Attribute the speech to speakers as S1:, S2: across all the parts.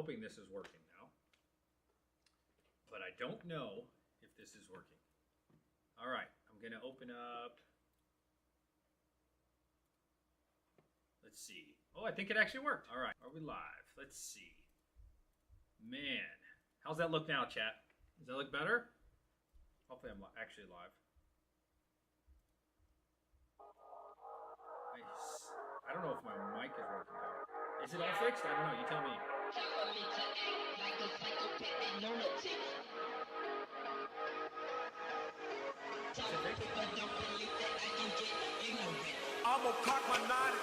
S1: hoping this is working now. But I don't know if this is working. All right, I'm going to open up. Let's see. Oh, I think it actually worked. All right, are we live? Let's see. Man, how's that look now, chat? Does that look better? Hopefully I'm actually live. I don't know if my mic is working though. Is it all fixed? I don't know. You tell me.
S2: I'm gonna cock my nine.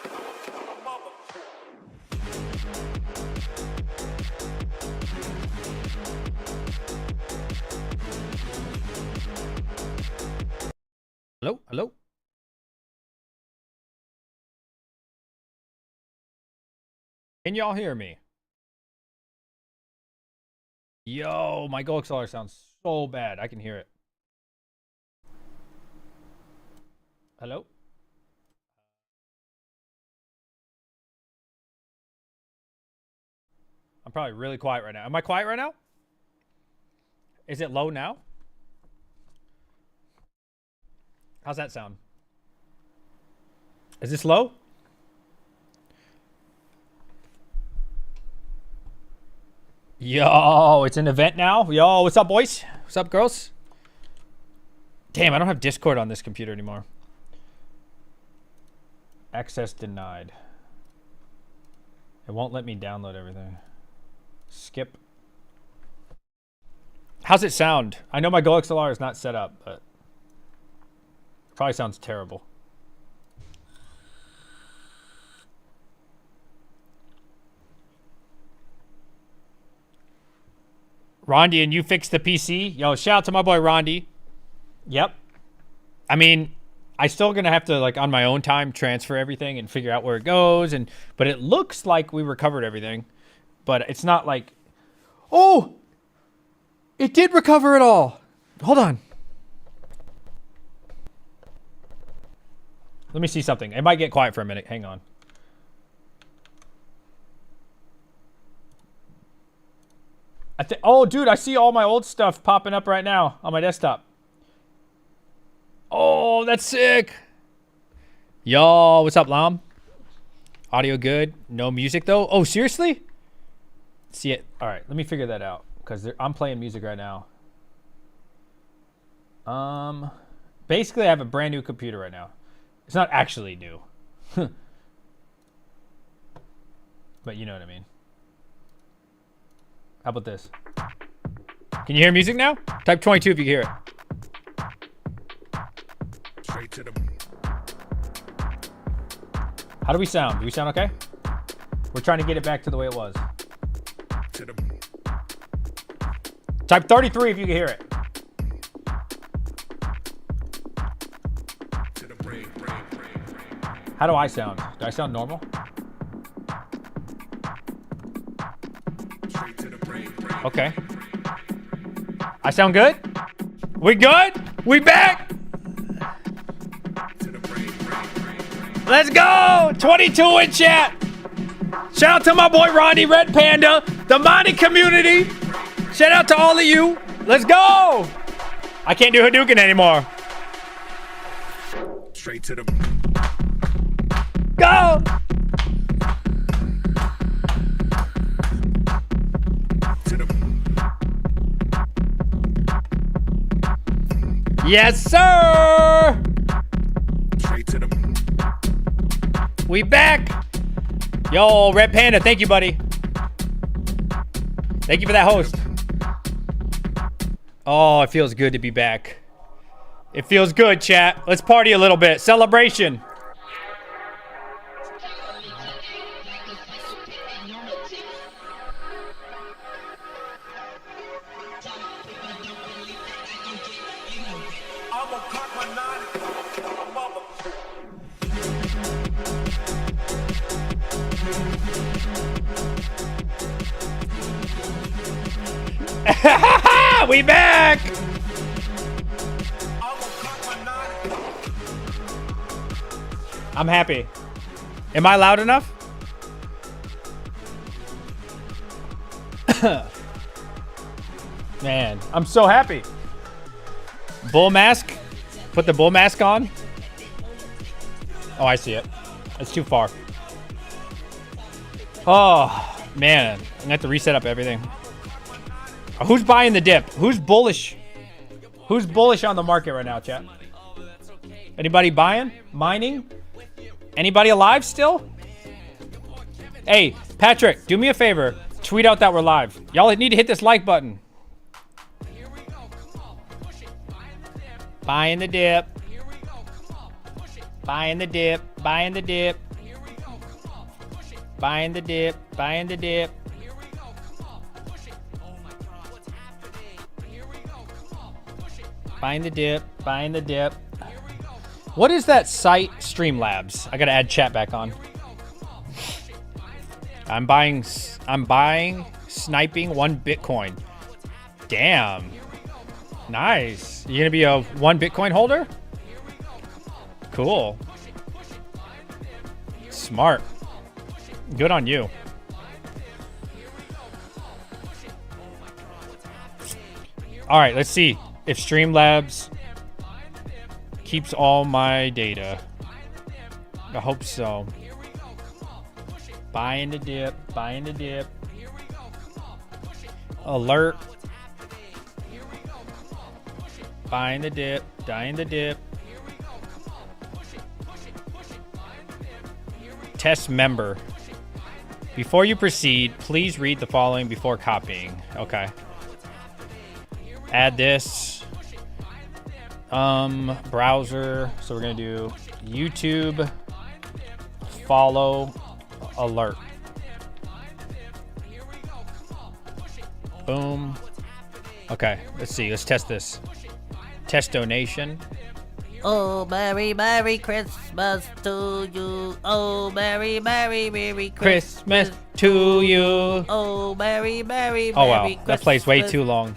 S1: Hello? Hello? Can y'all hear me? Yo, my Go Accelerator sounds so bad. I can hear it. Hello? I'm probably really quiet right now. Am I quiet right now? Is it low now? How's that sound? Is this low? Yo, it's an event now. Yo, what's up, boys? What's up, girls? Damn, I don't have Discord on this computer anymore. Access denied. It won't let me download everything. Skip. How's it sound? I know my Go XLR is not set up, but it probably sounds terrible. Rondi, and you fixed the PC? Yo, shout out to my boy Rondi. Yep. I mean, I still gonna have to, like, on my own time transfer everything and figure out where it goes, and but it looks like we recovered everything. But it's not like, oh, it did recover it all. Hold on. Let me see something. It might get quiet for a minute. Hang on. Oh, dude, I see all my old stuff popping up right now on my desktop. Oh, that's sick. Yo, what's up, Lam? Audio good. No music, though? Oh, seriously? See it. All right, let me figure that out because I'm playing music right now. Basically, I have a brand new computer right now. It's not actually new. But you know what I mean. How about this? Can you hear music now? Type 22 if you can hear it.
S2: Straight to the...
S1: How do we sound? Do we sound okay? We're trying to get it back to the way it was.
S2: To the...
S1: Type 33 if you can hear it.
S2: To the brain.
S1: How do I sound? Do I sound normal?
S2: Straight to the brain.
S1: Okay. I sound good? We good? We back?
S2: To the brain.
S1: Let's go! 22 in chat. Shout out to my boy Ronnie Red Panda, the mining community. Shout out to all of you. Let's go! I can't do Hadouken anymore.
S2: Straight to the...
S1: Go!
S2: To the...
S1: Yes, sir!
S2: Straight to the...
S1: We back! Yo, Red Panda, thank you, buddy. Thank you for that host. Oh, it feels good to be back. It feels good, chat. Let's party a little bit. Celebration.
S2: I'm gonna cock my nine. Mother...
S1: We back!
S2: I'm gonna cock my nine.
S1: I'm happy. Am I loud enough? Man, I'm so happy. Bull mask. Put the bull mask on. Oh, I see it. It's too far. Oh, man. I'm gonna have to reset up everything. Who's buying the dip? Who's bullish? Who's bullish on the market right now, chat? Anybody buying? Mining? Anybody alive still? Hey, Patrick, do me a favor. Tweet out that we're live. Y'all need to hit this like button. Buying the dip. Buying the dip. Buying the dip. Buying the dip. Buying the dip. Buying the dip. Buying the dip. What is that site? Streamlabs. I gotta add chat back on. I'm buying sniping 1 Bitcoin. Damn. Nice. You gonna be a 1 Bitcoin holder? Cool. Smart. Good on you. All right, let's see if Streamlabs keeps all my data. I hope so. Buying the dip, buying the dip. Alert. Buying the dip, dying the dip. Test member. Before you proceed, please read the following before copying. Okay. Add this. Browser. So we're gonna do YouTube follow alert. Boom. Okay, let's see. Let's test this. Test donation.
S3: Oh, Merry Christmas to you. Oh, Merry
S1: Christmas to you.
S3: Oh, Merry
S1: Oh wow,
S3: Christmas.
S1: that plays way too long.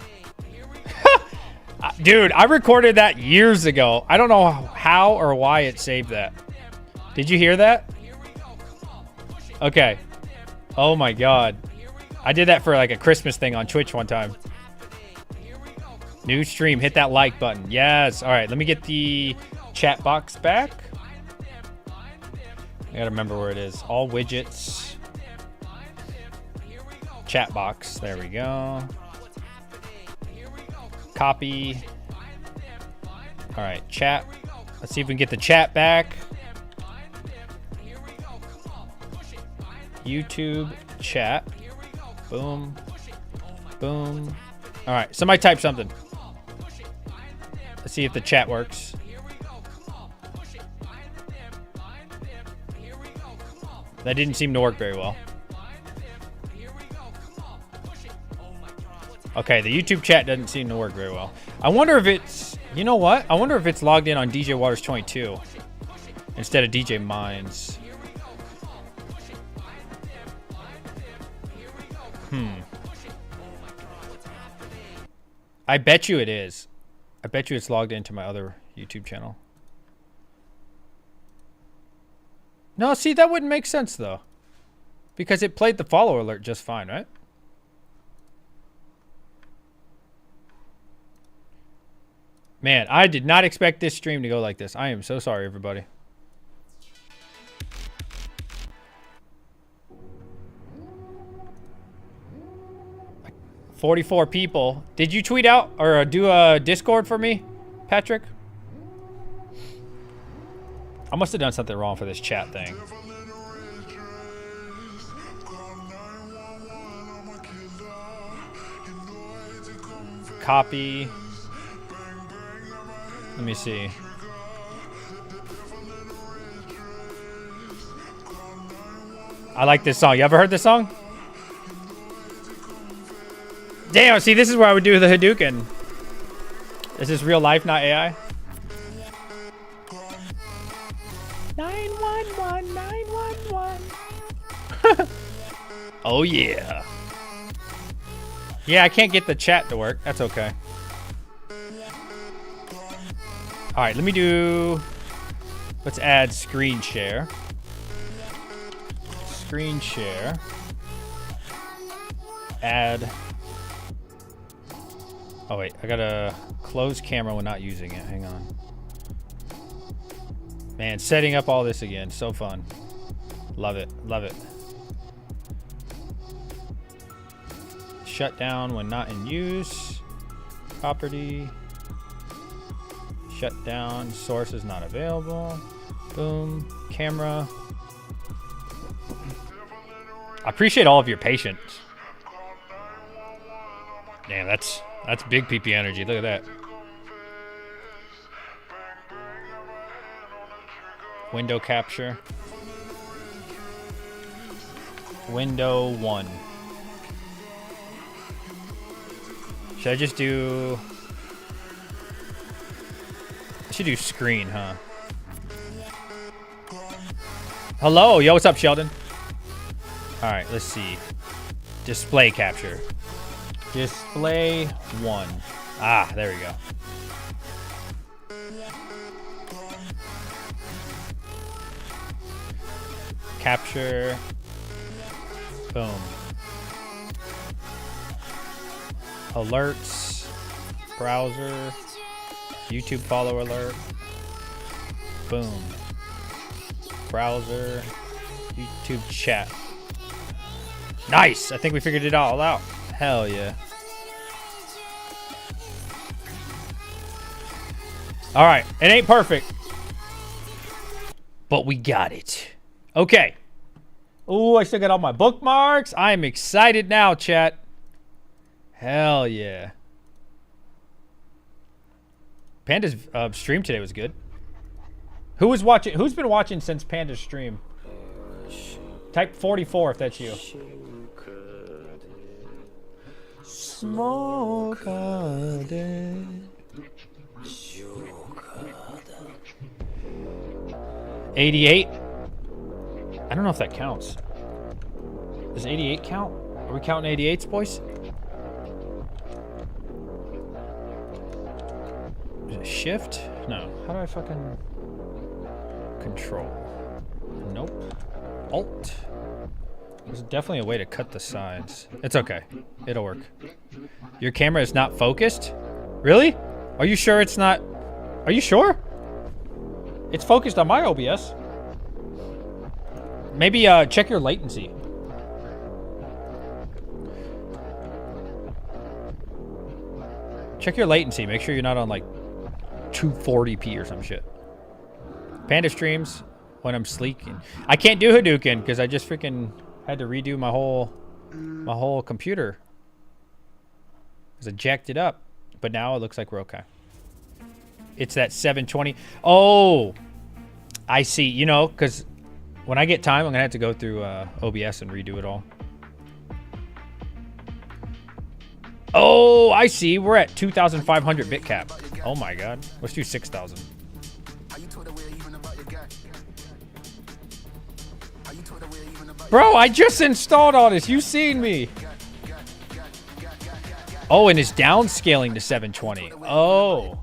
S1: Dude, I recorded that years ago. I don't know how or why it saved that. Did you hear that? Okay. Oh my god. I did that for like a Christmas thing on Twitch one time. New stream. Hit that like button. Yes. All right. Let me get the chat box back. I gotta remember where it is. All widgets. Chat box. There we go. Copy. All right. Chat. Let's see if we can get the chat back. YouTube chat. Boom. Boom. All right. Somebody type something. Let's see if the chat works. That didn't seem to work very well. Okay, the YouTube chat doesn't seem to work very well. I wonder if it's, you know what? I wonder if it's logged in on DJ Waters 22 instead of DJ Mines. I bet you it is. I bet you it's logged into my other YouTube channel. No, see, that wouldn't make sense, though. Because it played the follow alert just fine, right? Man, I did not expect this stream to go like this. I am so sorry, everybody. Like 44 people. Did you tweet out or do a Discord for me, Patrick? I must have done something wrong for this chat thing. Copy. Let me see. I like this song. You ever heard this song? Damn, see, this is where I would do the Hadouken. Is this real life, not AI? 911, 911. Oh, yeah. Yeah, I can't get the chat to work. That's okay. All right, let me do... Let's add screen share. Screen share. add. Oh wait, I gotta close camera when not using it. Hang on. Man, setting up all this again, so fun. Love it, love it. Shut down when not in use. Property. Shut down, source is not available. Boom, camera. I appreciate all of your patience. Damn, that's big PP energy. Look at that. Window capture. Window 1. Should I just do... I should do screen, huh? Hello, yo, what's up, Sheldon? All right, let's see. Display capture. Display 1. Ah, there we go. Capture. Boom. Alerts. Browser. YouTube follow alert. Boom. Browser. YouTube chat. Nice! I think we figured it all out. Hell yeah. Alright, it ain't perfect. But we got it. Okay. Ooh, I still got all my bookmarks. I am excited now, chat. Hell yeah. Panda's stream today was good. Who was watching? Who's been watching since Panda's stream? Type 44 if that's you. Smoke 88. I don't know if that counts. Does 88 count? Are we counting 88s, boys? Is it shift? No. How do I fucking control? Nope. Alt. There's definitely a way to cut the sides. It's okay. It'll work. Your camera is not focused? Really? Are you sure it's not? Are you sure? It's focused on my OBS. Maybe check your latency. Check your latency. Make sure you're not on like 240p or some shit. Panda streams when I'm sleeking. I can't do Hadouken because I just freaking had to redo my whole computer. Because I jacked it up. But now it looks like we're okay. It's that 720. Oh, I see. You know, because when I get time, I'm going to have to go through OBS and redo it all. Oh, I see. We're at 2,500 bit cap. Oh my God. Let's do 6,000. Bro, I just installed all this. You seen me. Oh, and it's downscaling to 720. Oh.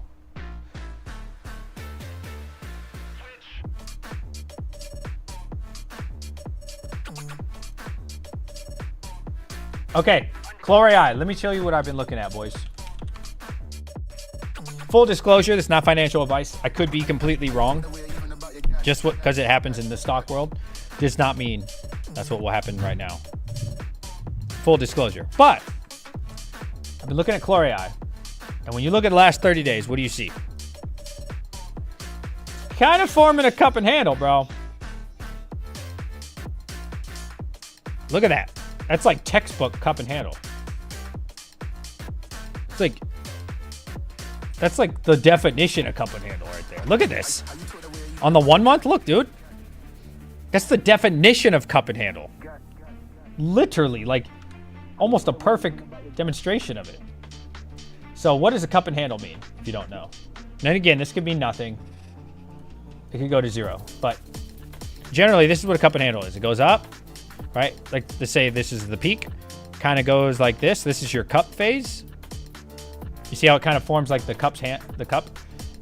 S1: Okay, Chori, let me show you what I've been looking at, boys. Full disclosure, this is not financial advice. I could be completely wrong. Just because it happens in the stock world does not mean that's what will happen right now. Full disclosure. But I've been looking at Chori, and when you look at the last 30 days, what do you see? Kind of forming a cup and handle, bro. Look at that. That's like textbook cup and handle. It's like, that's like the definition of cup and handle right there. Look at this. On the 1 month, look, dude. That's the definition of cup and handle. Literally, like almost a perfect demonstration of it. So what does a cup and handle mean, if you don't know? And again, this could mean nothing. It could go to 0. But generally, this is what a cup and handle is. It goes up. Right? Like, let's say this is the peak. Kind of goes like this. This is your cup phase. You see how it kind of forms like the cup.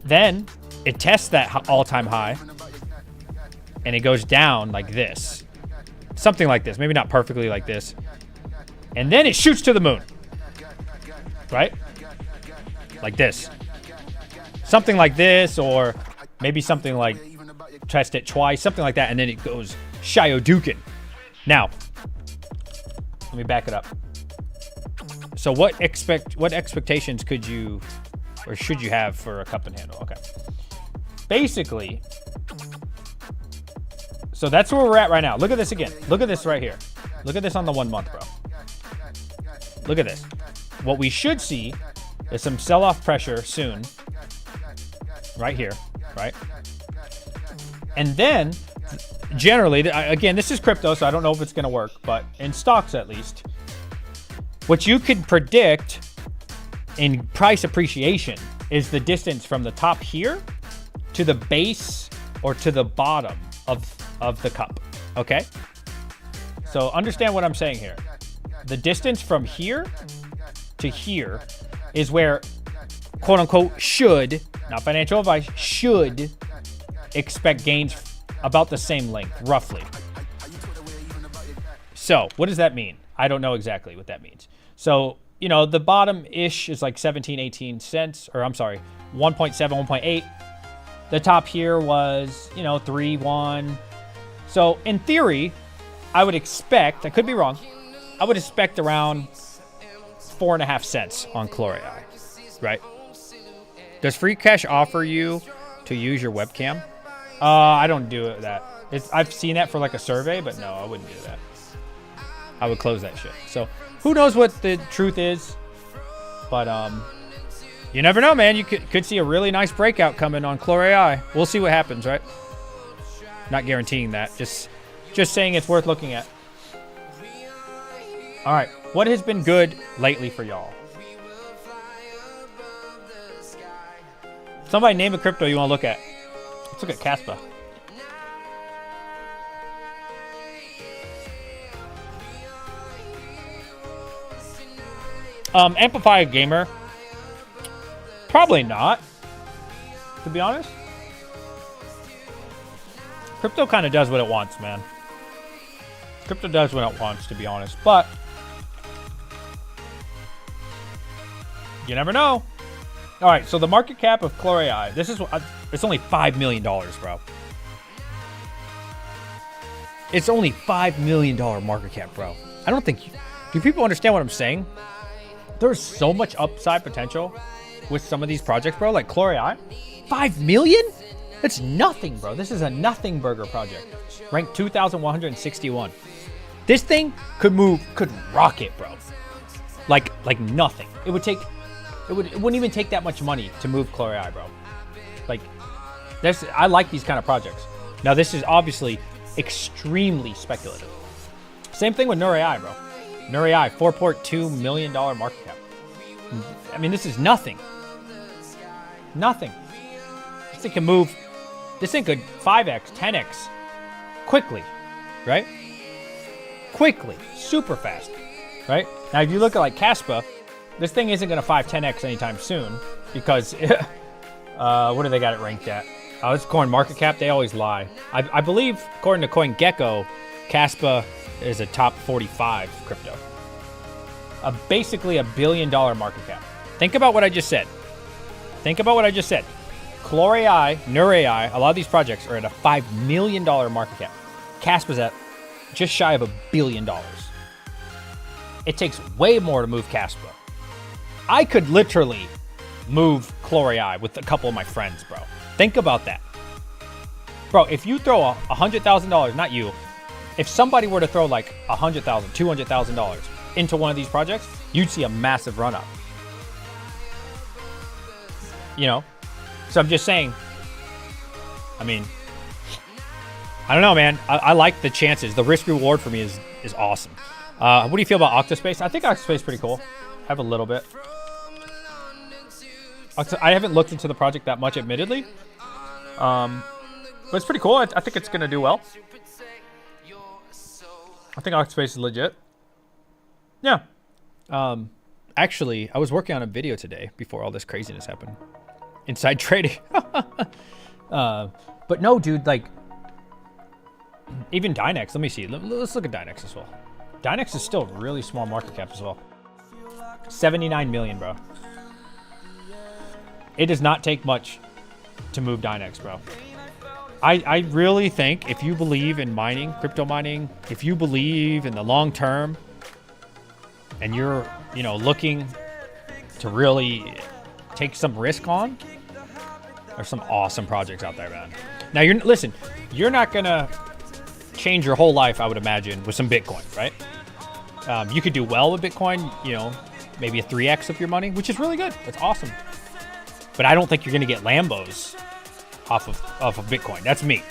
S1: Then it tests that all-time high. And it goes down like this. Something like this. Maybe not perfectly like this. And then it shoots to the moon. Right? Like this. Something like this, or maybe something like test it twice, something like that, and then it goes Shiodukin. Now, let me back it up. So what expectations could you or should you have for a cup and handle? Okay. Basically, so that's where we're at right now. Look at this again. Look at this right here. Look at this on the 1 month, bro. Look at this. What we should see is some sell-off pressure soon. Right here, right? And then, generally, again, this is crypto, so I don't know if it's going to work, but in stocks at least, what you can predict in price appreciation is the distance from the top here to the base or to the bottom of the cup, okay? So understand what I'm saying here. The distance from here to here is where, quote unquote, should, not financial advice, should expect gains about the same length, roughly. So what does that mean? I don't know exactly what that means. So, you know, the bottom-ish is like 17, 18 cents, or I'm sorry, 1.7, 1.8. The top here was, you know, 3, 1. So in theory, I would expect, I could be wrong, I would expect around 4.5 cents on Chori, right? Does free cash offer you to use your webcam? I don't do that. I've seen that for like a survey, but no, I wouldn't do that. I would close that shit. So who knows what the truth is, but you never know, man. You could see a really nice breakout coming on Chori. We'll see what happens, right? Not guaranteeing that. Just saying it's worth looking at. All right, what has been good lately for y'all? Somebody name a crypto you want to look at. Let's look at Caspa. Amplify a gamer. Probably not, to be honest. Crypto kind of does what it wants, man. Crypto does what it wants, to be honest. But you never know. All right, so the market cap of Chori, this is, it's only $5 million, bro. It's only $5 million market cap, bro. I don't think, do people understand what I'm saying? There's so much upside potential with some of these projects, bro. Like Chori, 5 million? That's nothing, bro. This is a nothing burger project. Ranked 2,161. This thing could rocket, bro. Like nothing. It wouldn't even take that much money to move Chori, bro. Like, I like these kind of projects. Now, this is obviously extremely speculative. Same thing with Neuro, bro. Neuro, $4.2 million market cap. I mean, this is nothing. Nothing. This thing can move. This thing could 5x, 10x quickly, right? Quickly, super fast, right? Now, if you look at like Caspa, this thing isn't going to 5, 10x anytime soon because what do they got it ranked at? Oh, it's coin market cap. They always lie. I believe, according to CoinGecko, Caspa is a top 45 crypto. Basically $1 billion market cap. Think about what I just said. Chori, Neuro, a lot of these projects are at a $5 million market cap. Caspa's at just shy of $1 billion. It takes way more to move Caspa. I could literally move Chori with a couple of my friends, bro. Think about that. Bro, if you throw $100,000, not you, if somebody were to throw like $100,000, $200,000 into one of these projects, you'd see a massive run up. You know? So I'm just saying, I mean, I don't know, man. I like the chances. The risk reward for me is awesome. What do you feel about Octaspace? I think Octaspace is pretty cool. I have a little bit. I haven't looked into the project that much, admittedly. But it's pretty cool. I think it's going to do well. I think Octaspace is legit. Yeah. Actually, I was working on a video today before all this craziness happened. Inside trading. But no, dude, like, even Dynex. Let me see. Let's look at Dynex as well. Dynex is still really small market cap as well. 79 million, bro. It does not take much to move Dynex, bro. I really think if you believe in mining, crypto mining, if you believe in the long term and you're, you know, looking to really take some risk on, there's some awesome projects out there, man. Now, listen, you're not going to change your whole life, I would imagine, with some Bitcoin, right? You could do well with Bitcoin, you know, maybe a 3x of your money, which is really good. That's awesome. But I don't think you're going to get Lambos off of Bitcoin. That's me.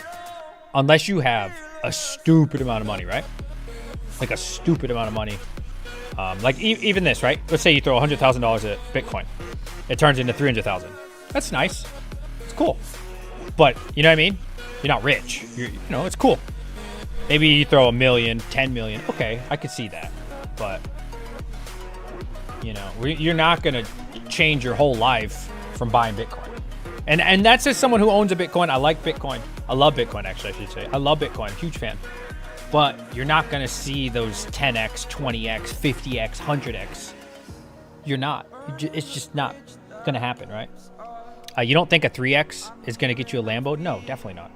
S1: Unless you have a stupid amount of money, right? Like a stupid amount of money. Like even this, right? Let's say you throw $100,000 at Bitcoin. It turns into 300,000. That's nice. It's cool. But you know what I mean? You're not rich. You know, it's cool. Maybe you throw 1 million, 10 million. Okay, I could see that. But you know, you're not going to change your whole life from buying Bitcoin. And that's as someone who owns a Bitcoin. I like Bitcoin. I love Bitcoin, actually, I should say. I love Bitcoin. Huge fan. But you're not going to see those 10x, 20x, 50x, 100x. You're not. It's just not going to happen, right? You don't think a 3x is going to get you a Lambo? No, definitely not.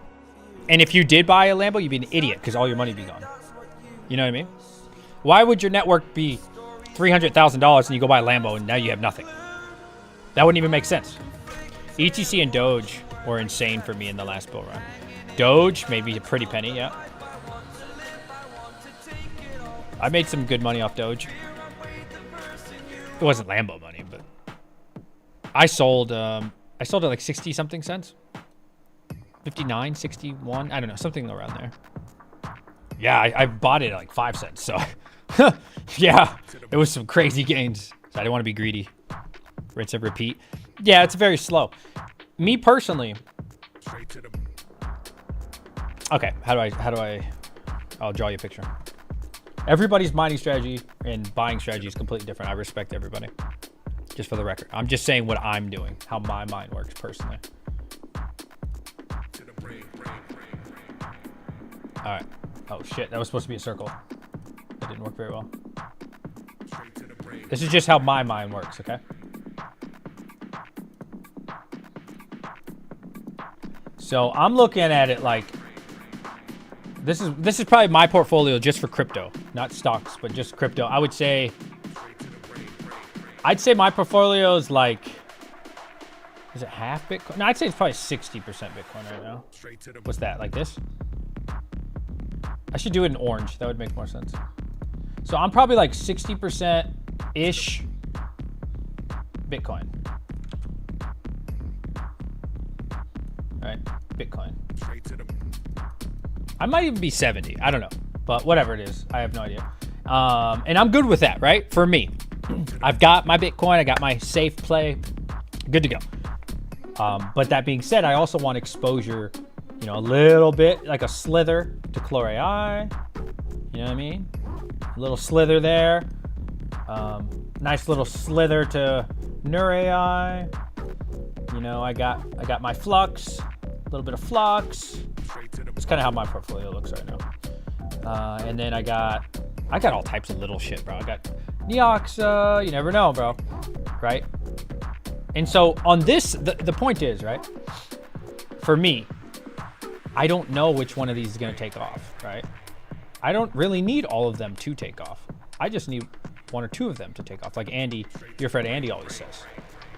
S1: And if you did buy a Lambo, you'd be an idiot because all your money would be gone. You know what I mean? Why would your network be $300,000 and you go buy a Lambo and now you have nothing? That wouldn't even make sense. ETC and Doge were insane for me in the last bull run. Doge made me a pretty penny, yeah. I made some good money off Doge. It wasn't Lambo money, but I sold it like 60 something cents. 59, 61, I don't know, something around there. Yeah, I bought it at like 5 cents, so yeah, it was some crazy gains. So I didn't want to be greedy. Rinse and repeat. Yeah, it's very slow. Me personally. Okay, how do I? I'll draw you a picture. Everybody's mining strategy and buying strategy is completely different. I respect everybody. Just for the record, I'm just saying what I'm doing, how my mind works personally. All right. Oh shit, that was supposed to be a circle. That didn't work very well. This is just how my mind works, okay? So I'm looking at it like this is probably my portfolio just for crypto, not stocks, but just crypto. I'd say my portfolio is like, is it half Bitcoin? No, I'd say it's probably 60% Bitcoin right now. What's that, like this? I should do it in orange. That would make more sense. So I'm probably like 60%-ish Bitcoin. All right, Bitcoin. I might even be 70. I don't know, but whatever it is, I have no idea. And I'm good with that, right? For me, I've got my Bitcoin. I got my safe play. Good to go. But that being said, I also want exposure, you know, a little bit, like a slither to Chori. You know what I mean? A little slither there. Nice little slither to Neuro. You know, I got my flux, a little bit of flux. It's kind of how my portfolio looks right now. And then I got all types of little shit, bro. I got Neoxa. You never know, bro. Right? And so on this, the point is, right? For me, I don't know which one of these is going to take off, right? I don't really need all of them to take off. I just need 1 or 2 of them to take off. Like Andy, your friend Andy always says,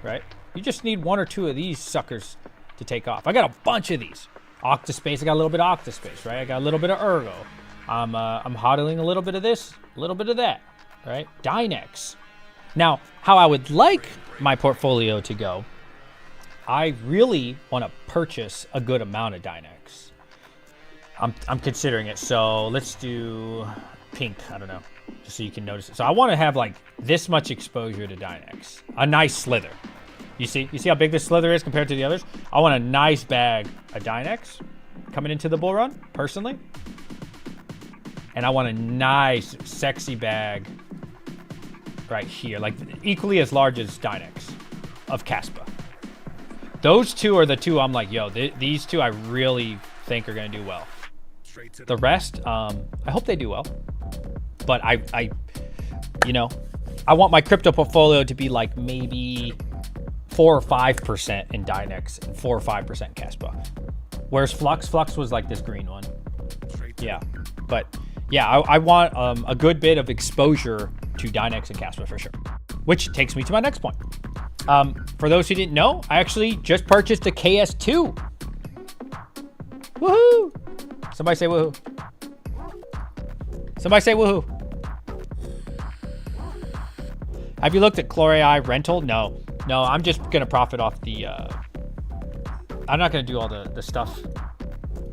S1: right? You just need 1 or 2 of these suckers to take off. I got a bunch of these. Octaspace, I got a little bit of Octaspace, right? I got a little bit of Ergo. I'm hodling a little bit of this, a little bit of that, right? Dynex. Now, how I would like my portfolio to go, I really want to purchase a good amount of Dynex. I'm considering it. So let's do pink. I don't know, just so you can notice it. So I want to have like this much exposure to Dynex, a nice slither. You see how big this slither is compared to the others? I want a nice bag of Dynex coming into the bull run, personally. And I want a nice, sexy bag right here, like equally as large as Dynex of Caspa. Those 2 are the 2 I'm like, yo, these 2 I really think are going to do well. The rest, I hope they do well. but I you know, I want my crypto portfolio to be like maybe 4 or 5% in Dynex and 4 or 5% in Kaspa. Whereas Flux was like this green one. Yeah, but yeah, I want a good bit of exposure to Dynex and Kaspa for sure. Which takes me to my next point. For those who didn't know, I actually just purchased a KS2. Woohoo! Somebody say woohoo. Somebody say woohoo. Have you looked at Chori rental? No, I'm just gonna profit off the, I'm not gonna do all the stuff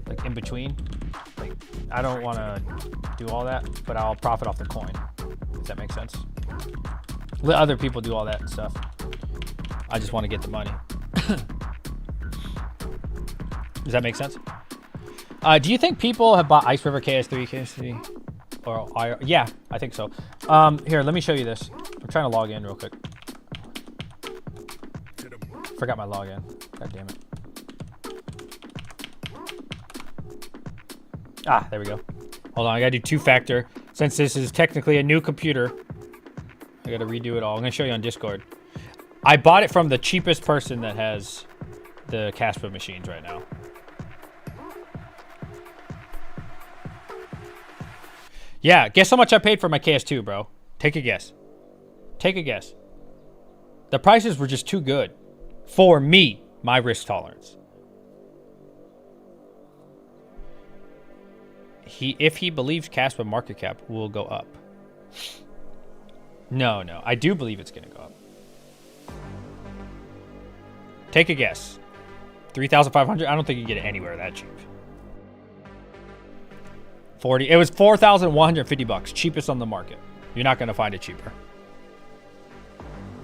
S1: like in between. Like, I don't wanna do all that, but I'll profit off the coin. Does that make sense? Let other people do all that stuff. I just want to get the money. Does that make sense? Do you think people have bought Ice River KS3, KS3? Or yeah, I think so. Here, let me show you this. I'm trying to log in real quick. Forgot my login. God damn it. Ah, there we go. Hold on, I gotta do two-factor. Since this is technically a new computer, I gotta redo it all. I'm gonna show you on Discord. I bought it from the cheapest person that has the Caspa machines right now. Yeah, guess how much I paid for my KS2, bro? Take a guess. Take a guess. The prices were just too good for me, my risk tolerance. If he believes Caspa market cap will go up. No, I do believe it's gonna go up. Take a guess. 3,500? I don't think you can get it anywhere that cheap. 40. It was 4,150 bucks, cheapest on the market. You're not gonna find it cheaper.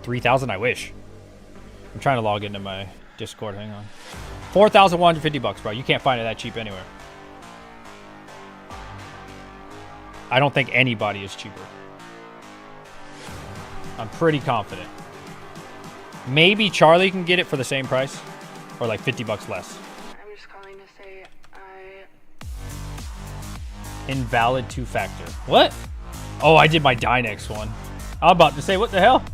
S1: 3,000, I wish. I'm trying to log into my Discord. Hang on. 4,150 bucks, bro. You can't find it that cheap anywhere. I don't think anybody is cheaper. I'm pretty confident. Maybe Charlie can get it for the same price, or like 50 bucks less.
S4: I'm just calling to say
S1: Invalid two-factor. What? Oh, I did my Dynex one. I'm about to say, what the hell?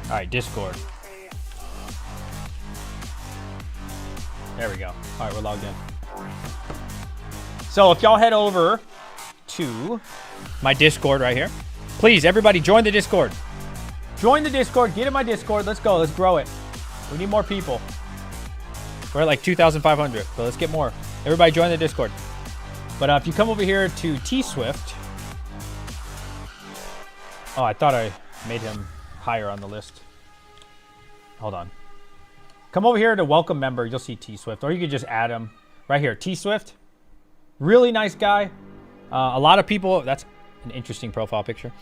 S1: All right, Discord. There we go. All right, we're logged in. So if y'all head over to my Discord right here, please, everybody join the Discord. Join the Discord. Get in my Discord. Let's go. Let's grow it. We need more people. We're at like 2,500, so let's get more. Everybody join the Discord. But if you come over here to T-Swift. Oh, I thought I made him higher on the list. Hold on. Come over here to welcome member. You'll see T-Swift. Or you could just add him right here. T-Swift. Really nice guy. A lot of people. That's an interesting profile picture.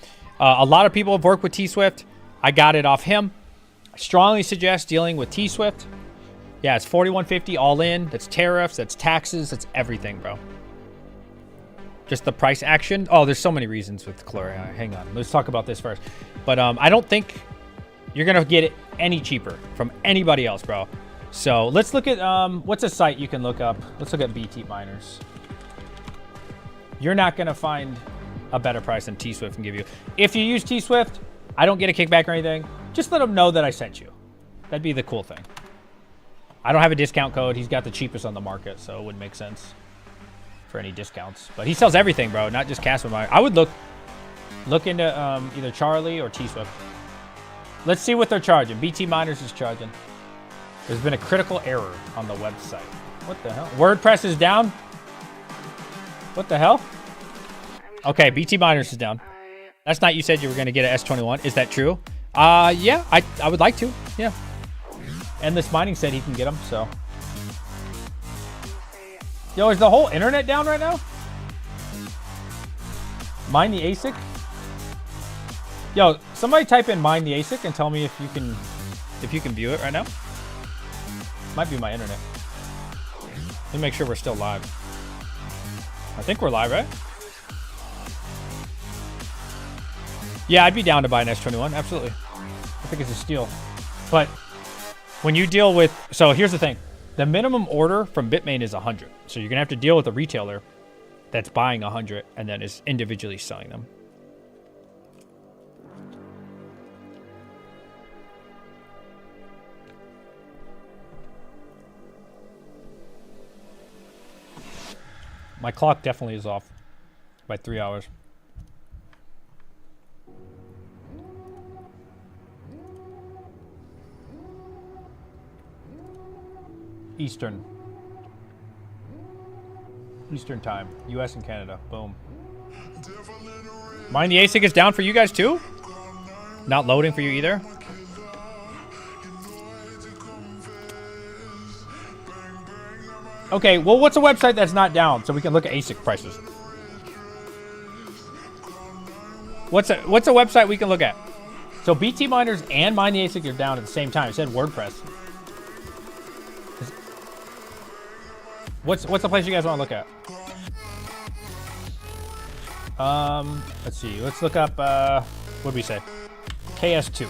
S1: A lot of people have worked with T-Swift. I got it off him. I strongly suggest dealing with T-Swift. Yeah, it's 4150 all in. That's tariffs. That's taxes. That's everything, bro. Just the price action. Oh, there's so many reasons with Chori. Hang on. Let's talk about this first. But I don't think you're going to get it any cheaper from anybody else, bro. So let's look at what's a site you can look up. Let's look at BT miners. You're not going to find a better price than T-Swift can give you. If you use T-Swift, I don't get a kickback or anything. Just let them know that I sent you. That'd be the cool thing. I don't have a discount code. He's got the cheapest on the market, so it wouldn't make sense for any discounts. But he sells everything, bro, not just Caspa. I would look into either Charlie or T-Swift. Let's see what they're charging. BT Miners is charging. There's been a critical error on the website. What the hell? WordPress is down? What the hell? Okay, BT Miners is down. That's not you said you were going to get an S21. Is that true? Yeah, I would like to. Yeah. Endless Mining said he can get them, so. Yo, is the whole internet down right now? Mine the Asic? Yo, somebody type in mine the Asic and tell me if you can view it right now. Might be my internet. Let me make sure we're still live. I think we're live, right? Yeah, I'd be down to buy an S21. Absolutely. I think it's a steal. But when you deal with... So here's the thing. The minimum order from Bitmain is 100. So you're going to have to deal with a retailer that's buying 100 and then is individually selling them. My clock definitely is off by 3 hours. Eastern time, US and Canada. Boom. Mind the Asic is down for you guys too? Not loading for you either? Okay, well, what's a website that's not down so we can look at Asic prices? What's a website we can look at? So BT miners and Mind the Asic are down at the same time. It said WordPress. What's the place you guys want to look at? Let's see. Let's look up, what did we say? KS2.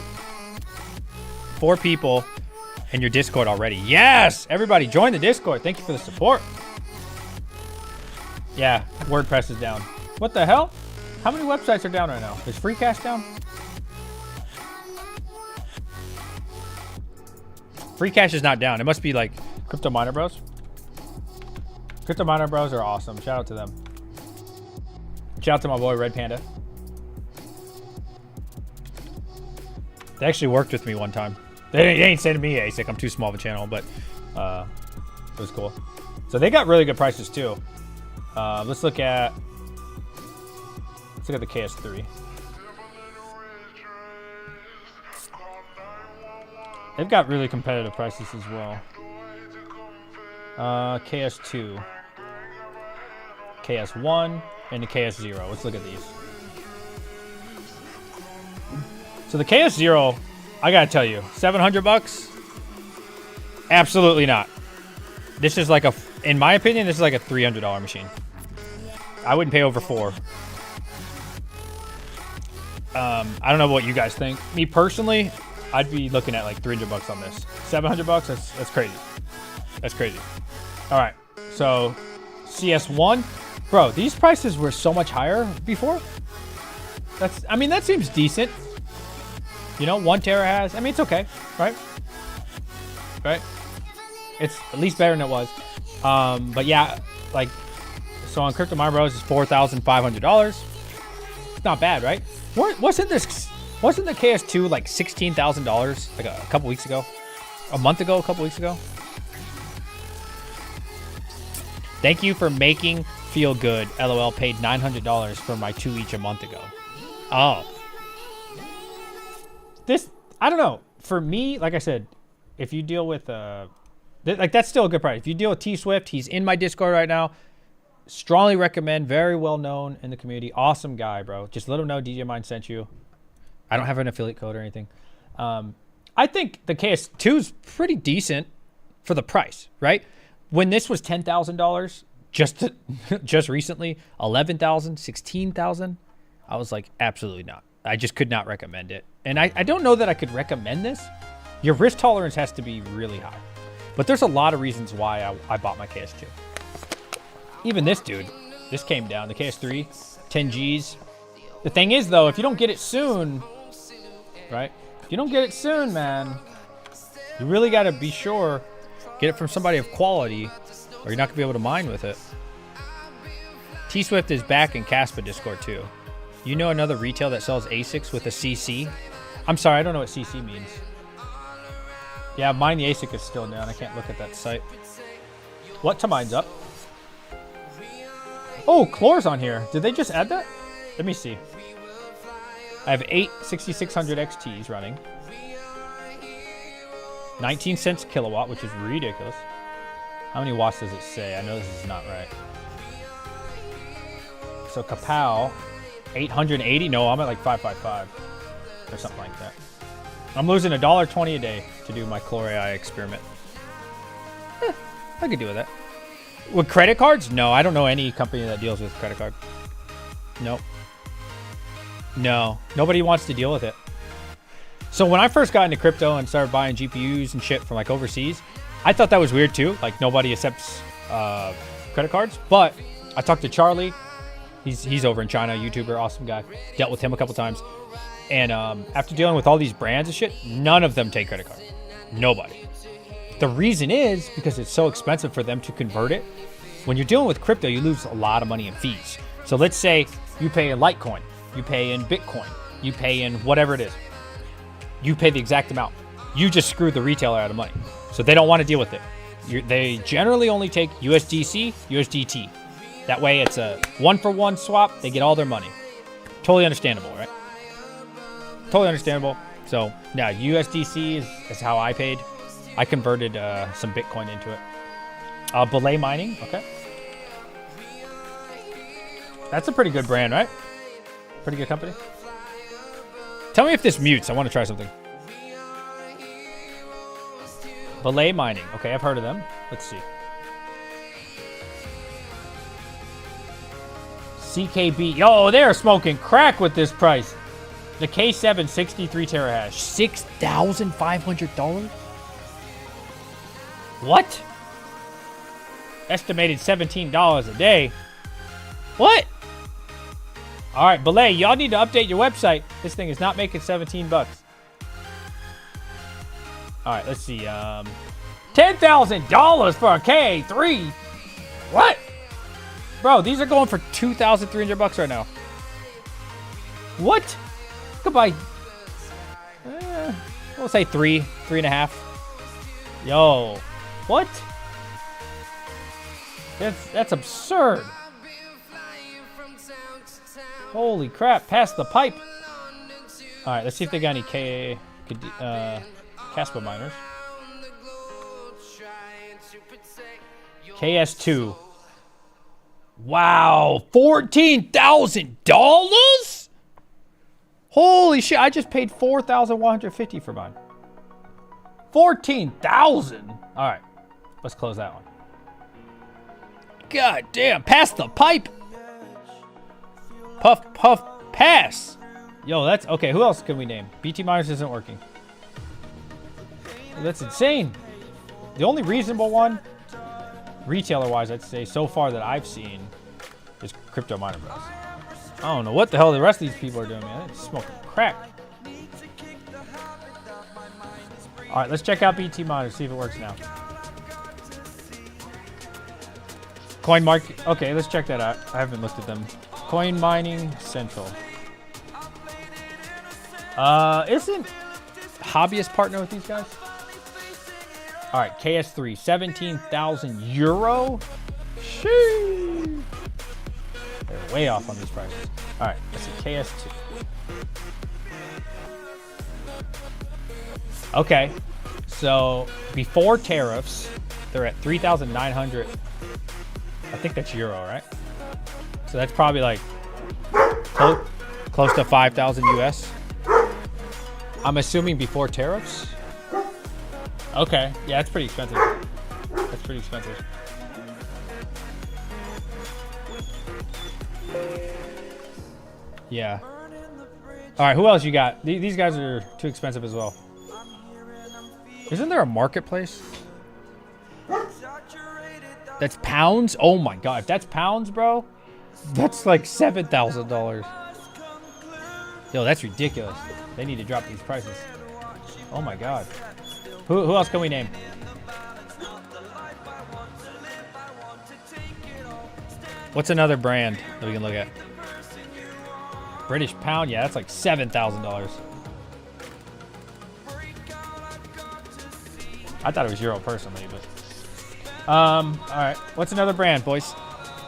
S1: 4 people in your Discord already. Yes! Everybody, join the Discord. Thank you for the support. Yeah, WordPress is down. What the hell? How many websites are down right now? Is Free Cash down? Free Cash is not down. It must be like Crypto Miner Bros. Crypto Miner Bros are awesome. Shout out to them. Shout out to my boy Red Panda. They actually worked with me one time. They ain't saying to me, Asic, I'm too small of a channel, but it was cool. So they got really good prices too. Let's look at the KS3. They've got really competitive prices as well. KS2, KS1, and the KS0. Let's look at these. So the KS0, I gotta tell you, $700? Absolutely not. This is like in my opinion, this is like a $300 machine. I wouldn't pay over $4. I don't know what you guys think. Me personally, I'd be looking at like $300 on this. $700? That's crazy. That's crazy. All right, so CS1, bro. These prices were so much higher before. I mean, that seems decent. You know, 1 Tera has. I mean, it's okay, right? Right? It's at least better than it was. But yeah, like, so on Crypto Miner Bros, it's $4,500. It's not bad, right? Wasn't the KS2 like $16,000 like a couple weeks ago? A month ago, a couple weeks ago? Thank you for making feel good. LOL paid $900 for my 2 each a month ago. Oh. I don't know. For me, like I said, if you deal with, like that's still a good price. If you deal with T-Swift, he's in my Discord right now. Strongly recommend, very well known in the community. Awesome guy, bro. Just let him know DJ Mine sent you. I don't have an affiliate code or anything. I think the KS2 is pretty decent for the price, right? When this was $10,000, just recently, $11,000, $16,000, I was like, absolutely not. I just could not recommend it. And I don't know that I could recommend this. Your risk tolerance has to be really high. But there's a lot of reasons why I bought my KS2. Even this dude, this came down. The KS3, 10 Gs. The thing is, though, if you don't get it soon, right? If you don't get it soon, man, you really got to be sure, get it from somebody of quality, or you're not going to be able to mine with it. T-Swift is back in Caspa Discord, too. You know another retail that sells ASICs with a CC? I'm sorry, I don't know what CC means. Yeah, mine the ASIC is still down. I can't look at that site. What to mine's up? Oh, Chlor's on here. Did they just add that? Let me see. I have 8 6600 XTs running. 19 cents a kilowatt, which is ridiculous. How many watts does it say? I know this is not right. So Kapow, 880? No, I'm at like 555 or something like that. I'm losing $1.20 a day to do my Chlor AI experiment. I could deal with that. With credit cards? No, I don't know any company that deals with credit card. Nope. No, nobody wants to deal with it. So when I first got into crypto and started buying GPUs and shit from like overseas, I thought that was weird too. Like nobody accepts credit cards. But I talked to Charlie. He's over in China, YouTuber, awesome guy. Dealt with him a couple times. And after dealing with all these brands and shit, none of them take credit card. Nobody. The reason is because it's so expensive for them to convert it When you're dealing with crypto, you lose a lot of money in fees. So let's say you pay in Litecoin, you pay in Bitcoin, you pay in whatever it is. You pay the exact amount. You just screwed the retailer out of money. So they don't want to deal with it. They generally only take USDC, USDT. That way it's a one-for-one swap. They get all their money. Totally understandable, right? Totally understandable. So, yeah, USDC is how I paid. I converted some Bitcoin into it. Belay Mining, okay. That's a pretty good brand, right? Pretty good company. Tell me if this mutes. I want to try something. Belay Mining. Okay, I've heard of them. Let's see. CKB. Yo, they're smoking crack with this price. The K7 63 terahash. $6,500? What? Estimated $17 a day. What? All right, Belay, y'all need to update your website. This thing is not making 17 bucks. All right, let's see. $10,000 for a K3. What? Bro, these are going for 2,300 bucks right now. What? Goodbye. We'll say 3.5. Yo, what? That's absurd. Holy crap! Pass the pipe. All right, let's see if they got any Caspa miners. KS2. Wow, $14,000? Holy shit! I just paid $4,150 for mine. 14,000. All right, let's close that one. God damn! Pass the pipe. Puff, puff, pass. Yo, that's okay. Who else can we name? BT miners isn't working. That's insane. The only reasonable one, retailer-wise, I'd say so far that I've seen, is Crypto Miner Bros. I don't know what the hell the rest of these people are doing, man. They're smoking crack. All right, let's check out BT miners, see if it works now. Coin market. Okay, let's check that out. I haven't looked at them. Coin Mining Central. Isn't Hobbyist partner with these guys? All right, KS3, 17,000 euro. Sheesh. They're way off on these prices. All right, let's see, KS2. Okay, so before tariffs, they're at 3,900. I think that's euro, right? So that's probably like close to 5,000 US. I'm assuming before tariffs. Okay, yeah, that's pretty expensive. That's pretty expensive. Yeah. All right, who else you got? These guys are too expensive as well. Isn't there a marketplace? That's pounds? Oh my god, if that's pounds, bro, that's like $7,000. Yo, that's ridiculous. They need to drop these prices. Oh my god. Who else can we name? What's another brand that we can look at? British pound? Yeah, that's like $7,000. I thought it was euro personally, but all right. What's another brand, boys?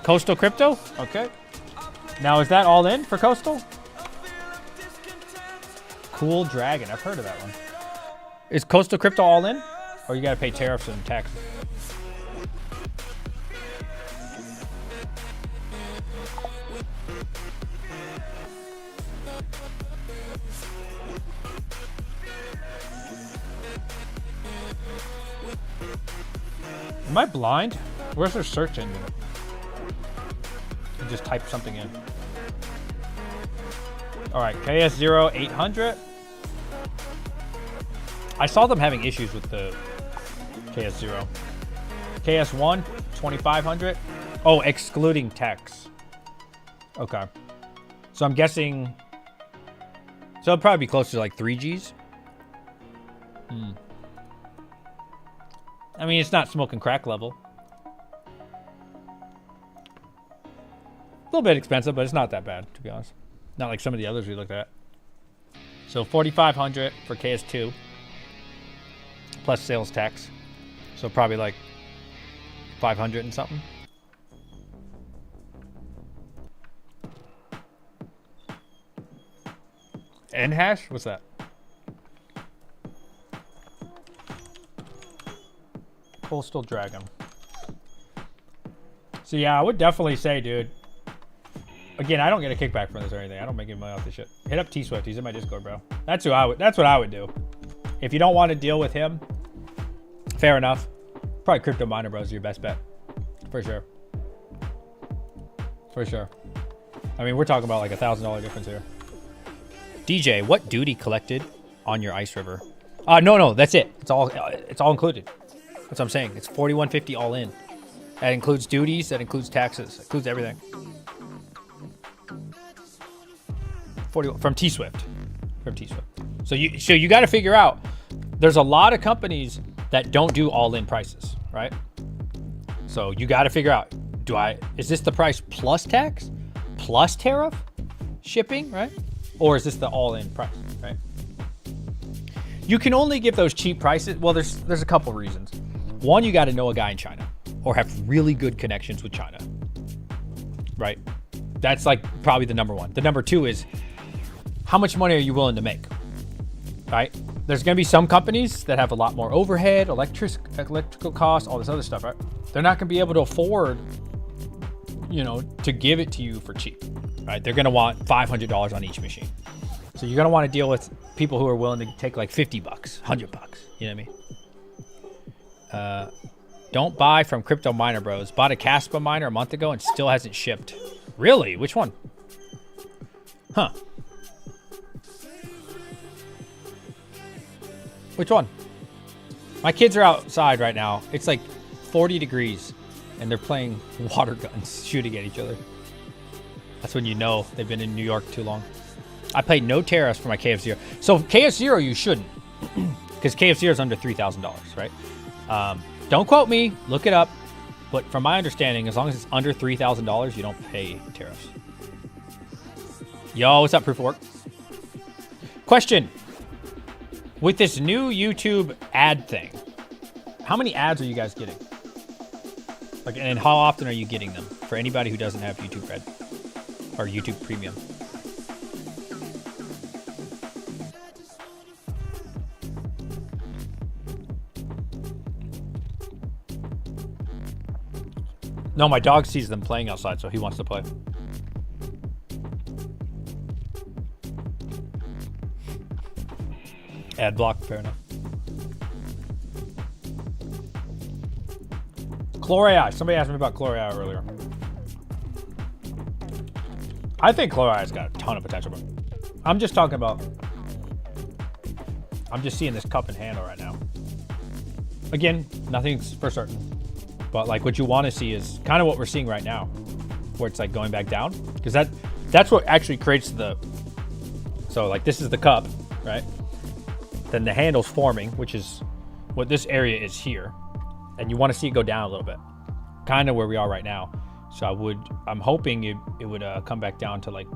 S1: Coastal Crypto? Okay. Now, is that all in for Coastal? Cool Dragon. I've heard of that one. Is Coastal Crypto all in? Or you got to pay tariffs and taxes? Am I blind? Where's their search engine? You just type something in. All right, KS0 800. I saw them having issues with the KS0. KS1 2500. Oh, excluding tax. Okay. So I'm guessing. So it'll probably be closer to like 3Gs. I mean, it's not smoking crack level. little bit expensive, but it's not that bad, to be honest. Not like some of the others we looked at. So 4,500 for KS2 plus sales tax. So probably like 500 and something. N hash? What's that? Coastal Dragon. So yeah, I would definitely say, dude. Again, I don't get a kickback from this or anything. I don't make any money off this shit. Hit up T-Swift. He's in my Discord, bro. That's what I would do. If you don't want to deal with him, fair enough. Probably Crypto Miner Bros is your best bet. For sure. For sure. I mean, we're talking about like $1,000 difference here. DJ, what duty collected on your Ice River? No, that's it. It's all included. That's what I'm saying. It's $4,150 all in. That includes duties. That includes taxes. That includes everything. 40 from T-Swift. From T-Swift. So you got to figure out. There's a lot of companies that don't do all-in prices, right? So you got to figure out. Is this the price plus tax, plus tariff, shipping, right? Or is this the all-in price, right? You can only give those cheap prices. Well, there's a couple reasons. One, you got to know a guy in China or have really good connections with China, right? That's like probably the number one. The number two is how much money are you willing to make, right? There's going to be some companies that have a lot more overhead, electrical costs, all this other stuff, right? They're not going to be able to afford, to give it to you for cheap, right? They're going to want $500 on each machine. So you're going to want to deal with people who are willing to take like $50, $100. You know what I mean? Don't buy from Crypto Miner Bros. Bought a Caspa miner a month ago and still hasn't shipped. Really? Which one? Huh. Which one? My kids are outside right now. It's like 40 degrees and they're playing water guns, shooting at each other. That's when you know they've been in New York too long. I paid no tariffs for my KF0. So KF0 you shouldn't, because KF0 is under $3,000, right? Don't quote me, look it up. But from my understanding, as long as it's under $3,000, you don't pay tariffs. Yo, what's up, Proof of Work? Question. With this new YouTube ad thing, how many ads are you guys getting? Like, and how often are you getting them? For anybody who doesn't have YouTube Red or YouTube Premium. No, my dog sees them playing outside, so he wants to play. Ad block, fair enough. Chlor AI. Somebody asked me about Chlor AI earlier. I think Chlor AI's got a ton of potential, but I'm just talking about. I'm just seeing this cup and handle right now. Again, nothing's for certain, but like what you want to see is kind of what we're seeing right now, where it's like going back down, because that's what actually creates the. So like this is the cup, right? Then the handle's forming, which is what this area is here. And you want to see it go down a little bit, kind of where we are right now. So I'm hoping it would come back down to like,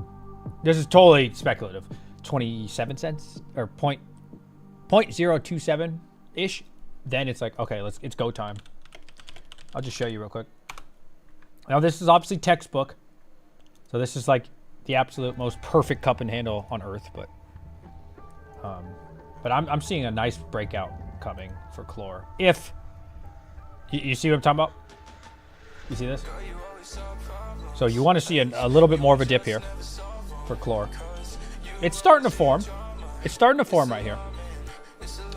S1: this is totally speculative, 27 cents or 0.027 ish. Then it's like, okay, it's go time. I'll just show you real quick. Now this is obviously textbook. So this is like the absolute most perfect cup and handle on earth, but I'm seeing a nice breakout coming for Chlor. If you see what I'm talking about? You see this? So you want to see a little bit more of a dip here for Chlor. It's starting to form. It's starting to form right here.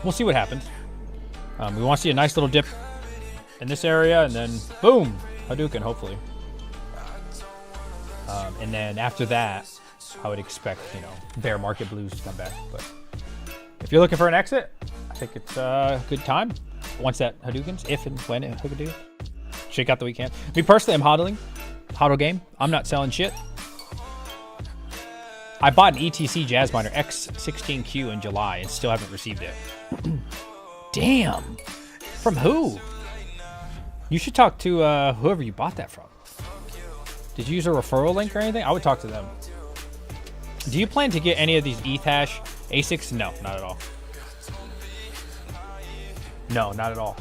S1: We'll see what happens. We want to see a nice little dip in this area, and then boom, Hadouken, hopefully. And then after that, I would expect, bear market blues to come back. But if you're looking for an exit, I think it's a good time. Once that Hadoukens, if and when it could do, shake out the weekend. Me personally, I'm hodl game. I'm not selling shit. I bought an ETC Jazz Miner X16Q in July and still haven't received it. Damn. From who? You should talk to whoever you bought that from. Did you use a referral link or anything? I would talk to them. Do you plan to get any of these ETH hash Asics? No, not at all. No, not at all.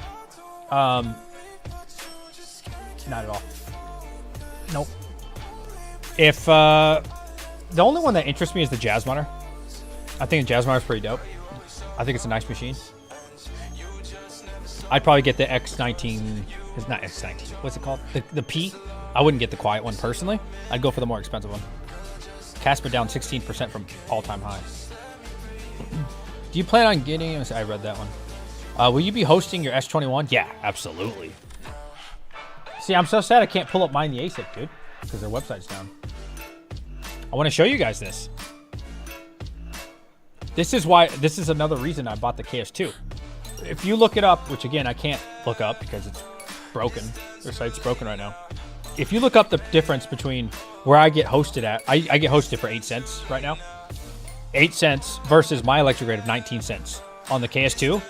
S1: Not at all. Nope. If the only one that interests me is the Jazz Miner. I think the Jazz Miner is pretty dope. I think it's a nice machine. I'd probably get the X19. It's not X19. What's it called? The P. I wouldn't get the quiet one personally. I'd go for the more expensive one. Caspa down 16% from all-time high. Do you plan on getting... I read that one. Will you be hosting your S21? Yeah, absolutely. See, I'm so sad I can't pull up mine the Asic, dude, because their website's down. I want to show you guys this. This is another reason I bought the KS2. If you look it up, which again I can't look up because it's broken. Their site's broken right now. If you look up the difference between where I get hosted at, I get hosted for 8 cents right now. 8 cents versus my electric rate of 19 cents. On the KS2,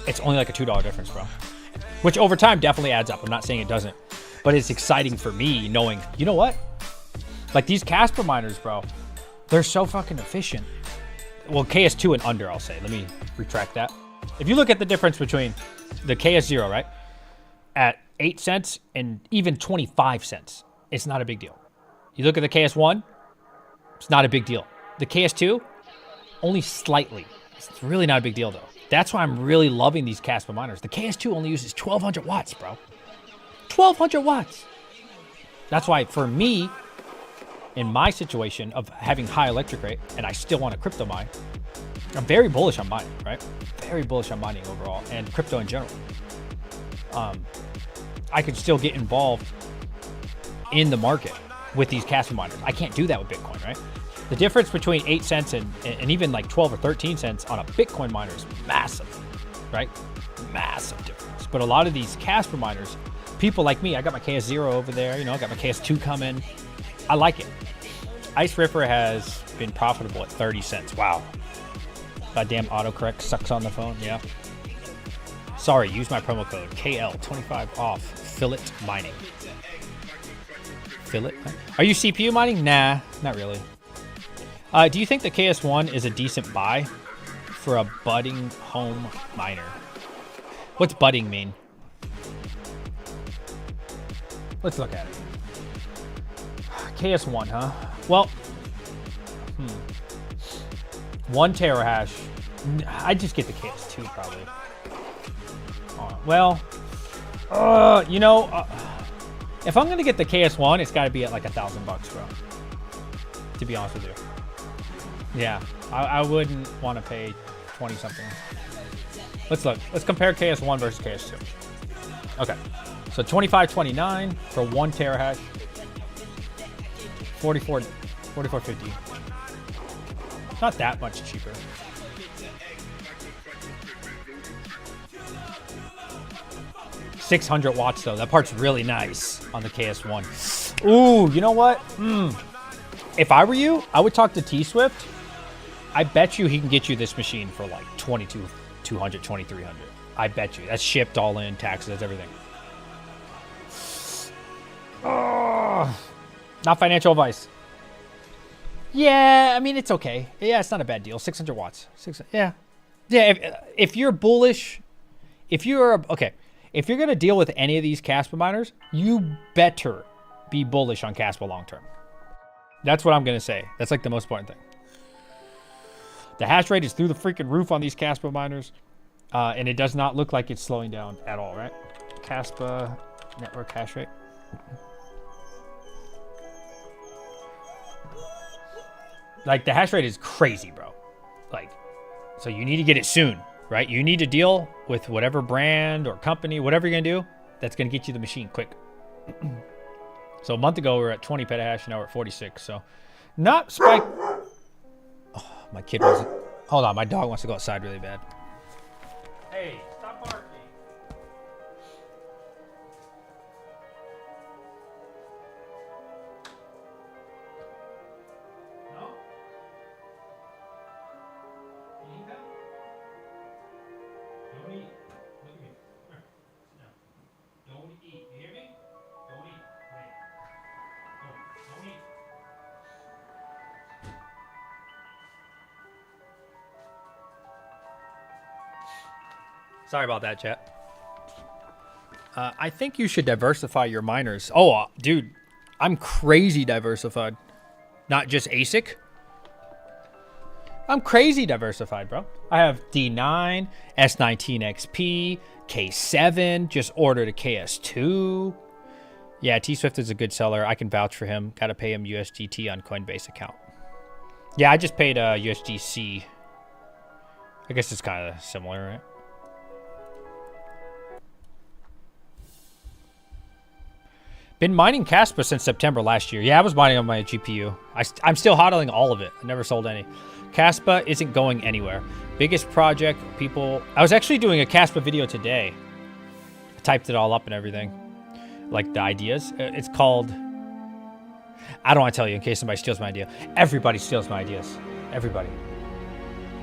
S1: it's only like a $2 difference, bro. Which over time definitely adds up. I'm not saying it doesn't. But it's exciting for me knowing, you know what? Like these Caspa miners, bro, they're so fucking efficient. Well, KS2 and under, I'll say. Let me retract that. If you look at the difference between the KS0, right, at 8 cents and even 25 cents, it's not a big deal. You look at the KS1, it's not a big deal. The KS2, only slightly. It's really not a big deal, though. That's why I'm really loving these Caspa miners. The KS2 only uses 1,200 watts, bro. 1,200 watts. That's why, for me, in my situation of having high electric rate, and I still want to crypto mine, I'm very bullish on mining, right? Very bullish on mining overall, and crypto in general. I could still get involved in the market with these Caspa miners. I can't do that with Bitcoin, right? The difference between 8 cents and even like 12 or 13 cents on a Bitcoin miner is massive, right? Massive difference. But a lot of these Caspa miners, people like me, I got my KS0 over there, you know, I got my KS2 coming. I like it. Ice Ripper has been profitable at 30 cents. Wow. Goddamn autocorrect sucks on the phone. Yeah. Sorry, use my promo code KL25 off. Fillet mining. Fillet? Are you CPU mining? Nah, not really. Do you think the KS1 is a decent buy for a budding home miner? What's budding mean? Let's look at it. KS1, huh? Well, 1 terahash. I'd just get the KS2 probably. Well, you know, if I'm gonna get the KS1, it's got to be at like $1,000 bucks, bro. To be honest with you. Yeah, I wouldn't want to pay 20 something. Let's look. Let's compare KS1 versus KS2. Okay, so 25.29 for 1 terahash. 44.50. Not that much cheaper. $600 watts though. That part's really nice on the KS1. Ooh, you know what? If I were you, I would talk to T-Swift. I bet you he can get you this machine for like $2,200, $2,300. I bet you. That's shipped all in, taxes, that's everything. Oh, not financial advice. Yeah, I mean, it's okay. Yeah, it's not a bad deal. 600 watts. Yeah. Yeah, if you're bullish, if you're going to deal with any of these Caspa miners, you better be bullish on Caspa long term. That's what I'm going to say. That's like the most important thing. The hash rate is through the freaking roof on these Caspa miners, and it does not look like it's slowing down at all, right? Caspa network hash rate. Like, the hash rate is crazy, bro. Like, so you need to get it soon, right? You need to deal with whatever brand or company, whatever you're going to do, that's going to get you the machine quick. So a month ago, we were at 20 petahash, now we're at 46. So not spike. Oh, my kid was. Hold on, my dog wants to go outside really bad. Hey, stop barking. No? You need that? Don't eat. Look at me. Come here. Sit down. Don't eat. You hear me? Don't eat. Wait. Go. Sorry about that, chat. I think you should diversify your miners. Oh, dude, I'm crazy diversified. Not just Asic. I'm crazy diversified, bro. I have D9, S19XP, K7, just ordered a KS2. Yeah, T-Swift is a good seller. I can vouch for him. Got to pay him USDT on Coinbase account. Yeah, I just paid USDC. I guess it's kind of similar, right? Been mining Caspa since September last year. Yeah, I was mining on my GPU. I'm still hodling all of it. I never sold any. Caspa isn't going anywhere. Biggest project, people... I was actually doing a Caspa video today. I typed it all up and everything. Like the ideas. It's called... I don't want to tell you in case somebody steals my idea. Everybody steals my ideas. Everybody.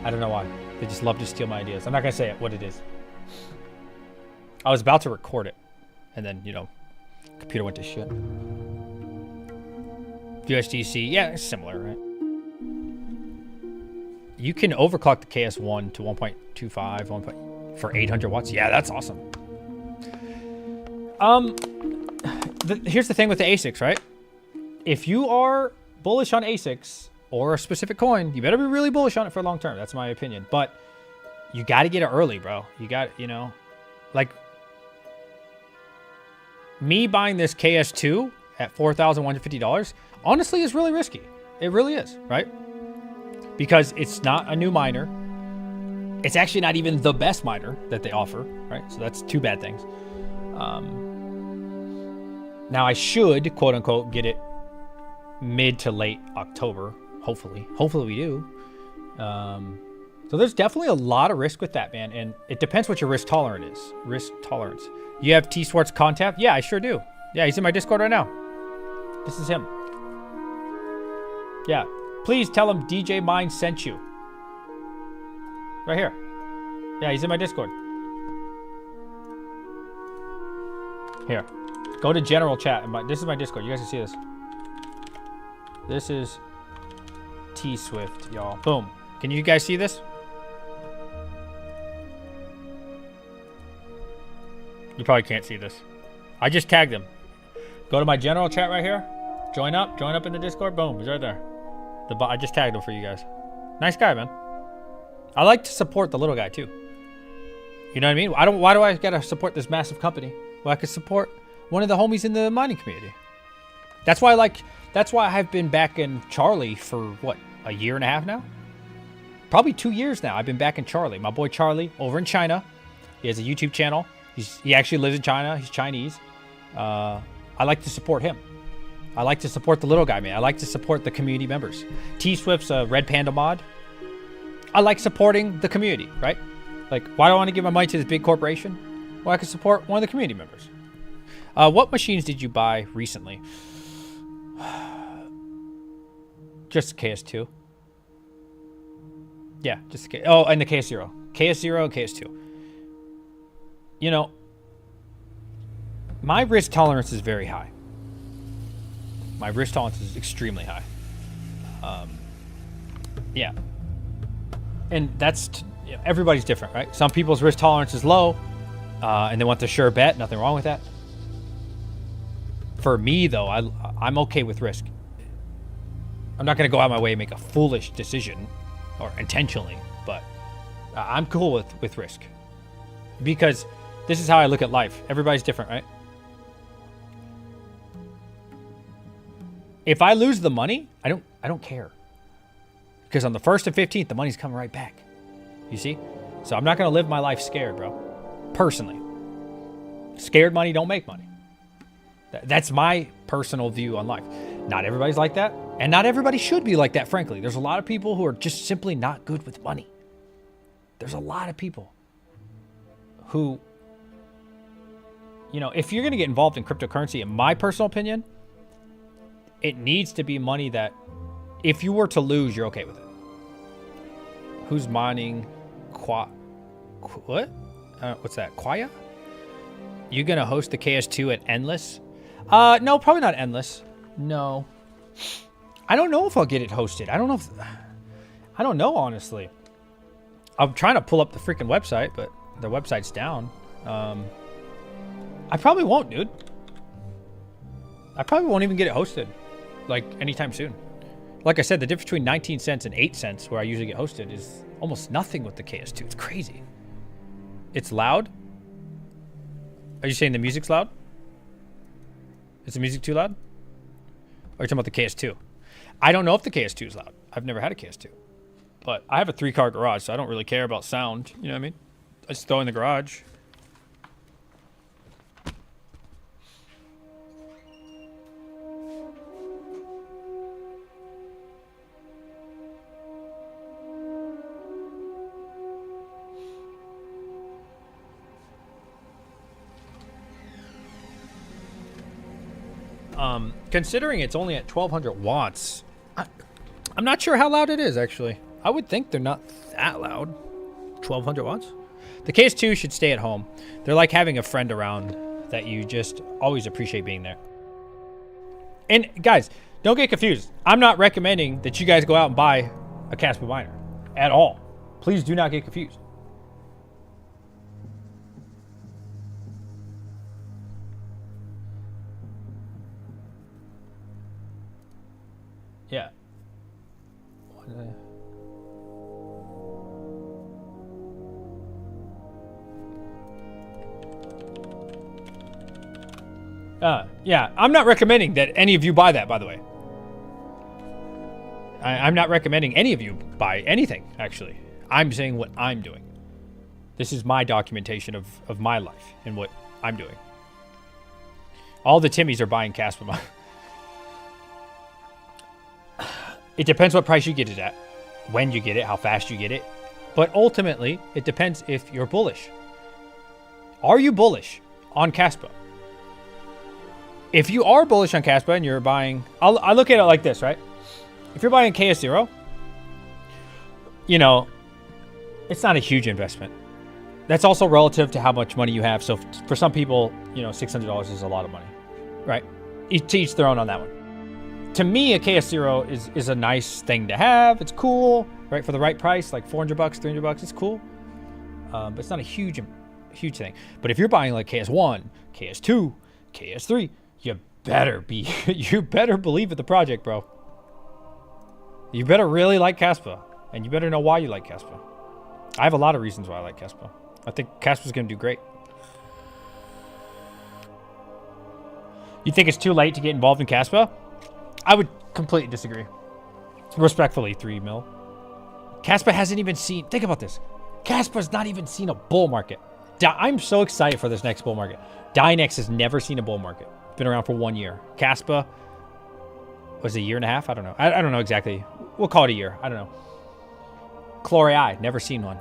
S1: I don't know why. They just love to steal my ideas. I'm not going to say it, what it is. I was about to record it. And then, you know... Computer went to shit. USDC, yeah, it's similar, right? You can overclock the KS1 to 1.25, for 800 watts. Yeah, that's awesome. Here's the thing with the ASICs, right? If you are bullish on ASICs or a specific coin, you better be really bullish on it for long term. That's my opinion. But you got to get it early, bro. You got, you know, like... Me buying this KS2 at $4,150 honestly is really risky. It really is, right? Because it's not a new miner. It's actually not even the best miner that they offer, right? So that's two bad things. Now I should, quote unquote, get it mid to late October. Hopefully. Hopefully we do. So there's definitely a lot of risk with that, man. And it depends what your risk tolerance is. Risk tolerance. You have T Swartz contact? Yeah, I sure do. Yeah, he's in my Discord right now. This is him. Yeah. Please tell him DJ Mine sent you. Right here. Yeah, he's in my Discord. Here. Go to general chat. This is my Discord. You guys can see this. This is T-Swift, y'all. Boom. Can you guys see this? You probably can't see this. I just tagged him. Go to my general chat right here. Join up in the Discord. Boom, he's right there. I just tagged him for you guys. Nice guy, man. I like to support the little guy too. You know what I mean? Why do I gotta support this massive company? Well, I could support one of the homies in the mining community. That's why I've been back in Charlie for what, a year and a half now? Probably 2 years now. I've been back in Charlie. My boy Charlie over in China. He has a YouTube channel. He actually lives in China. He's Chinese. I like to support him. I like to support the little guy, man. I like to support the community members. T-Swift's a Red Panda mod. I like supporting the community, right? Like, why do I want to give my money to this big corporation? Well, I can support one of the community members. What machines did you buy recently? Just KS2. Yeah, just oh, and the KS0. KS0 and KS2. You know, my risk tolerance is very high. My risk tolerance is extremely high. Yeah. And that's, you know, everybody's different, right? Some people's risk tolerance is low, and they want the sure bet. Nothing wrong with that. For me, though, I'm okay with risk. I'm not going to go out of my way and make a foolish decision, or intentionally, but I'm cool with risk. Because this is how I look at life. Everybody's different, right? If I lose the money, I don't care. Because on the 1st and 15th, the money's coming right back. You see? So I'm not going to live my life scared, bro. Personally. Scared money don't make money. That's my personal view on life. Not everybody's like that. And not everybody should be like that, frankly. There's a lot of people who are just simply not good with money. There's a lot of people who, you know, if you're going to get involved in cryptocurrency, in my personal opinion, it needs to be money that if you were to lose, you're okay with it. Who's mining? What? What's that? Quaya? You going to host the KS2 at Endless? No, probably not Endless. No. I don't know if I'll get it hosted. I don't know, honestly. I'm trying to pull up the freaking website, but the website's down. I probably won't, dude. I probably won't even get it hosted, like, anytime soon. Like I said, the difference between 19 cents and 8 cents, where I usually get hosted, is almost nothing with the KS2. It's crazy. It's loud. Are you saying the music's loud? Is the music too loud? Or are you talking about the KS2? I don't know if the KS2 is loud. I've never had a KS2. But I have a 3-car garage, so I don't really care about sound. You know what I mean? I just throw it in the garage. Considering it's only at 1200 watts, I'm not sure how loud it is, actually. I would think they're not that loud. 1200 watts? The KS2 should stay at home. They're like having a friend around that you just always appreciate being there. And guys, don't get confused. I'm not recommending that you guys go out and buy a Caspa miner at all. Please do not get confused. Yeah. Yeah, I'm not recommending that any of you buy that, by the way. I'm not recommending any of you buy anything, actually. I'm saying what I'm doing. This is my documentation of my life and what I'm doing. All the Timmies are buying Caspa. It depends what price you get it at, when you get it, how fast you get it. But ultimately, it depends if you're bullish. Are you bullish on Caspa? If you are bullish on Caspa and you're buying... I look at it like this, right? If you're buying KS0, you know, it's not a huge investment. That's also relative to how much money you have. So for some people, you know, $600 is a lot of money, right? To each their own on that one. To me, a KS0 is a nice thing to have. It's cool, right? For the right price, like $400, $300, it's cool. But it's not a huge thing. But if you're buying like KS1, KS2, KS3, you better believe in the project, bro. You better really like Caspa, and you better know why you like Caspa. I have a lot of reasons why I like Caspa. I think Caspa's going to do great. You think it's too late to get involved in Caspa? I would completely disagree. Respectfully, 3 mil. Caspa hasn't even seen... Think about this. Caspa's not even seen a bull market. I'm so excited for this next bull market. Dynex has never seen a bull market. Been around for 1 year. Caspa was a year and a half? I don't know. I don't know exactly. We'll call it a year. I don't know. Chori, never seen one.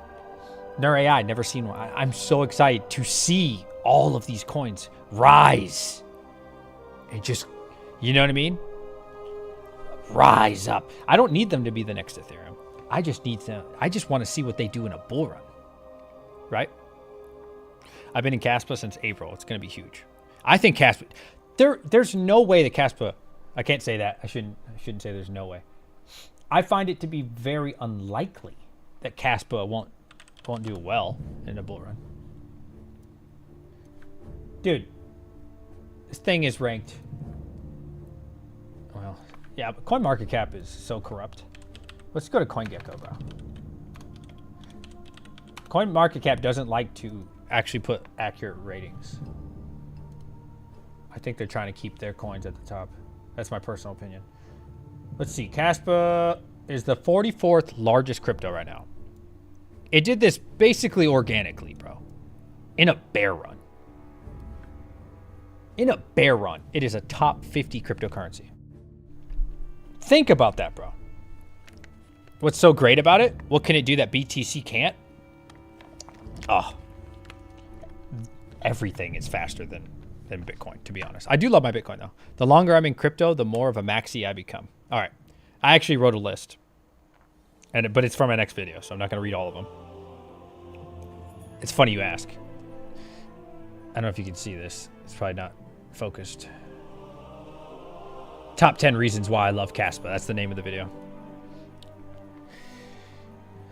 S1: Neuro, never seen one. I'm so excited to see all of these coins rise. And just, you know what I mean? Rise up. I don't need them to be the next Ethereum. I just want to see what they do in a bull run. Right? I've been in Caspa since April. It's going to be huge. I think Caspa... There's no way that Caspa... I can't say that. I shouldn't say there's no way. I find it to be very unlikely that Caspa won't do well in a bull run. Dude, this thing is ranked... Well, yeah, but CoinMarketCap is so corrupt. Let's go to CoinGecko, bro. CoinMarketCap doesn't like to actually put accurate ratings. I think they're trying to keep their coins at the top. That's my personal opinion. Let's see. Caspa is the 44th largest crypto right now. It did this basically organically, bro. In a bear run. In a bear run, it is a top 50 cryptocurrency. Think about that, bro. What's so great about it? What can it do that BTC can't? Oh. Everything is faster than Bitcoin, to be honest. I do love my Bitcoin, though. The longer I'm in crypto, the more of a maxi I become. All right. I actually wrote a list. But it's from my next video, so I'm not going to read all of them. It's funny you ask. I don't know if you can see this. It's probably not focused. Top 10 reasons why I love Caspa. That's the name of the video.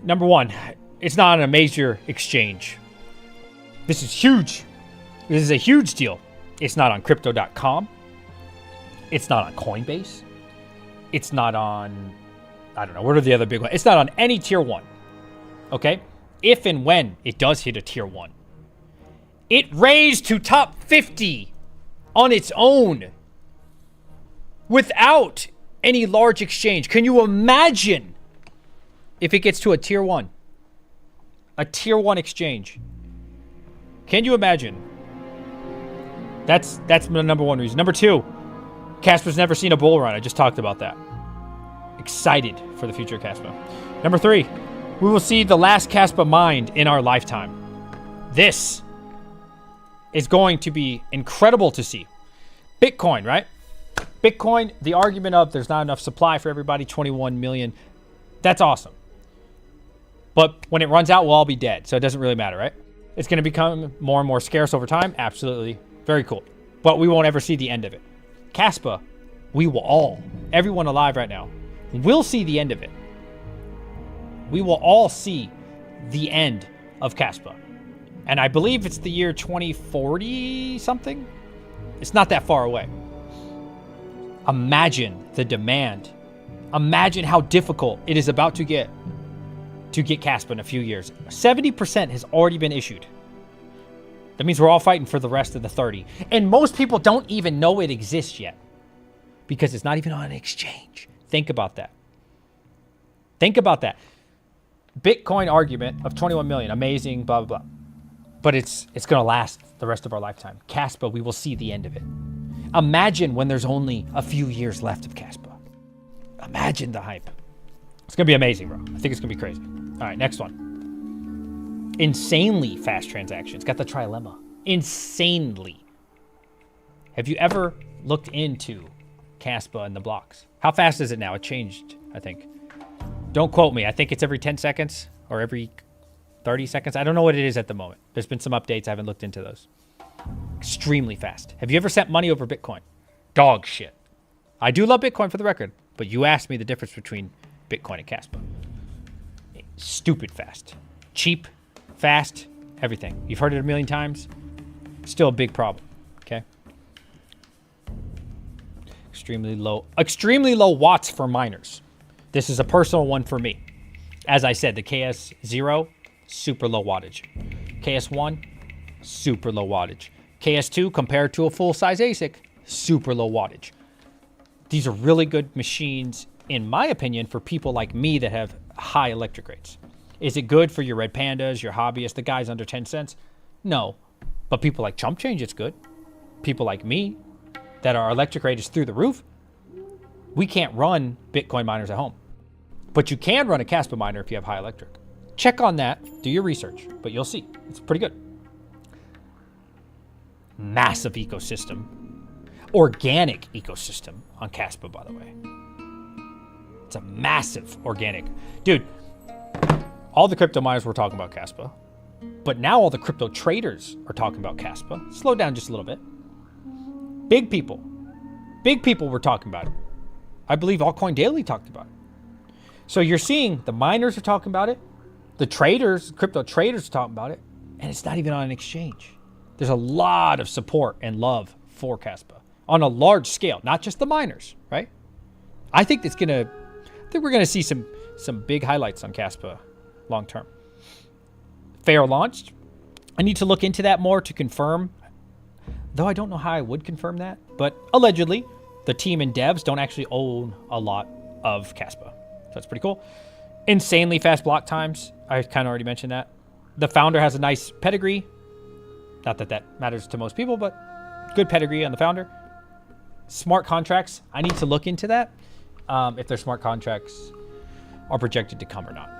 S1: Number 1, it's not on a major exchange. This is huge. This is a huge deal. It's not on crypto.com. It's not on Coinbase. It's not on, I don't know, what are the other big ones? It's not on any tier 1. Okay? If and when it does hit a tier 1, it raised to top 50 on its own without any large exchange. Can you imagine if it gets to a tier 1? A tier 1 exchange. Can you imagine? That's the number one reason. Number 2, Caspa's never seen a bull run. I just talked about that. Excited for the future of Caspa. Number 3, we will see the last Caspa mined in our lifetime. This is going to be incredible to see. Bitcoin, right? Bitcoin, the argument of there's not enough supply for everybody, 21 million. That's awesome. But when it runs out, we'll all be dead. So it doesn't really matter, right? It's going to become more and more scarce over time. Absolutely. Very cool. But we won't ever see the end of it. Caspa, we will all, everyone alive right now, will see the end of it. We will all see the end of Caspa. And I believe it's the year 2040 something. It's not that far away. Imagine the demand. Imagine how difficult it is about to get Caspa in a few years. 70% has already been issued. That means we're all fighting for the rest of the 30. And most people don't even know it exists yet because it's not even on an exchange. Think about that. Think about that. Bitcoin argument of 21 million, amazing, blah, blah, blah. But it's going to last the rest of our lifetime. Caspa, we will see the end of it. Imagine when there's only a few years left of Caspa. Imagine the hype. It's going to be amazing, bro. I think it's going to be crazy. All right, next one. Insanely fast transactions. Got the trilemma. Insanely. Have you ever looked into Caspa and the blocks? How fast is it now? It changed, I think. Don't quote me. I think it's every 10 seconds or every 30 seconds. I don't know what it is at the moment. There's been some updates. I haven't looked into those. Extremely fast. Have you ever sent money over Bitcoin? Dog shit. I do love Bitcoin for the record, but you asked me the difference between Bitcoin and Caspa. Stupid fast. Cheap, fast, everything. You've heard it a million times. Still a big problem, okay? Extremely low watts for miners. This is a personal one for me. As I said, the KS0, super low wattage. KS1, super low wattage. KS2, compared to a full-size Asic, super low wattage. These are really good machines, in my opinion, for people like me that have high electric rates. Is it good for your red pandas, your hobbyists, the guys under 10 cents? No. But people like Chump Change, it's good. People like me, that our electric rate is through the roof, we can't run Bitcoin miners at home. But you can run a Caspa miner if you have high electric. Check on that, do your research, but you'll see. It's pretty good. Massive ecosystem. Organic ecosystem on Caspa, by the way. It's a massive organic. Dude, all the crypto miners were talking about Caspa, but now all the crypto traders are talking about Caspa. Slow down just a little bit. Big people were talking about it. I believe Altcoin Daily talked about it. So you're seeing the miners are talking about it, the traders, crypto traders are talking about it, and it's not even on an exchange. There's a lot of support and love for Caspa on a large scale, not just the miners, right? I think we're gonna see some big highlights on Caspa long term. Fair launched. I need to look into that more to confirm, though I don't know how I would confirm that, but allegedly the team and devs don't actually own a lot of Caspa. So that's pretty cool. Insanely fast block times. I kind of already mentioned that. The founder has a nice pedigree. Not that that matters to most people, but good pedigree on the founder. Smart contracts. I need to look into that. If their smart contracts are projected to come or not.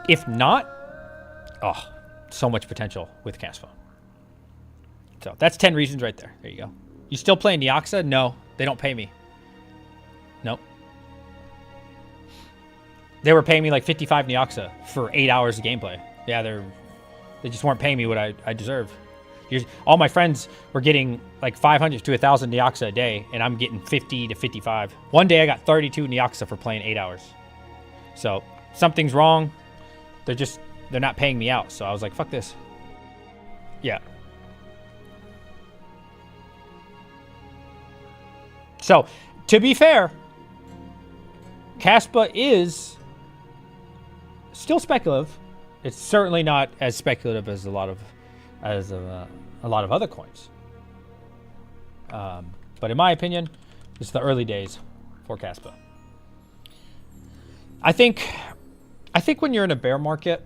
S1: If not, oh, so much potential with Caspa. So that's 10 reasons right there. There you go. You still playing Neoxa? No, they don't pay me. Nope. They were paying me like 55 Neoxa for 8 hours of gameplay. Yeah, they just weren't paying me what I deserve. All my friends were getting like 500 to 1,000 Neoxa a day, and I'm getting 50 to 55. One day I got 32 Neoxa for playing 8 hours. So something's wrong. They're not paying me out. So I was like, fuck this. Yeah. So, to be fair, Caspa is still speculative. It's certainly not as speculative as a lot of other coins. But in my opinion, it's the early days for Caspa. I think when you're in a bear market,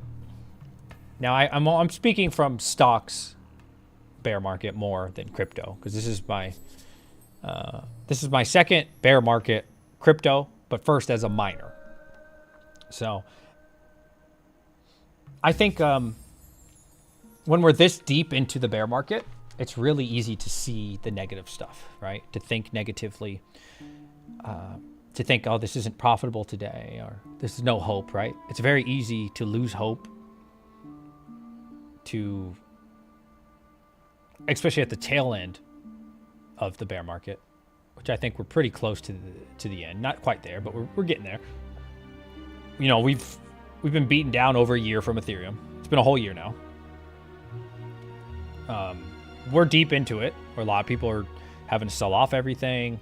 S1: now I'm speaking from stocks bear market more than crypto, because this is my second bear market crypto, but first as a miner. So I think when we're this deep into the bear market, it's really easy to see the negative stuff, right? To think negatively, to think, oh, this isn't profitable today, or this is no hope, right? It's very easy to lose hope, especially at the tail end of the bear market, which I think we're pretty close to the end. Not quite there, but we're getting there. You know, we've been beaten down over a year from Ethereum. It's been a whole year now. We're deep into it, where a lot of people are having to sell off everything.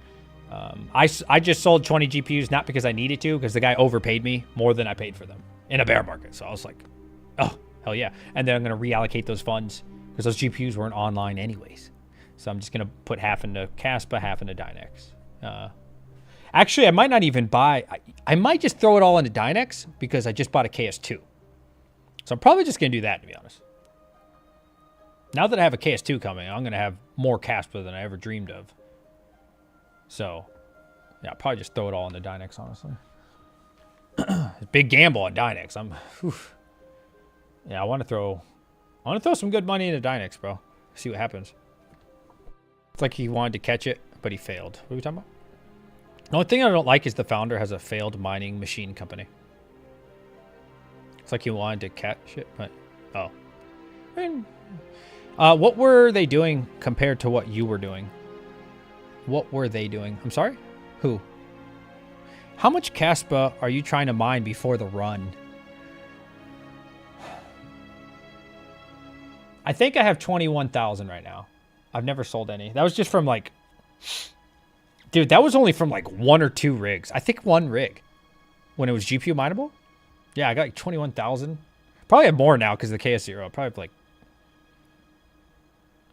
S1: I just sold 20 GPUs, not because I needed to, because the guy overpaid me more than I paid for them in a bear market. So I was like, oh, hell yeah. And then I'm going to reallocate those funds, because those GPUs weren't online anyways. So I'm just going to put half into Kaspa, half into Dynex. Actually, I might not even buy. I might just throw it all into Dynex, because I just bought a KS2. So I'm probably just going to do that, to be honest. Now that I have a KS2 coming, I'm going to have more Kaspa than I ever dreamed of. So, yeah, I'll probably just throw it all into Dynex, honestly. Big gamble on Dynex. Yeah, I want to throw some good money into Dynex, bro. See what happens. It's like he wanted to catch it, but he failed. What are we talking about? The only thing I don't like is the founder has a failed mining machine company. It's like he wanted to catch it, but oh. What were they doing compared to what you were doing? What were they doing? I'm sorry? Who? How much Kaspa are you trying to mine before the run? I think I have 21,000 right now. I've never sold any. That was just from like... Dude, that was only from like 1 or 2 rigs. I think 1 rig. When it was GPU mineable? Yeah, I got like 21,000. Probably have more now because of the KS0. Probably have like...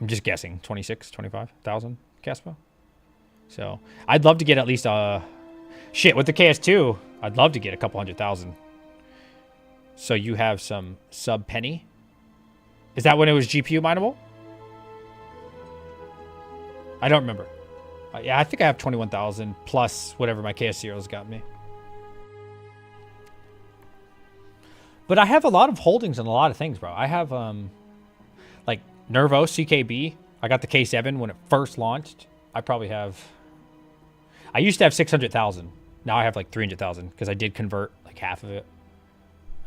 S1: I'm just guessing. 26, 25,000 Kaspa. So, I'd love to get at least shit, with the KS2, I'd love to get a couple 100,000. So you have some sub penny? Is that when it was GPU mineable? I don't remember. Yeah, I think I have 21,000 plus whatever my KS0's got me. But I have a lot of holdings in a lot of things, bro. I have, like, Neuro, CKB. I got the K7 when it first launched. I probably have... I used to have 600,000. Now I have, like, 300,000 because I did convert, like, half of it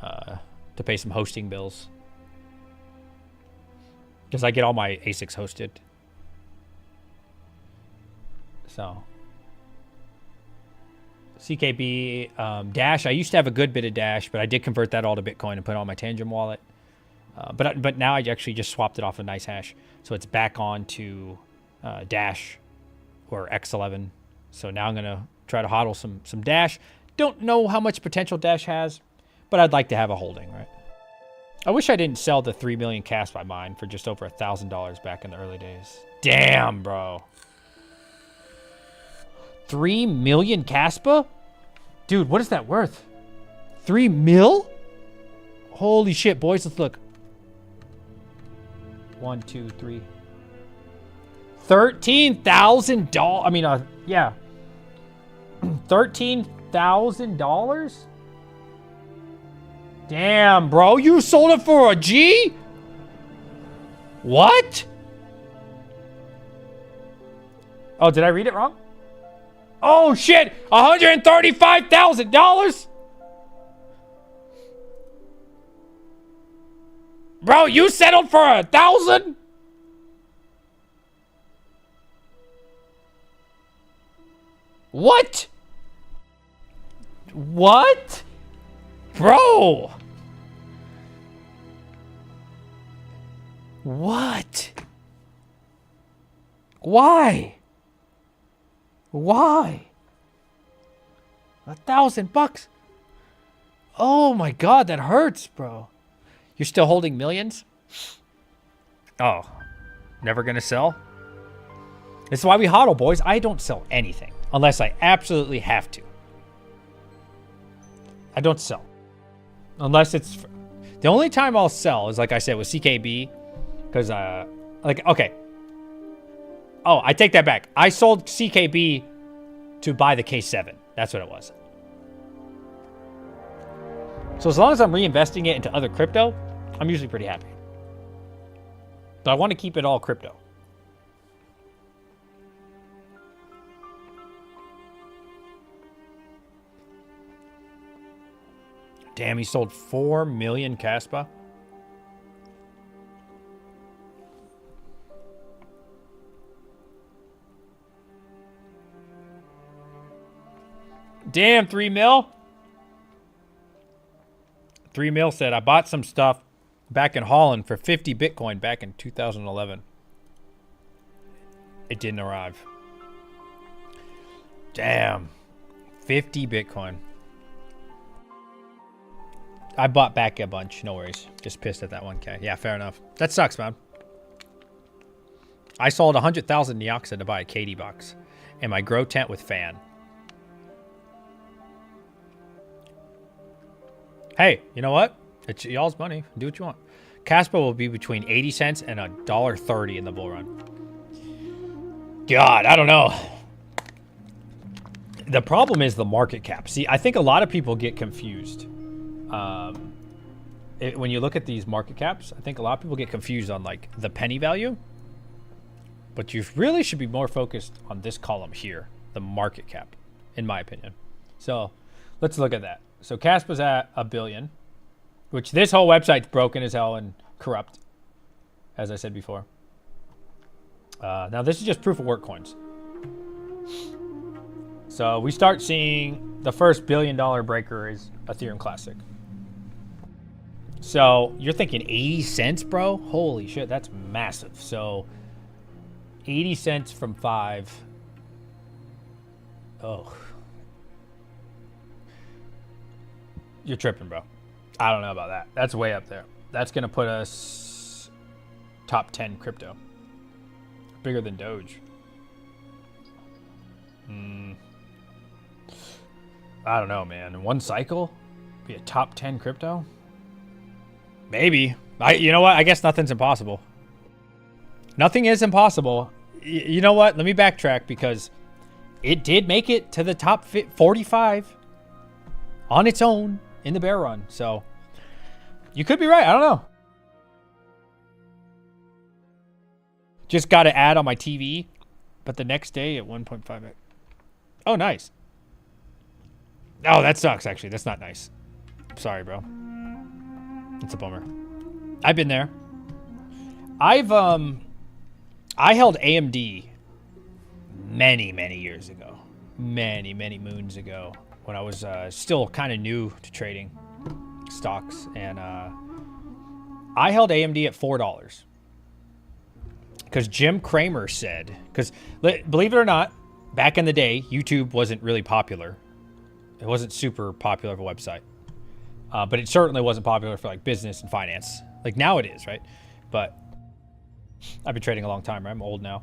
S1: to pay some hosting bills. Because I get all my Asics hosted. So... CKB, Dash. I used to have a good bit of Dash, but I did convert that all to Bitcoin and put it on my Tangent wallet. But now I actually just swapped it off of Nice Hash, so it's back on to Dash or X11. So now I'm gonna try to hodl some Dash. Don't know how much potential Dash has, but I'd like to have a holding, right? I wish I didn't sell the 3 million Caspa by mine for just over $1,000 back in the early days. Damn, bro. 3 million Kaspa? Dude, what is that worth? 3 mil? Holy shit, boys, let's look. 1, 2, 3. $13,000. I mean, yeah. $13,000? Damn, bro, you sold it for a G? What? Oh, did I read it wrong? Oh shit! $135,000? Bro, you settled for 1,000? What? What? Bro! What? Why? Why? $1,000? Oh my God, that hurts, bro. You're still holding millions? Oh, never gonna sell? This is why we hodl, boys. I don't sell anything unless I absolutely have to. I don't sell. Unless it's... The only time I'll sell is, like I said, with CKB. Because, like, okay. Oh, I take that back. I sold CKB to buy the K7. That's what it was. So as long as I'm reinvesting it into other crypto, I'm usually pretty happy. But I want to keep it all crypto. Damn, he sold 4 million Caspa. Damn, 3 mil. 3 mil said, I bought some stuff back in Holland for 50 Bitcoin back in 2011. It didn't arrive. Damn. 50 Bitcoin. I bought back a bunch. No worries. Just pissed at that 1K. Yeah, fair enough. That sucks, man. I sold 100,000 Nyoxa to buy a Katie box and my grow tent with fan. Hey, you know what? It's y'all's money. Do what you want. Caspa will be between 80 cents and $1.30 in the bull run. God, I don't know. The problem is the market cap. See, I think a lot of people get confused. When you look at these market caps, I think a lot of people get confused on like the penny value. But you really should be more focused on this column here, the market cap, in my opinion. So let's look at that. So Caspa's at $1 billion, which this whole website's broken as hell and corrupt, as I said before. Now this is just proof of work coins. So we start seeing the first $1 billion breaker is Ethereum Classic. So you're thinking 80 cents, bro? Holy shit, that's massive. So 80 cents from 5. Oh. You're tripping, bro. I don't know about that. That's way up there. That's going to put us top 10 crypto. Bigger than Doge. I don't know, man. In one cycle? Be a top 10 crypto? Maybe. You know what? I guess nothing's impossible. Nothing is impossible. You know what? Let me backtrack because it did make it to the top 45 on its own in the bear run. So you could be right. I don't know. Just got to add on my TV, but the next day at 1.5x. Oh, nice. Oh, that sucks, actually. That's not nice. Sorry, bro. It's a bummer. I've been there. I held AMD many years ago. Many moons ago when I was still kind of new to trading stocks. And I held AMD at $4. Because Jim Cramer said, because believe it or not, back in the day, YouTube wasn't really popular. It wasn't super popular of a website. But it certainly wasn't popular for like business and finance. Like now it is, right? But I've been trading a long time, right? I'm old now.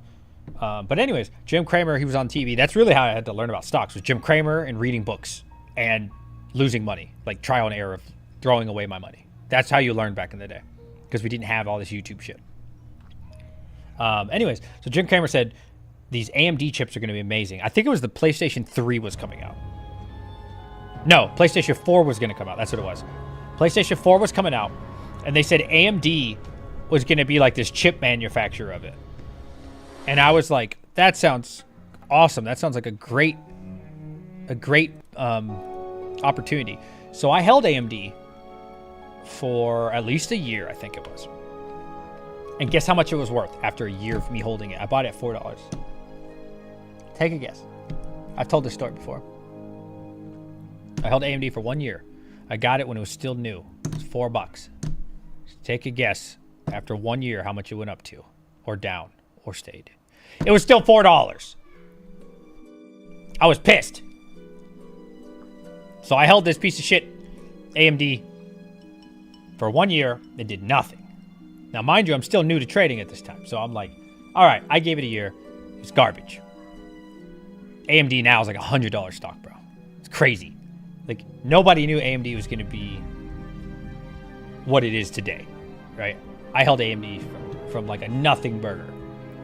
S1: But anyways, Jim Cramer, he was on TV. That's really how I had to learn about stocks, was Jim Cramer and reading books and losing money, like trial and error of throwing away my money. That's how you learned back in the day because we didn't have all this YouTube shit. Anyways, so Jim Cramer said these AMD chips are going to be amazing. I think it was the PlayStation 3 was coming out. No, PlayStation 4 was going to come out. That's what it was. PlayStation 4 was coming out, and they said AMD was going to be like this chip manufacturer of it. And I was like, that sounds awesome. That sounds like a great opportunity. So I held AMD for at least a year, I think it was. And guess how much it was worth after a year of me holding it? I bought it at $4. Take a guess. I've told this story before. I held AMD for 1 year. I got it when it was still new. It was $4. Take a guess after 1 year how much it went up to, or down, or stayed. It was still $4. I was pissed. So I held this piece of shit AMD for 1 year. It did nothing. Now, mind you, I'm still new to trading at this time. So I'm like, all right, I gave it a year. It's garbage. AMD now is like $100 stock, bro. It's crazy. Like, nobody knew AMD was going to be what it is today, right? I held AMD from like a nothing burger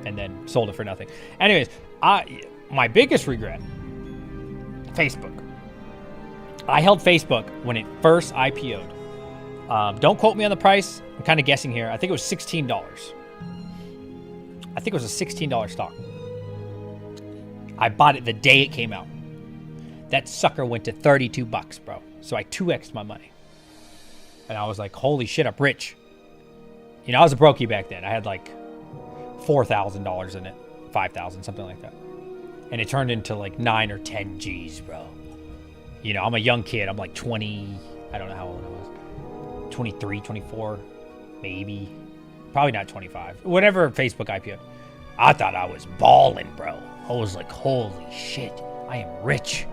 S1: and then sold it for nothing. Anyways, my biggest regret, Facebook. I held Facebook when it first IPO'd. Don't quote me on the price. I'm kind of guessing here. I think it was $16. I think it was a $16 stock. I bought it the day it came out. That sucker went to 32 bucks, bro. So I 2x'd my money. And I was like, holy shit, I'm rich. You know, I was a brokey back then. I had like $4,000 in it, 5,000, something like that. And it turned into like 9 or 10 G's, bro. You know, I'm a young kid. I'm like 20, I don't know how old I was. 23, 24, maybe. Probably not 25. Whatever Facebook IPO. I thought I was balling, bro. I was like, holy shit, I am rich.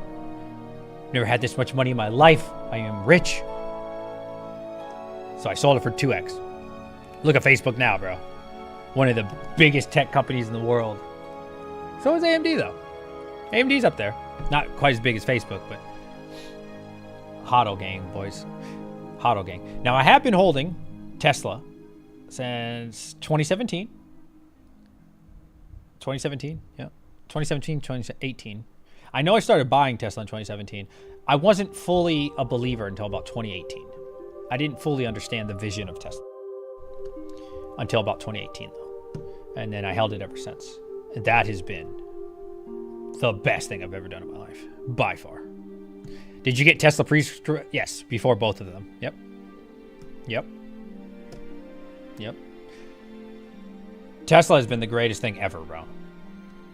S1: Never had this much money in my life. I am rich. So I sold it for 2x. Look at Facebook now, bro. One of the biggest tech companies in the world. So is AMD, though. AMD's up there. Not quite as big as Facebook, but HODL gang, boys. HODL gang. Now, I have been holding Tesla since 2017. 2017, yeah. 2017, 2018. I know I started buying Tesla in 2017. I wasn't fully a believer until about 2018. I didn't fully understand the vision of Tesla until about 2018, though. And then I held it ever since. And that has been the best thing I've ever done in my life, by far. Did you get Tesla Yes, before both of them. Yep. Yep. Yep. Tesla has been the greatest thing ever, bro.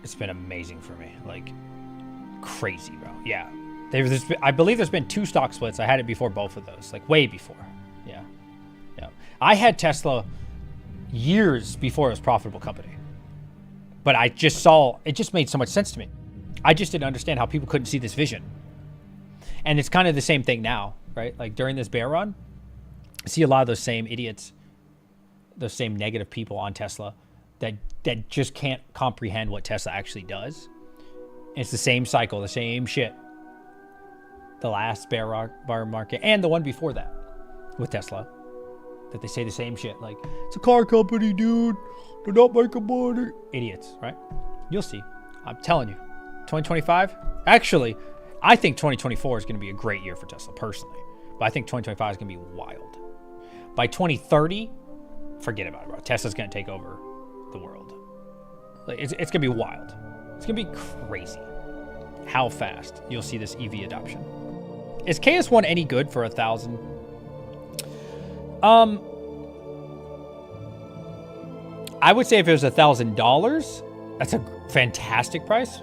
S1: It's been amazing for me. Like, crazy, bro. Yeah. I believe there's been 2 stock splits. I had it before both of those, like way before. Yeah. Yeah. I had Tesla years before it was a profitable company. But I just saw, it just made so much sense to me. I just didn't understand how people couldn't see this vision. And it's kind of the same thing now, right? Like during this bear run, I see a lot of those same idiots, those same negative people on Tesla that just can't comprehend what Tesla actually does. It's the same cycle, the same shit. The last bear market and the one before that with Tesla, that they say the same shit. Like, it's a car company, dude. They're not making money. Idiots, right? You'll see. I'm telling you. 2025? Actually, I think 2024 is going to be a great year for Tesla, personally. But I think 2025 is going to be wild. By 2030, forget about it, bro. Tesla's going to take over the world. Like, it's going to be wild. It's going to be crazy how fast you'll see this EV adoption. Is KS1 any good for 1,000? I would say if it was $1,000, that's a fantastic price.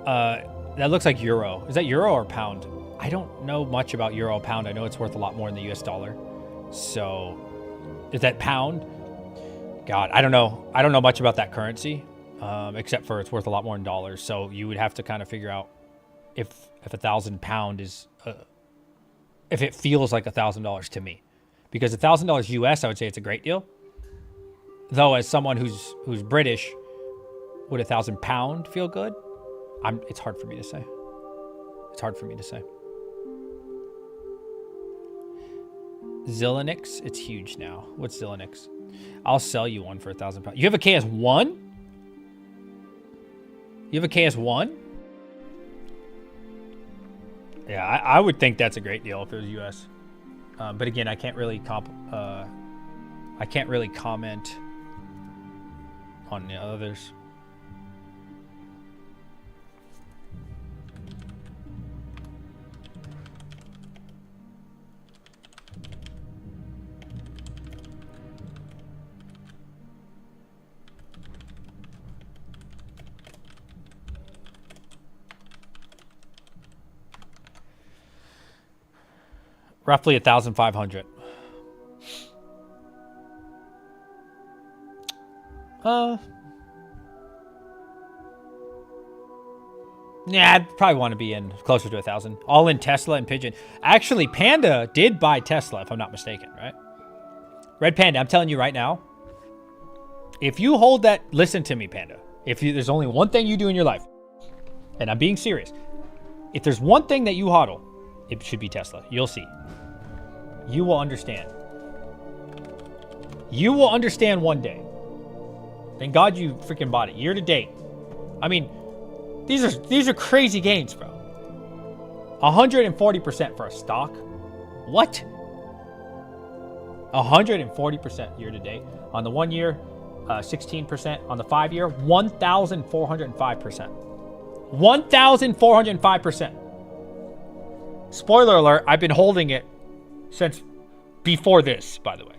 S1: That looks like euro. Is that euro or pound? I don't know much about euro or pound. I know it's worth a lot more than the US dollar. So is that pound? God, I don't know. I don't know much about that currency, except for it's worth a lot more in dollars. So you would have to kind of figure out if 1,000 pound is, if it feels like $1,000 to me. Because $1,000 US, I would say it's a great deal. Though as someone who's British, would 1,000 pound feel good? It's hard for me to say. It's hard for me to say. Xilinx, it's huge now. What's Xilinx? I'll sell you one for 1,000 pounds. You have a KS1? You have a KS1? Yeah, I would think that's a great deal if it was US. But again, I can't really comment on the others. Roughly 1,500. Yeah, I'd probably want to be in closer to 1,000. All in Tesla and Pigeon. Actually, Panda did buy Tesla, if I'm not mistaken, right? Red Panda, I'm telling you right now, if you hold that, listen to me, Panda. There's only one thing you do in your life, and I'm being serious. If there's one thing that you hodl, it should be Tesla. You'll see. You will understand. You will understand one day. Thank God you freaking bought it. Year to date. I mean, these are crazy gains, bro. 140% for a stock. What? 140% year to date. On the 1 year, 16%. On the 5 year, 1,405%. 1,405%. Spoiler alert, I've been holding it since before this, by the way.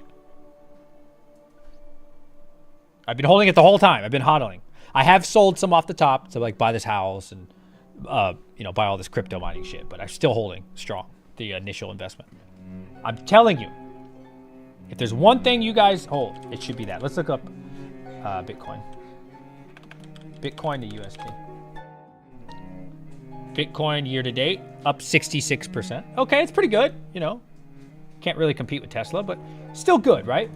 S1: I've been holding it the whole time. I've been hodling. I have sold some off the top to like buy this house and buy all this crypto mining shit, but I'm still holding strong the initial investment. I'm telling you, if there's one thing you guys hold, it should be that. Let's look up Bitcoin. Bitcoin to USD. Bitcoin year to date up 66%. Okay, it's pretty good. Can't really compete with Tesla, but still good, right?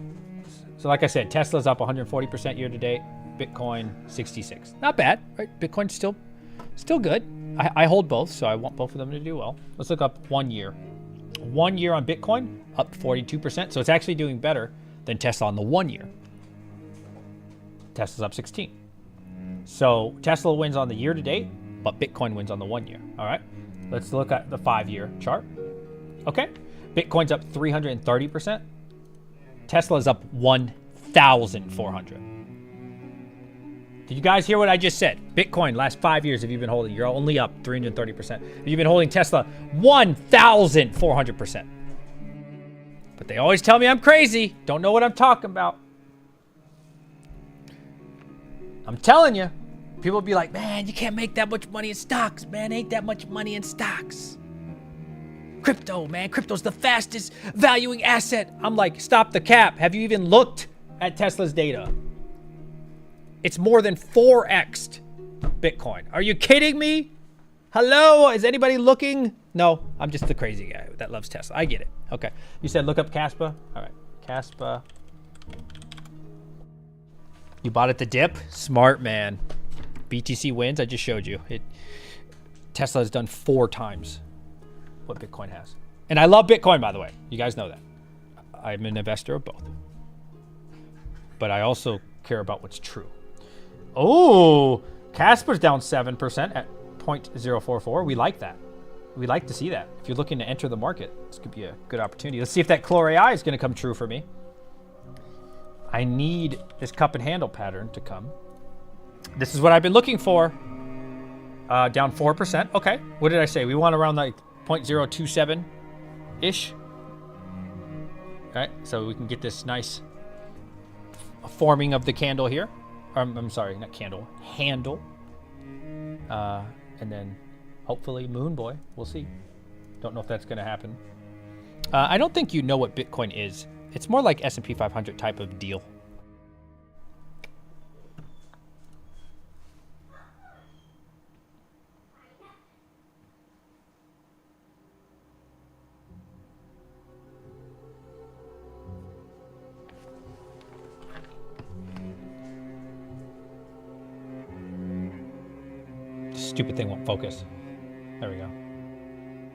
S1: So like I said, Tesla's up 140% year to date. Bitcoin 66. Not bad, right? Bitcoin's still good. I hold both, so I want both of them to do well. Let's look up 1 year. 1 year on Bitcoin up 42%. So it's actually doing better than Tesla on the 1 year. Tesla's up 16. So Tesla wins on the year to date, but Bitcoin wins on the 1 year. All right. Let's look at the 5 year chart. Okay. Bitcoin's up 330%. Tesla's up 1,400. Did you guys hear what I just said? Bitcoin, last 5 years, if you've been holding, you're only up 330%. If you've been holding Tesla, 1,400%. But they always tell me I'm crazy. Don't know what I'm talking about. I'm telling you. People be like, man, you can't make that much money in stocks, man. Ain't that much money in stocks. Crypto, man. Crypto's the fastest valuing asset. I'm like, stop the cap. Have you even looked at Tesla's data? It's more than 4x'd Bitcoin. Are you kidding me? Hello? Is anybody looking? No, I'm just the crazy guy that loves Tesla. I get it. Okay. You said look up Caspa? All right. Caspa. You bought it the dip? Smart, man. BTC wins. I just showed you. Tesla has done 4 times what Bitcoin has. And I love Bitcoin, by the way. You guys know that. I'm an investor of both. But I also care about what's true. Oh, Caspa's down 7% at 0.044. We like that. We like to see that. If you're looking to enter the market, this could be a good opportunity. Let's see if that Chori AI is going to come true for me. I need this cup and handle pattern to come. This is what I've been looking for. Down 4%. Okay. What did I say? We want around like 0.027-ish. All right. So we can get this nice forming of the candle here. I'm sorry, not candle. Handle. And then hopefully Moon Boy. We'll see. Don't know if that's going to happen. I don't think you know what Bitcoin is. It's more like S&P 500 type of deal. Stupid thing won't focus. There we go.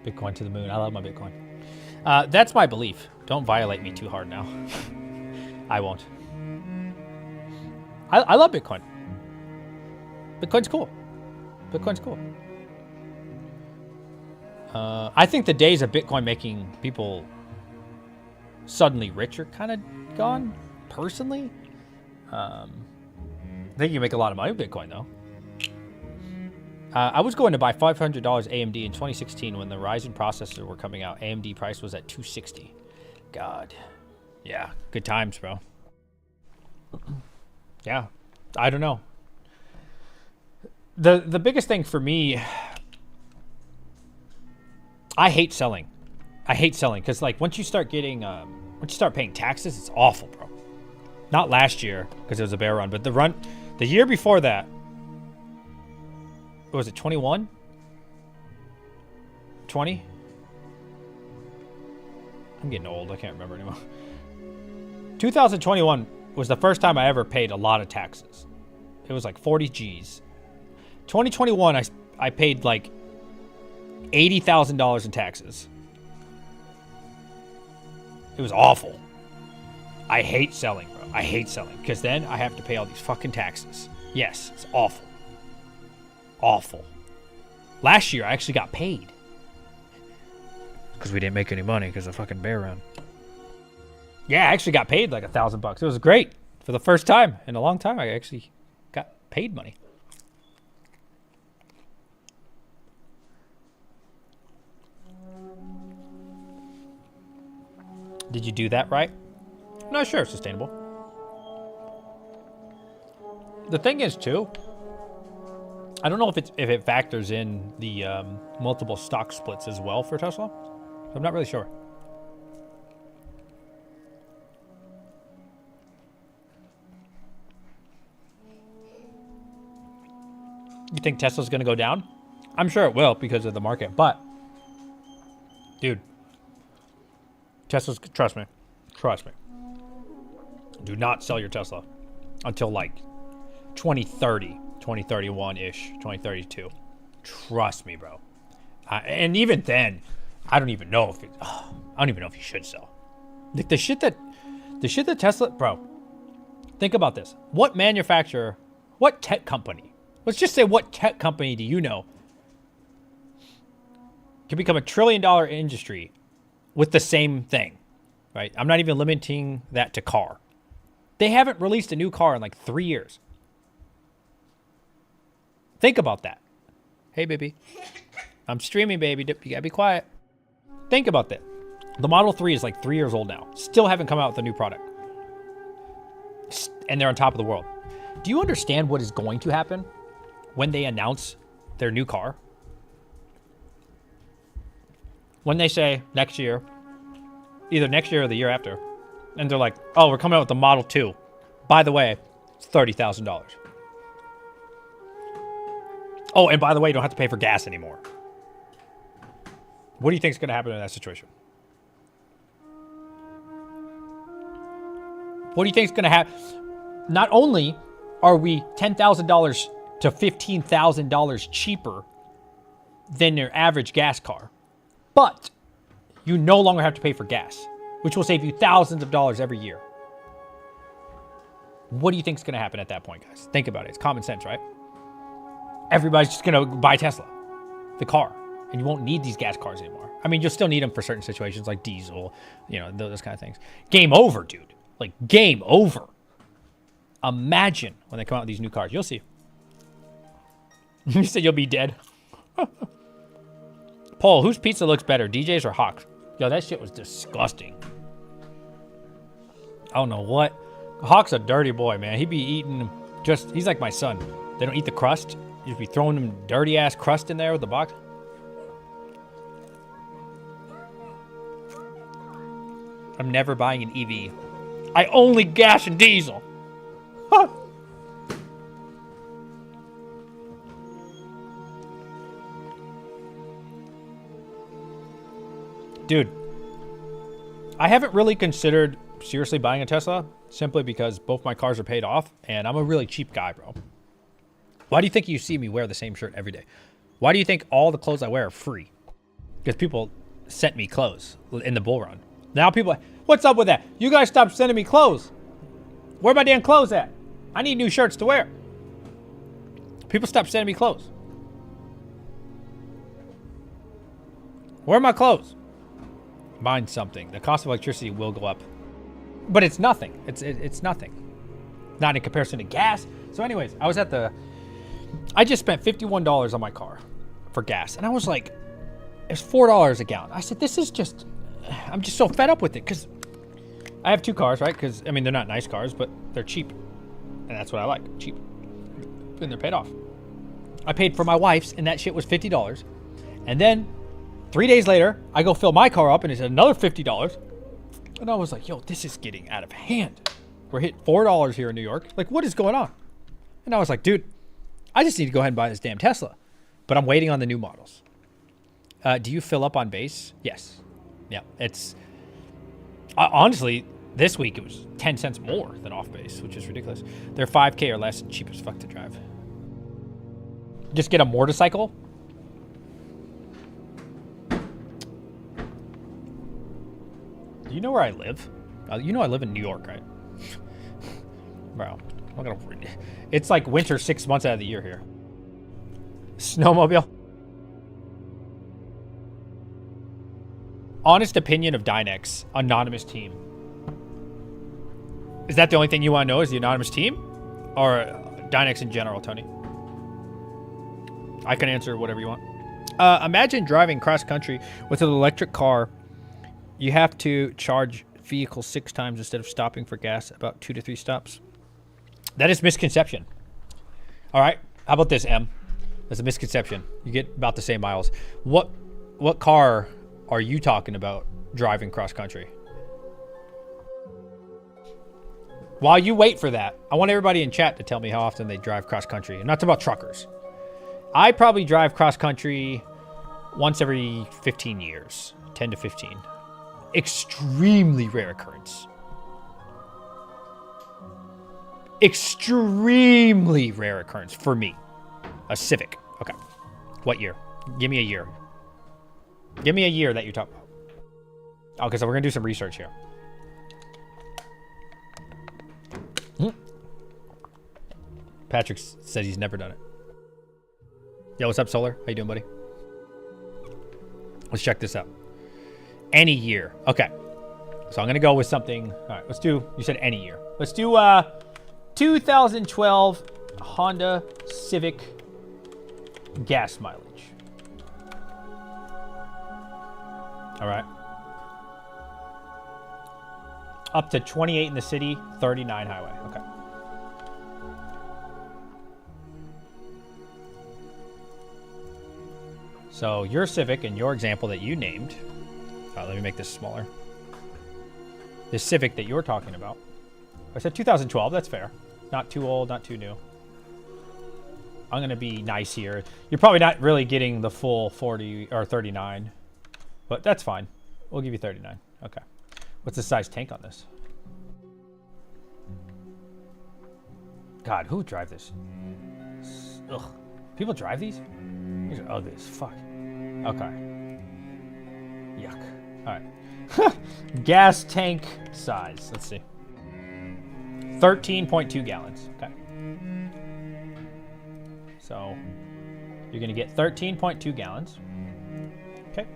S1: Bitcoin to the moon. I love my Bitcoin. That's my belief. Don't violate me too hard now. I won't. I love Bitcoin. Bitcoin's cool. Bitcoin's cool. I think the days of Bitcoin making people suddenly rich are kind of gone, personally. I think you make a lot of money with Bitcoin, though. I was going to buy $500 AMD in 2016 when the Ryzen processors were coming out. AMD price was at $260. God. Yeah, good times, bro. Yeah, I don't know. The biggest thing for me, I hate selling. I hate selling because like once you start getting, once you start paying taxes, it's awful, bro. Not last year, because it was a bear run, but the year before that, what was it, 21? 20? I'm getting old, I can't remember anymore. 2021 was the first time I ever paid a lot of taxes. It was like 40 G's. 2021, I paid like $80,000 in taxes. It was awful. I hate selling, bro. I hate selling because then I have to pay all these fucking taxes. Yes, it's awful. Awful. Last year, I actually got paid. Because we didn't make any money because of fucking bear run. Yeah, I actually got paid like $1,000. It was great. For the first time in a long time, I actually got paid money. Did you do that right? I'm not sure it's sustainable. The thing is, too, I don't know if it factors in the multiple stock splits as well for Tesla. I'm not really sure. You think Tesla's going to go down? I'm sure it will because of the market, but dude, Tesla's, trust me. Do not sell your Tesla until like 2030, 2031-ish, 2032. Trust me, bro. And even then, I don't even know if you should sell. Like the shit that Tesla, bro. Think about this. What manufacturer, what tech company? Let's just say, what tech company do you know can become $1 trillion industry with the same thing, right? I'm not even limiting that to car. They haven't released a new car in like 3 years. Think about that. Hey, baby. I'm streaming, baby. You gotta be quiet. Think about that. The Model 3 is like 3 years old now. Still haven't come out with a new product. And they're on top of the world. Do you understand what is going to happen when they announce their new car? When they say next year, either next year or the year after, and they're like, oh, we're coming out with the Model 2. By the way, it's $30,000. Oh, and by the way, you don't have to pay for gas anymore. What do you think is going to happen in that situation? What do you think is going to happen? Not only are we $10,000 to $15,000 cheaper than your average gas car, but you no longer have to pay for gas, which will save you thousands of dollars every year. What do you think is going to happen at that point, guys? Think about it. It's common sense, right? Everybody's just going to buy Tesla, the car, and you won't need these gas cars anymore. I mean, you'll still need them for certain situations like diesel, you know, those kind of things. Game over, dude. Like, game over. Imagine when they come out with these new cars. You'll see. You said you'll be dead. Paul, whose pizza looks better, DJ's or Hawk's? Yo, that shit was disgusting. I don't know what. Hawk's a dirty boy, man. He be eating just, he's like my son. They don't eat the crust. You just be throwing them dirty ass crust in there with the box. I'm never buying an EV. I only gas and diesel. Huh. Dude, I haven't really considered seriously buying a Tesla simply because both my cars are paid off and I'm a really cheap guy, bro. Why do you think you see me wear the same shirt every day? Why do you think all the clothes I wear are free? Because people sent me clothes in the bull run. Now people, what's up with that? You guys stop sending me clothes. Where are my damn clothes at? I need new shirts to wear. People stop sending me clothes. Where are my clothes? Mind something. The cost of electricity will go up. But it's nothing. It's nothing. Not in comparison to gas. So anyways, I just spent $51 on my car for gas. And I was like, it's $4 a gallon. I said, I'm just so fed up with it. Because I have two cars, right? Because, I mean, they're not nice cars, but they're cheap. And that's what I like. Cheap. And they're paid off. I paid for my wife's, and that shit was $50. And then 3 days later, I go fill my car up, and it's another $50. And I was like, yo, this is getting out of hand. We're hit $4 here in New York. Like, what is going on? And I was like, dude, I just need to go ahead and buy this damn Tesla. But I'm waiting on the new models. Do you fill up on base? Yes. Yeah, it's... honestly, this week it was 10 cents more than off base, which is ridiculous. They're 5K or less and cheap as fuck to drive. Just get a motorcycle. Do you know where I live? You know I live in New York, right? Bro, I'm not gonna... It's like winter 6 months out of the year here. Snowmobile. Honest opinion of Dynex, anonymous team. Is that the only thing you want to know, is the anonymous team? Or Dynex in general, Tony? I can answer whatever you want. Imagine driving cross country with an electric car. You have to charge vehicle 6 times instead of stopping for gas about 2 to 3 stops. That is misconception. All right, how about this, M? That's a misconception. You get about the same miles. What car are you talking about driving cross country? While you wait for that, I want everybody in chat to tell me how often they drive cross country. I'm not talking about truckers. I probably drive cross country once every 15 years, 10 to 15. Extremely rare occurrence. Extremely rare occurrence for me. A Civic. Okay. What year? Give me a year. Give me a year that you're talking about. Okay, so we're going to do some research here. Patrick says he's never done it. Yo, what's up, Solar? How you doing, buddy? Let's check this out. Any year. Okay. So I'm going to go with something. All right, let's do, you said any year. Let's do 2012 Honda Civic gas mileage. All right. Up to 28 in the city, 39 highway. Okay. So your Civic in your example that you named, let me make this smaller. This Civic that you're talking about. I said 2012, that's fair. Not too old, not too new. I'm going to be nice here. You're probably not really getting the full 40 or 39, but that's fine. We'll give you 39. Okay. What's the size tank on this? God, who would drive this? Ugh. People drive these? These are ugly as fuck. Okay. Yuck. All right. Gas tank size. Let's see. 13.2 gallons. Okay. So you're going to get 13.2 gallons. Okay.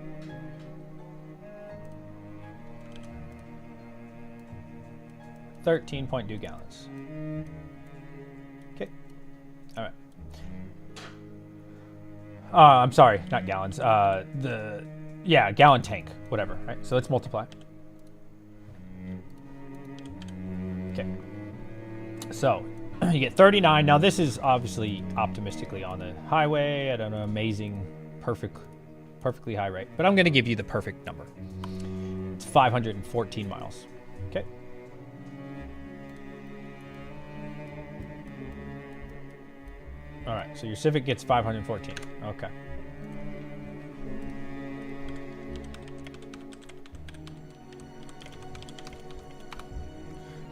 S1: $13.2 gallons. Okay. All right. I'm sorry, not gallons. Gallon tank, whatever. Right. So let's multiply. Okay. So you get 39. Now this is obviously optimistically on the highway at an amazing, perfectly high rate. But I'm going to give you the perfect number. It's 514 miles. Okay. All right, so your Civic gets 514. Okay.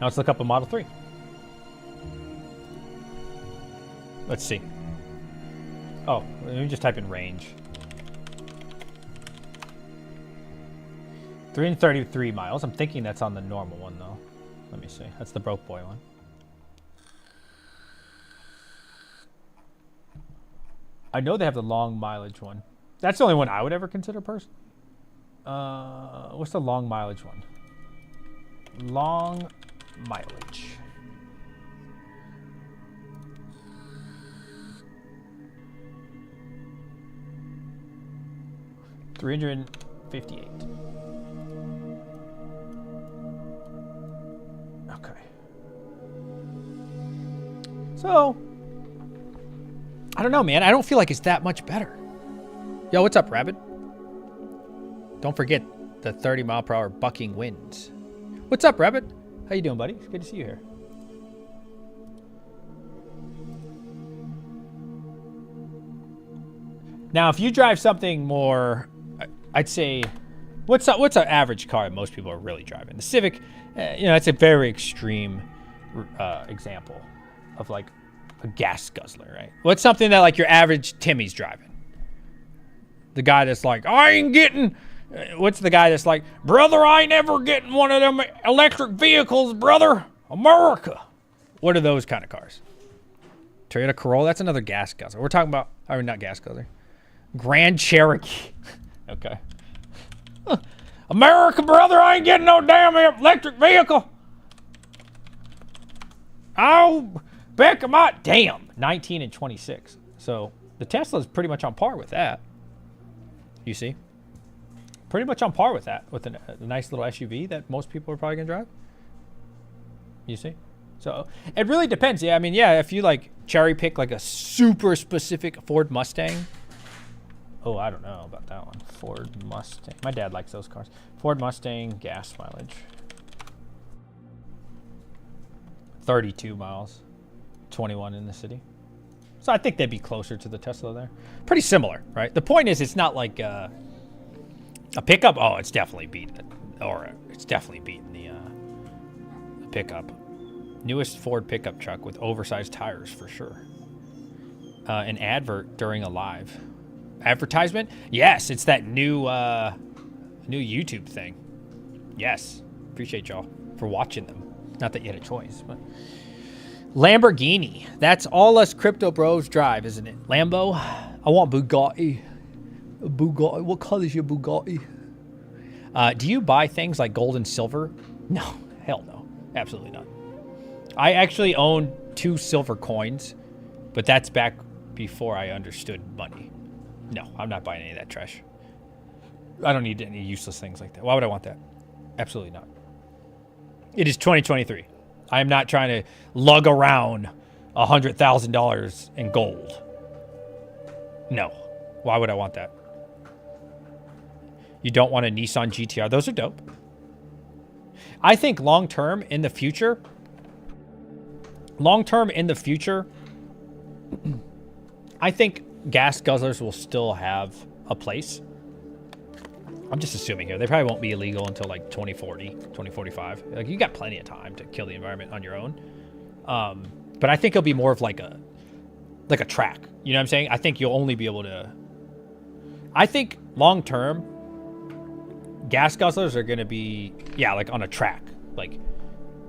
S1: Now let's look up a Model 3. Let's see. Oh, let me just type in range. 333 miles. I'm thinking that's on the normal one, though. Let me see. That's the broke boy one. I know they have the long mileage one. That's the only one I would ever consider personal. What's the long mileage one? Long mileage. $358. Okay. So, I don't know, man. I don't feel like it's that much better. Yo, what's up, Rabbit? Don't forget the 30 mile per hour bucking winds. What's up, Rabbit? How you doing, buddy? It's good to see you here. Now, if you drive something more, I'd say, what's an average car that most people are really driving? The Civic, you know, it's a very extreme example of like a gas guzzler, right? What's something that like your average Timmy's driving? The guy that's like, I ain't getting. What's the guy that's like, brother, I ain't ever getting one of them electric vehicles, brother. America. What are those kind of cars? Toyota Corolla, that's another gas guzzler. We're talking about, I mean, not gas guzzler. Grand Cherokee. Okay. America, brother, I ain't getting no damn electric vehicle. Oh, back of my, damn, 19 and 26. So the Tesla's pretty much on par with that. You see? Pretty much on par with that, with a nice little SUV that most people are probably gonna drive. You see? So it really depends. Yeah, I mean, yeah, if you like cherry pick like a super specific Ford Mustang. Oh, I don't know about that one. Ford Mustang. My dad likes those cars. Ford Mustang, gas mileage. 32 miles, 21 in the city. So I think they'd be closer to the Tesla there. Pretty similar, right? The point is, it's not like a pickup. Oh, it's definitely beating it. Or it's definitely beating the pickup. Newest Ford pickup truck with oversized tires for sure. An advert during a live advertisement. Yes, it's that new YouTube thing. Yes, appreciate y'all for watching them. Not that you had a choice, but Lamborghini. That's all us crypto bros drive, isn't it? Lambo. I want Bugatti. Bugatti. What color is your Bugatti? Do you buy things like gold and silver? No, hell no, absolutely not. I actually own 2 silver coins, but that's back before I understood money. No, I'm not buying any of that trash. I don't need any useless things like that. Why would I want that? Absolutely not. It is 2023. I am not trying to lug around $100,000 in gold. No. Why would I want that? You don't want a Nissan GTR. Those are dope. I think long-term in the future, I think gas guzzlers will still have a place. I'm just assuming here. They probably won't be illegal until like 2040, 2045. Like, you got plenty of time to kill the environment on your own. But I think it'll be more of like a track. You know what I'm saying? I think you'll only be able to... I think long-term, gas guzzlers are going to be, yeah, like on a track. Like,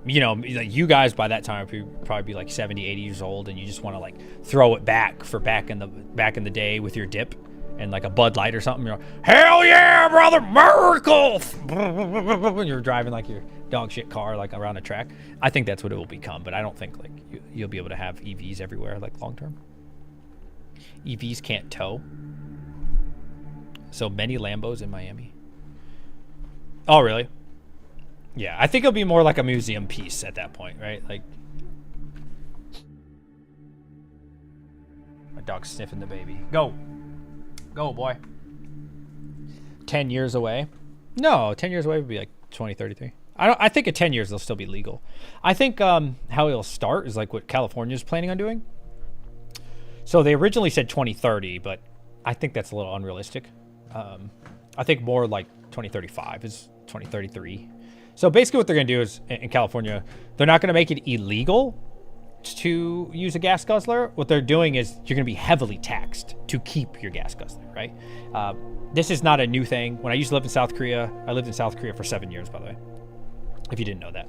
S1: you know, like you guys by that time would probably be like 70, 80 years old, and you just want to like throw it back for back in the day with your dip and like a Bud Light or something. You're like, hell yeah, brother, miracle! When you're driving like your dog shit car like around a track. I think that's what it will become, but I don't think like you'll be able to have EVs everywhere like long term. EVs can't tow. So many Lambos in Miami. Oh, really? Yeah, I think it'll be more like a museum piece at that point, right? Like, my dog's sniffing the baby. Go, boy. 10 years away? No, 10 years away would be like 2033. I think in 10 years they'll still be legal. I think how it'll start is like what California's planning on doing. So they originally said 2030, but I think that's a little unrealistic. I think more like 2035 is 2033. So basically what they're going to do is, in California, they're not going to make it illegal to use a gas guzzler. What they're doing is you're going to be heavily taxed to keep your gas guzzler, right? This is not a new thing. When I used to live in South Korea, I lived in South Korea for 7 years, by the way, if you didn't know that.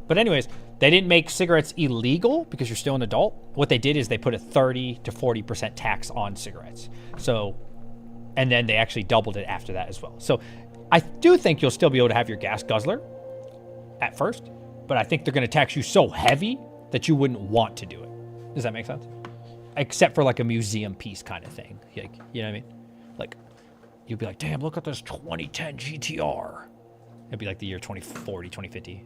S1: But anyways, they didn't make cigarettes illegal because you're still an adult. What they did is they put a 30 to 40% tax on cigarettes. So, and then they actually doubled it after that as well. So I do think you'll still be able to have your gas guzzler at first, but I think they're going to tax you so heavy that you wouldn't want to do it. Does that make sense? Except for like a museum piece kind of thing. Like, you know what I mean? Like, you'll be like, damn, look at this 2010 GTR. It'd be like the year 2040, 2050.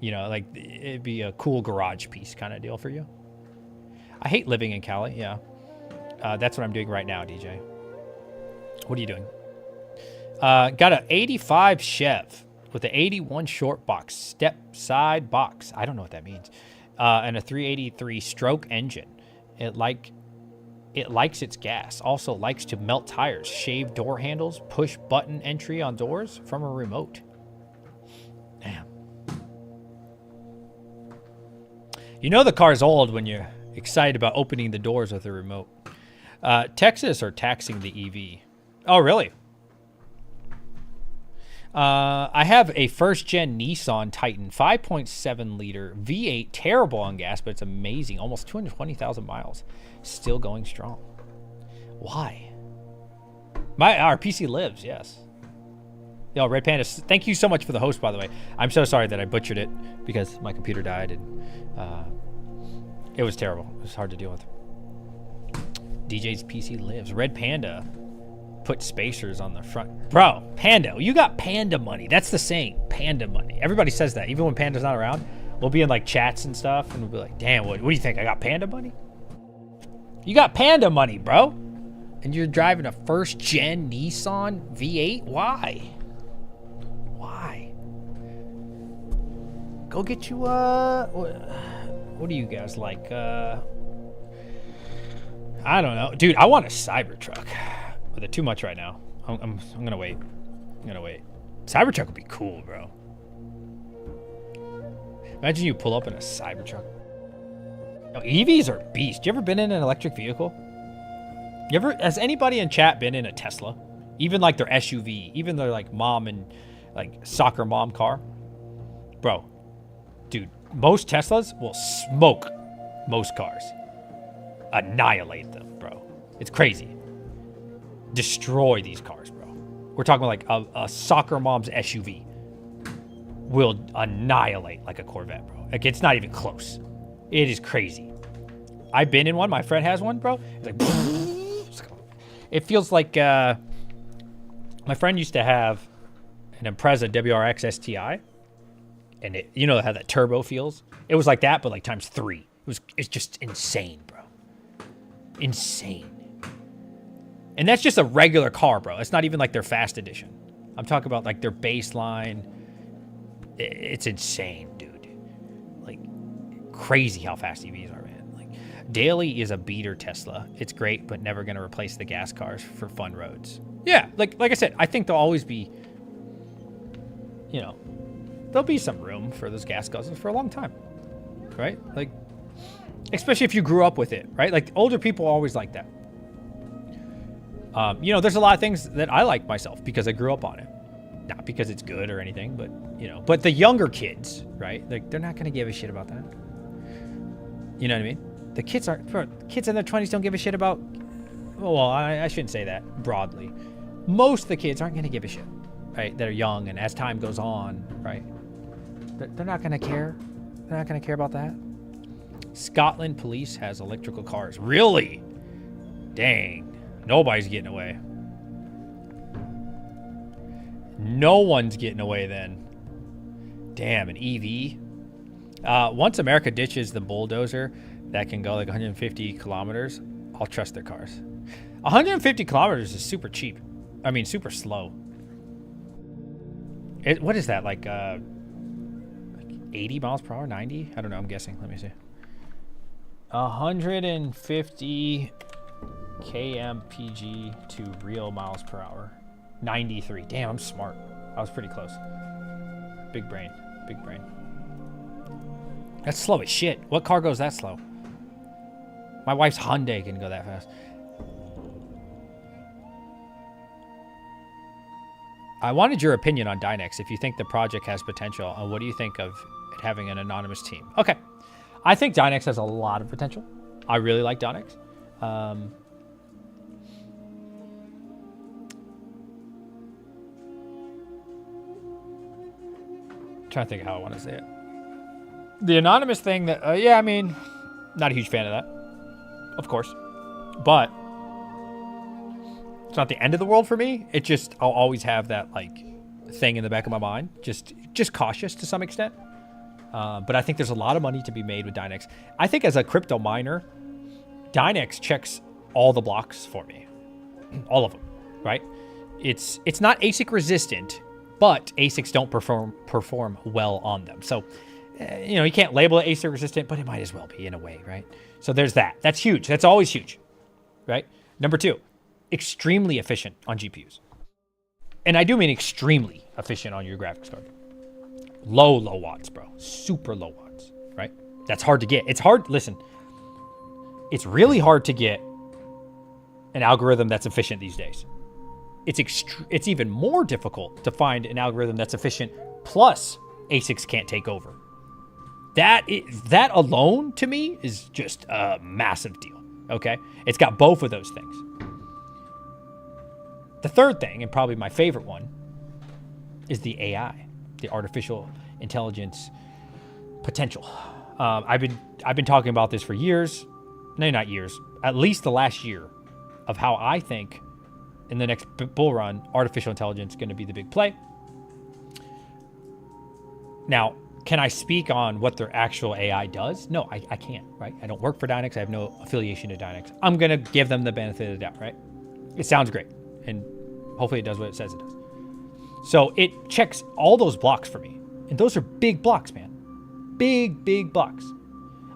S1: You know, like it'd be a cool garage piece kind of deal for you. I hate living in Cali. Yeah. That's what I'm doing right now, DJ. What are you doing? Got an 85 Chev with an 81 short box, step side box. I don't know what that means. And a 383 stroke engine. It like It likes its gas. Also likes to melt tires, shave door handles, push button entry on doors from a remote. Damn. You know the car's old when you're excited about opening the doors with a remote. Texas are taxing the EV. Oh, really? I have a first-gen Nissan Titan 5.7 liter V8, terrible on gas, but it's amazing. Almost 220,000 miles. Still going strong. Why? Our PC lives, yes. Yo, Red Panda, thank you so much for the host, by the way. I'm so sorry that I butchered it because my computer died and it was terrible. It was hard to deal with. DJ's PC lives. Red Panda put spacers on the front. Bro, Panda, you got Panda money. That's the saying, Panda money. Everybody says that. Even when Panda's not around, we'll be in like chats and stuff and we'll be like, damn, what do you think? I got Panda money? You got Panda money, bro. And you're driving a first gen Nissan V8? Why? Why? Go get you, what do you guys like? I don't know. Dude, I want a Cybertruck. But they're too much right now. I'm gonna wait. I'm gonna wait. Cybertruck would be cool, bro. Imagine you pull up in a Cybertruck. No, EVs are beasts. You ever been in an electric vehicle? Has anybody in chat been in a Tesla? Even like their SUV, even their like mom and like soccer mom car? Bro, dude, most Teslas will smoke most cars. Annihilate them, bro. It's crazy. Destroy these cars, bro. We're talking like a soccer mom's SUV will annihilate like a Corvette, bro. Like, it's not even close. It is crazy. I've been in one. My friend has one, bro. It's like, it feels like my friend used to have an Impreza WRX STI, and it, you know how that turbo feels? It was like that, but like times 3. It's just insane, bro. Insane. And that's just a regular car, bro. It's not even like their fast edition. I'm talking about like their baseline. It's insane, dude. Like, crazy how fast EVs are, man. Like, Daily is a beater Tesla. It's great, but never going to replace the gas cars for fun roads. Yeah, like I said, I think there'll always be, you know, there'll be some room for those gas guzzlers for a long time, right? Like, especially if you grew up with it, right? Like, older people always like that. You know, there's a lot of things that I like myself because I grew up on it. Not because it's good or anything, but, you know. But the younger kids, right? Like, they're not going to give a shit about that. You know what I mean? The kids aren't... Kids in their 20s don't give a shit about... Well, I shouldn't say that broadly. Most of the kids aren't going to give a shit, right? That are young, and as time goes on, right? They're not going to care. They're not going to care about that. Scotland police has electrical cars. Really? Dang. Nobody's getting away. No one's getting away then. Damn, an EV. Once America ditches the bulldozer that can go like 150 kilometers, I'll trust their cars. 150 kilometers is super cheap. I mean, super slow. What is that, like 80 miles per hour, 90? I don't know, I'm guessing. Let me see. 150 kmpg to real miles per hour. 93. Damn, I'm smart. I was pretty close. Big brain. Big brain. That's slow as shit. What car goes that slow? My wife's Hyundai can go that fast. I wanted your opinion on Dynex, if you think the project has potential, and what do you think of it having an anonymous team? Okay. I think Dynex has a lot of potential. I really like Dynex. Trying to think of how I want to say it. The anonymous thing that, yeah, I mean, not a huge fan of that, of course, but it's not the end of the world for me. It just, I'll always have that like thing in the back of my mind, just cautious to some extent. But I think there's a lot of money to be made with Dynex. I think as a crypto miner, Dynex checks all the blocks for me, all of them, right? It's not ASIC resistant, but ASICs don't perform well on them. So, you know, you can't label it ASIC resistant, but it might as well be in a way, right? So there's that. That's huge. That's always huge. right? Number 2, extremely efficient on GPUs. And I do mean extremely efficient on your graphics card. Low watts, bro. Super low watts, right? That's hard to get. It's hard. Listen, it's really hard to get an algorithm that's efficient these days. It's even more difficult to find an algorithm that's efficient plus ASICs can't take over. That alone to me is just a massive deal. Okay, it's got both of those things. The third thing, and probably my favorite one, is the AI, the artificial intelligence potential. I've been talking about this for years. No, not years. At least the last year, of how I think in the next bull run, artificial intelligence is going to be the big play. Now, can I speak on what their actual AI does? No, I can't, right? I don't work for Dynex. I have no affiliation to Dynex. I'm going to give them the benefit of the doubt, right? It sounds great, and hopefully it does what it says it does. So it checks all those blocks for me, and those are big blocks, man. Big blocks.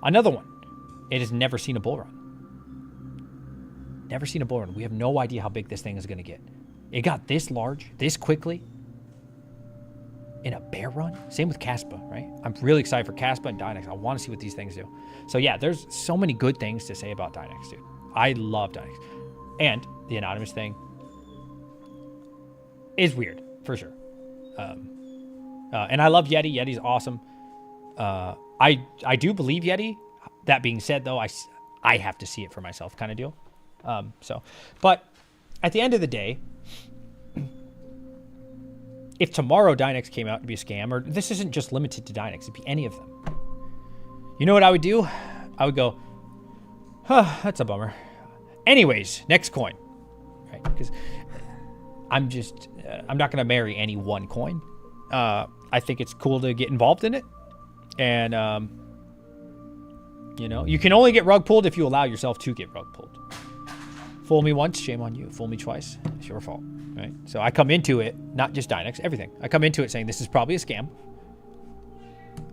S1: Another one, it has never seen a bull run. Never seen a bull run. We have no idea how big this thing is going to get. It got this large, this quickly, in a bear run. Same with Caspa, right? I'm really excited for Caspa and Dynex. I want to see what these things do. So yeah, there's so many good things to say about Dynex, dude. I love Dynex. And the anonymous thing is weird, for sure. And I love Yeti. Yeti's awesome. I do believe Yeti. That being said, though, I have to see it for myself, kind of deal. But at the end of the day, if tomorrow Dynex came out to be a scam, or this isn't just limited to Dynex, it'd be any of them. You know what I would do? I would go, that's a bummer. Anyways, next coin, right? Because I'm not going to marry any one coin. I think it's cool to get involved in it. And, you can only get rug pulled if you allow yourself to get rug pulled. Fool me once, shame on you. Fool me twice, it's your fault, right? So I come into it, not just Dynex, everything. I come into it saying this is probably a scam.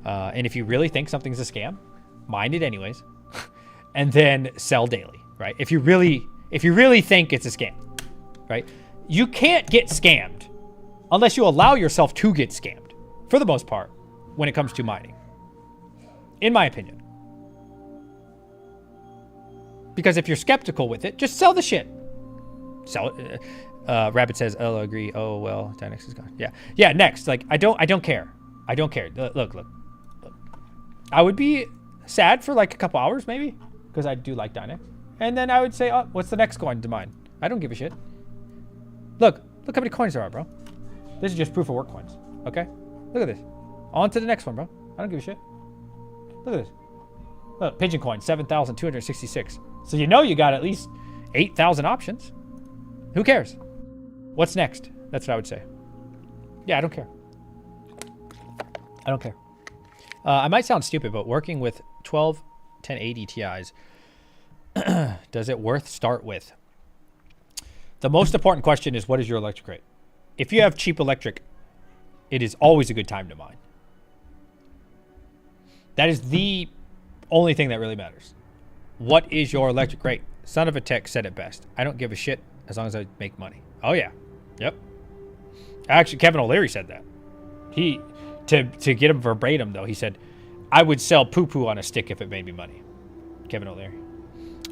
S1: And if you really think something's a scam, mine it anyways. And then sell daily, right? If you really think it's a scam, right? You can't get scammed unless you allow yourself to get scammed, for the most part, when it comes to mining. In my opinion. Because if you're skeptical with it, just sell the shit. Sell it. Rabbit says, "I'll agree." Oh well, Dynex is gone. Yeah. Next, like I don't care. I don't care. Look. I would be sad for like a couple hours maybe, because I do like Dynex, and then I would say, "Oh, what's the next coin to mine?" I don't give a shit. Look how many coins there are, bro. This is just proof of work coins. Okay, look at this. On to the next one, bro. I don't give a shit. Look at this. Look, pigeon coin, 7,266. So you got at least 8,000 options. Who cares? What's next? That's what I would say. Yeah, I don't care. I don't care. I might sound stupid, but working with 12 1080 Ti's, does it worth start with? The most important question is, what is your electric rate? If you have cheap electric, it is always a good time to mine. That is the only thing that really matters. What is your electric rate? Son of a Tech said it best. I don't give a shit as long as I make money. Oh yeah. Yep. Actually, Kevin O'Leary said that. He, to get him verbatim though, he said, I would sell poo-poo on a stick if it made me money. Kevin O'Leary.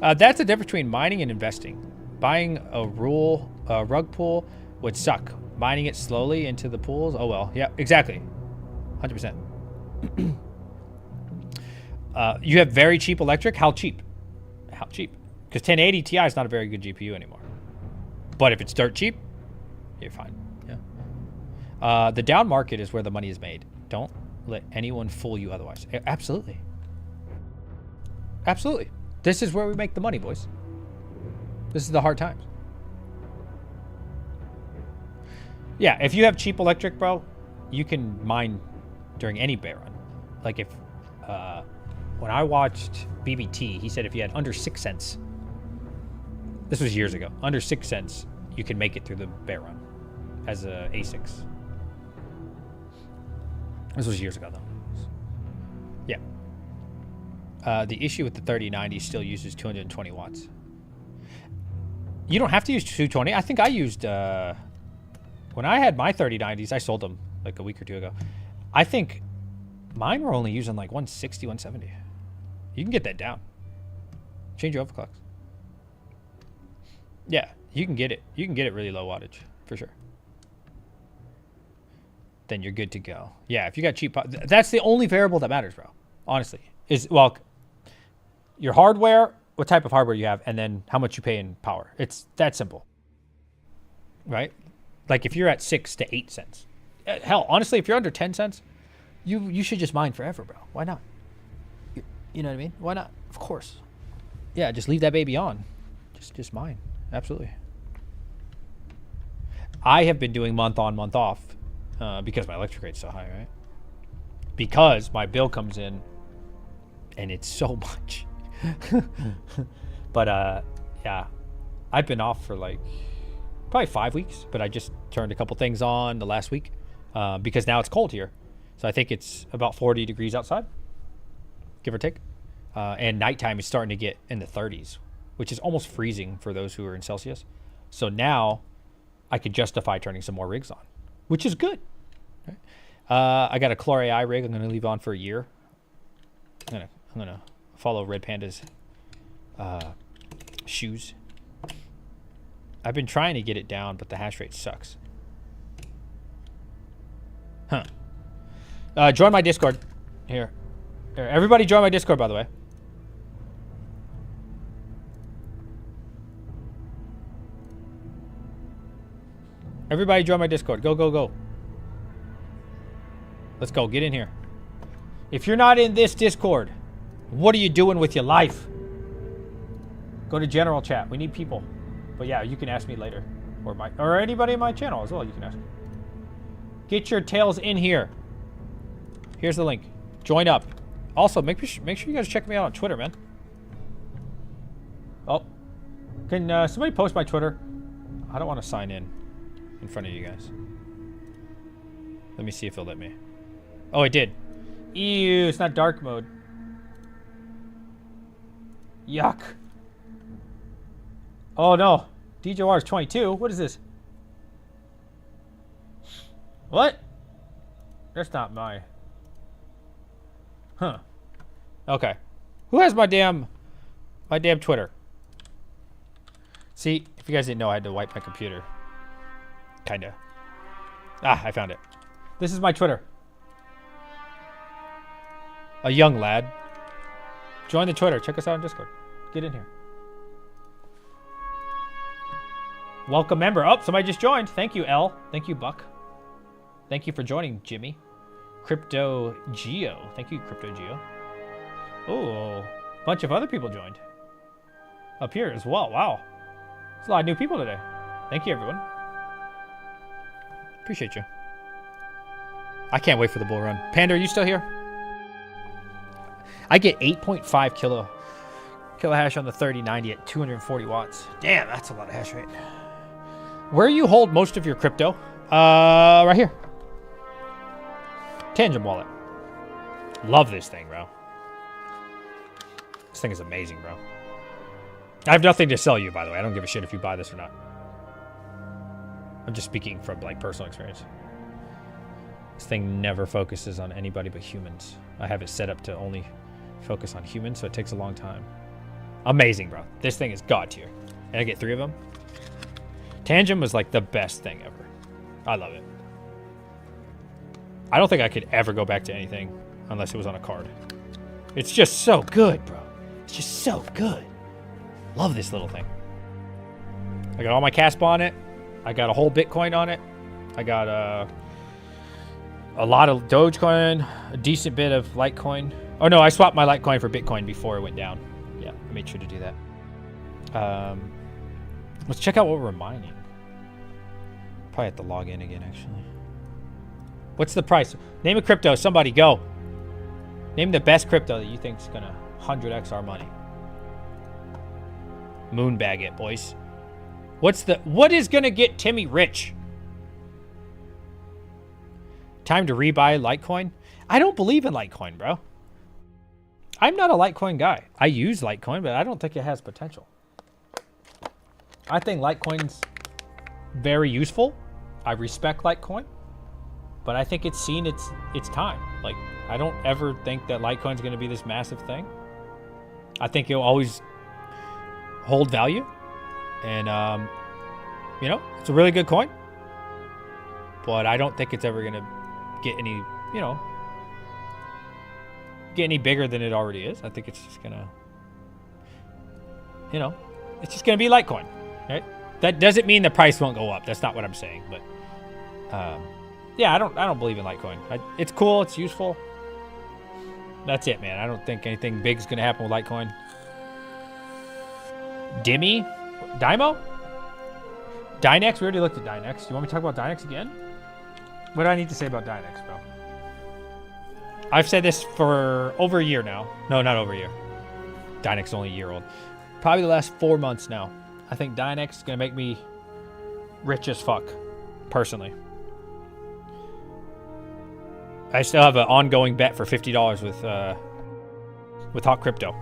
S1: That's the difference between mining and investing. Buying a rug pool would suck. Mining it slowly into the pools, oh well. Yeah, exactly. 100%. You have very cheap electric. How cheap? How cheap? Because 1080 Ti is not a very good GPU anymore. But if it's dirt cheap, you're fine. Yeah. The down market is where the money is made. Don't let anyone fool you otherwise. Absolutely. Absolutely. This is where we make the money, boys. This is the hard times. Yeah, if you have cheap electric, bro, you can mine during any bear run. Like if... when I watched BBT, he said if you had under 6 cents, this was years ago, under 6 cents, you can make it through the bear run as a ASICs. This was years ago, though. Yeah. The issue with the 3090 still uses 220 watts. You don't have to use 220. I think I used, when I had my 3090s, I sold them like a week or two ago. I think mine were only using like 160, 170. You can get that down. Change your overclocks. Yeah, you can get it. You can get it really low wattage for sure. Then you're good to go. Yeah, if you got cheap, that's the only variable that matters, bro. Honestly, is well, your hardware, what type of hardware you have, and then how much you pay in power. It's that simple, right? Like if you're at 6 to 8 cents, hell, honestly, if you're under 10 cents, you should just mine forever, bro. Why not? You know what I mean? Why not? Of course. Yeah, just leave that baby on. Just mine. Absolutely. I have been doing month on, month off because my electric rate's so high, right? Because my bill comes in and it's so much. But yeah, I've been off for like probably 5 weeks, but I just turned a couple things on the last week because now it's cold here. So I think it's about 40 degrees outside, give or take. And nighttime is starting to get in the 30s, which is almost freezing for those who are in Celsius. So now I could justify turning some more rigs on, which is good. Right? I got a Chori AI rig I'm going to leave on for a year. I'm gonna follow Red Panda's shoes. I've been trying to get it down, but the hash rate sucks. Huh. Join my Discord. Here. Everybody join my Discord, by the way. Everybody join my Discord. Go, go, go. Let's go. Get in here. If you're not in this Discord, what are you doing with your life? Go to general chat. We need people. But yeah, you can ask me later. Or anybody in my channel as well, you can ask. Get your tails in here. Here's the link. Join up. Also, make sure you guys check me out on Twitter, man. Oh. Can somebody post my Twitter? I don't want to sign in front of you guys. Let me see if it'll let me. Oh, it did. Ew, it's not dark mode. Yuck. Oh, no. DJR is 22. What is this? What? That's not my... Huh. Okay. Who has my damn Twitter? See, if you guys didn't know, I had to wipe my computer. Kinda. Ah, I found it. This is my Twitter. A young lad. Join the Twitter. Check us out on Discord. Get in here. Welcome member. Oh, somebody just joined. Thank you, L. Thank you, Buck. Thank you for joining, Jimmy. Crypto Geo. Thank you, Crypto Geo. Oh, a bunch of other people joined. Up here as well. Wow. There's a lot of new people today. Thank you, everyone. Appreciate you. I can't wait for the bull run. Panda, are you still here? I get 8.5 kilo hash on the 3090 at 240 watts. Damn, that's a lot of hash rate. Where you hold most of your crypto? Right here. Tangent wallet. Love this thing, bro. This thing is amazing, bro. I have nothing to sell you, by the way. I don't give a shit if you buy this or not. I'm just speaking from like personal experience. This thing never focuses on anybody but humans. I have it set up to only focus on humans, so it takes a long time. Amazing, bro. This thing is god tier. And I get 3 of them. Tangent was like the best thing ever. I love it. I don't think I could ever go back to anything unless it was on a card. It's just so good, bro. It's just so good. Love this little thing. I got all my Caspa on it. I got a whole Bitcoin on it. I got a lot of Dogecoin, a decent bit of Litecoin. Oh no, I swapped my Litecoin for Bitcoin before it went down. Yeah, I made sure to do that. Let's check out what we're mining. Probably have to log in again, actually. What's the price? Name a crypto. Somebody go. Name the best crypto that you think is gonna 100x our money. Moonbag it, boys. What is gonna get Timmy rich? Time to rebuy Litecoin? I don't believe in Litecoin, bro. I'm not a Litecoin guy. I use Litecoin, but I don't think it has potential. I think Litecoin's very useful. I respect Litecoin, but I think it's seen its time. Like, I don't ever think that Litecoin's going to be this massive thing. I think it'll always hold value, and you know, it's a really good coin, but I don't think it's ever going to get any, you know, get any bigger than it already is. I think it's just going to, you know, it's just going to be Litecoin, right? That doesn't mean the price won't go up. That's not what I'm saying, but yeah, I don't believe in Litecoin. It's cool, it's useful. That's it, man. I don't think anything big is going to happen with Litecoin. DIMO? Dynex? We already looked at Dynex. Do you want me to talk about Dynex again? What do I need to say about Dynex, bro? I've said this for over a year now. No, not over a year. Dynex is only a year old. Probably the last 4 months now. I think Dynex is going to make me rich as fuck, personally. I still have an ongoing bet for $50 with Hot Crypto.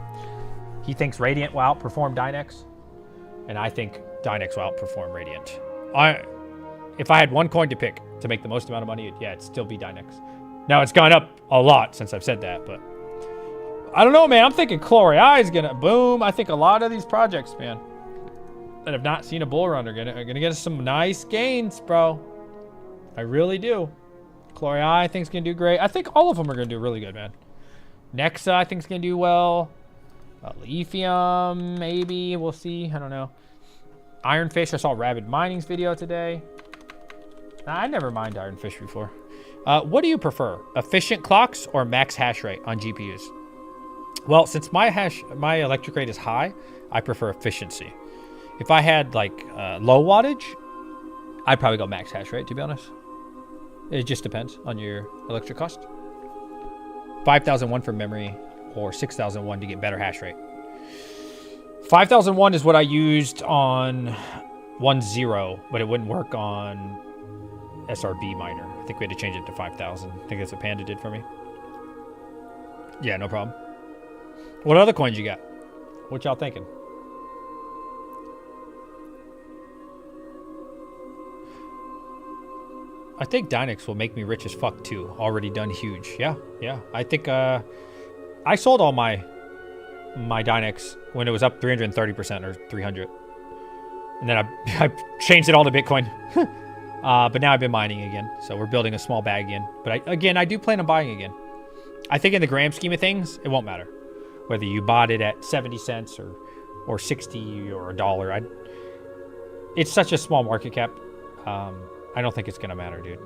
S1: He thinks Radiant will outperform Dynex, and I think Dynex will outperform Radiant. If I had one coin to pick to make the most amount of money, yeah, it'd still be Dynex. Now, it's gone up a lot since I've said that, but I don't know, man. I'm thinking Chori is going to boom. I think a lot of these projects, man, that have not seen a bull run are gonna get us some nice gains, bro. I really do. Chori, I think, is going to do great. I think all of them are going to do really good, man. Nexa, I think, is going to do well. Lithium, maybe. We'll see. I don't know. Ironfish, I saw Rabid Mining's video today. I never mined Ironfish before. What do you prefer? Efficient clocks or max hash rate on GPUs? Well, since my electric rate is high, I prefer efficiency. If I had, like, low wattage, I'd probably go max hash rate, to be honest. It just depends on your electric cost. 5001 for memory or 6001 to get better hash rate. 5001 is what I used on 1.0, but it wouldn't work on SRB miner. I think we had to change it to 5000. I think that's what Panda did for me. Yeah, no problem. What other coins you got? What y'all thinking? I think Dynex will make me rich as fuck too. Already done huge. Yeah. I think I sold all my Dynex when it was up 330% or 300. And then I changed it all to Bitcoin. But now I've been mining again. So we're building a small bag again. But I do plan on buying again. I think in the grand scheme of things, it won't matter. Whether you bought it at 70 cents or 60 or $1. It's such a small market cap. I don't think it's going to matter, dude.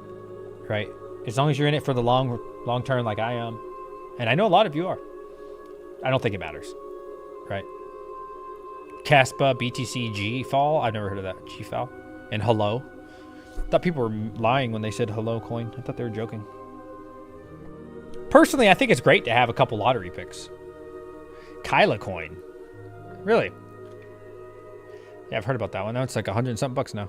S1: Right? As long as you're in it for the long term like I am. And I know a lot of you are. I don't think it matters. Right? Kaspa, BTC, G-Fall. I've never heard of that. G-Fall. And Hello. I thought people were lying when they said Hello coin. I thought they were joking. Personally, I think it's great to have a couple lottery picks. Kyla coin. Really? Yeah, I've heard about that one. Now it's like 100 and something bucks now.